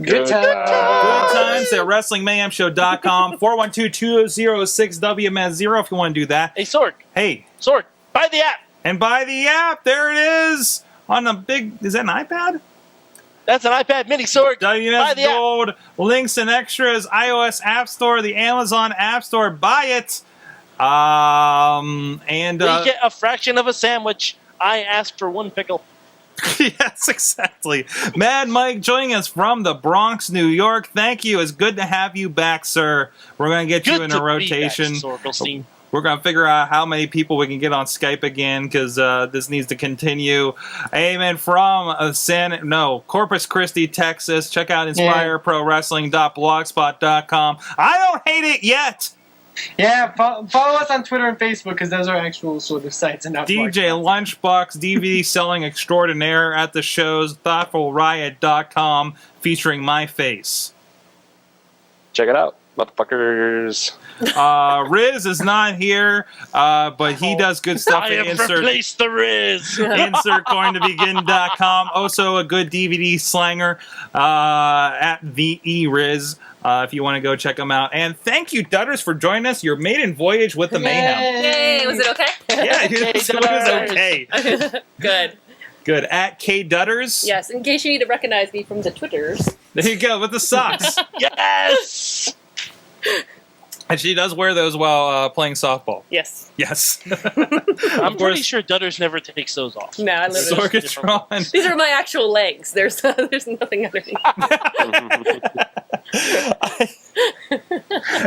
Speaker 7: Good times.
Speaker 4: Good times at WrestlingMayhemShow.com. 412-206-WMS0 if you want to do that.
Speaker 9: Hey, Sorg.
Speaker 4: Hey.
Speaker 9: Sorg, buy the app.
Speaker 4: And buy the app. There it is. On a big... Is that an iPad?
Speaker 9: That's an iPad mini, Sorg. Buy
Speaker 4: WMS
Speaker 9: the app.
Speaker 4: Gold. Links and extras. iOS App Store. The Amazon App Store. Buy it. And
Speaker 9: We get a fraction of a sandwich. I asked for one pickle.
Speaker 4: yes, exactly. Mad Mike joining us from the Bronx, New York. Thank you. It's good to have you back, sir. We're going to get you in a rotation. We're going to figure out how many people we can get on Skype again because this needs to continue. Amen. From Corpus Christi, Texas. Check out InspireProWrestling.blogspot.com. I don't hate it yet.
Speaker 7: Yeah, follow us on Twitter and Facebook because those are actual sort of sites and not
Speaker 4: DJ Lunchbox, DVD selling extraordinaire at the shows, ThoughtfulRiot.com, featuring my face.
Speaker 1: Check it out, motherfuckers.
Speaker 4: Rizz is not here, but he does good stuff
Speaker 9: I
Speaker 4: at
Speaker 9: have replaced the Rizz.
Speaker 4: InsertGoingToBegin.com. Also a good DVD slanger at the Rizz. If you want to go check them out. And thank you, Dudders, for joining us. Your maiden voyage with the Mayhem.
Speaker 6: Yay! Was it okay?
Speaker 4: Yeah, it was okay.
Speaker 6: Good.
Speaker 4: Good. At K Dudders.
Speaker 6: Yes, in case you need to recognize me from the Twitters.
Speaker 4: There you go, with the socks.
Speaker 9: Yes!
Speaker 4: And she does wear those while playing softball.
Speaker 6: Yes.
Speaker 4: Yes.
Speaker 9: I'm pretty sure Dudders never takes those off.
Speaker 6: No, I live
Speaker 4: Sorgatron.
Speaker 6: These are my actual legs. There's nothing underneath.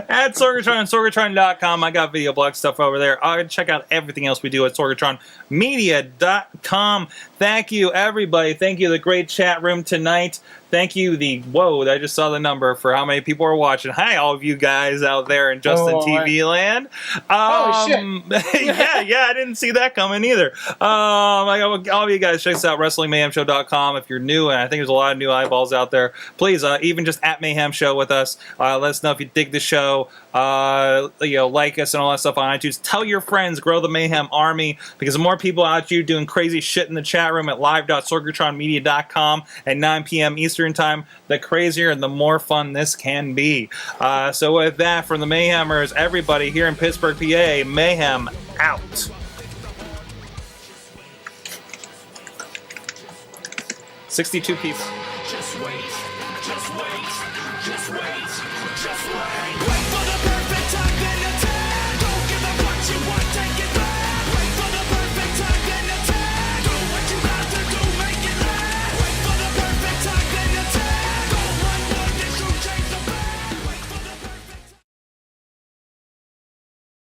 Speaker 4: At Sorgatron and Sorgatron.com. I got video blog stuff over there. Check out everything else we do at SorgatronMedia.com. Thank you, everybody. Thank you, the great chat room tonight. Thank you, I just saw the number for how many people are watching. Hi, all of you guys out there in Justin TV land.
Speaker 7: Oh, shit.
Speaker 4: yeah, I didn't see that coming either. All of you guys, check us out, WrestlingMayhemShow.com. If you're new, and I think there's a lot of new eyeballs out there, please, even just at Mayhem Show with us. Let us know if you dig the show. Like us and all that stuff on iTunes. Tell your friends, grow the Mayhem Army, because the more people out you doing crazy shit in the chat room at live.sorgatronmedia.com at 9 p.m. Eastern Time, the crazier and the more fun this can be. So with that, from the Mayhemers, everybody here in Pittsburgh, PA, Mayhem out. $62 people.
Speaker 3: Just wait, just wait, just wait, just wait. Wait for the perfect time, then attack.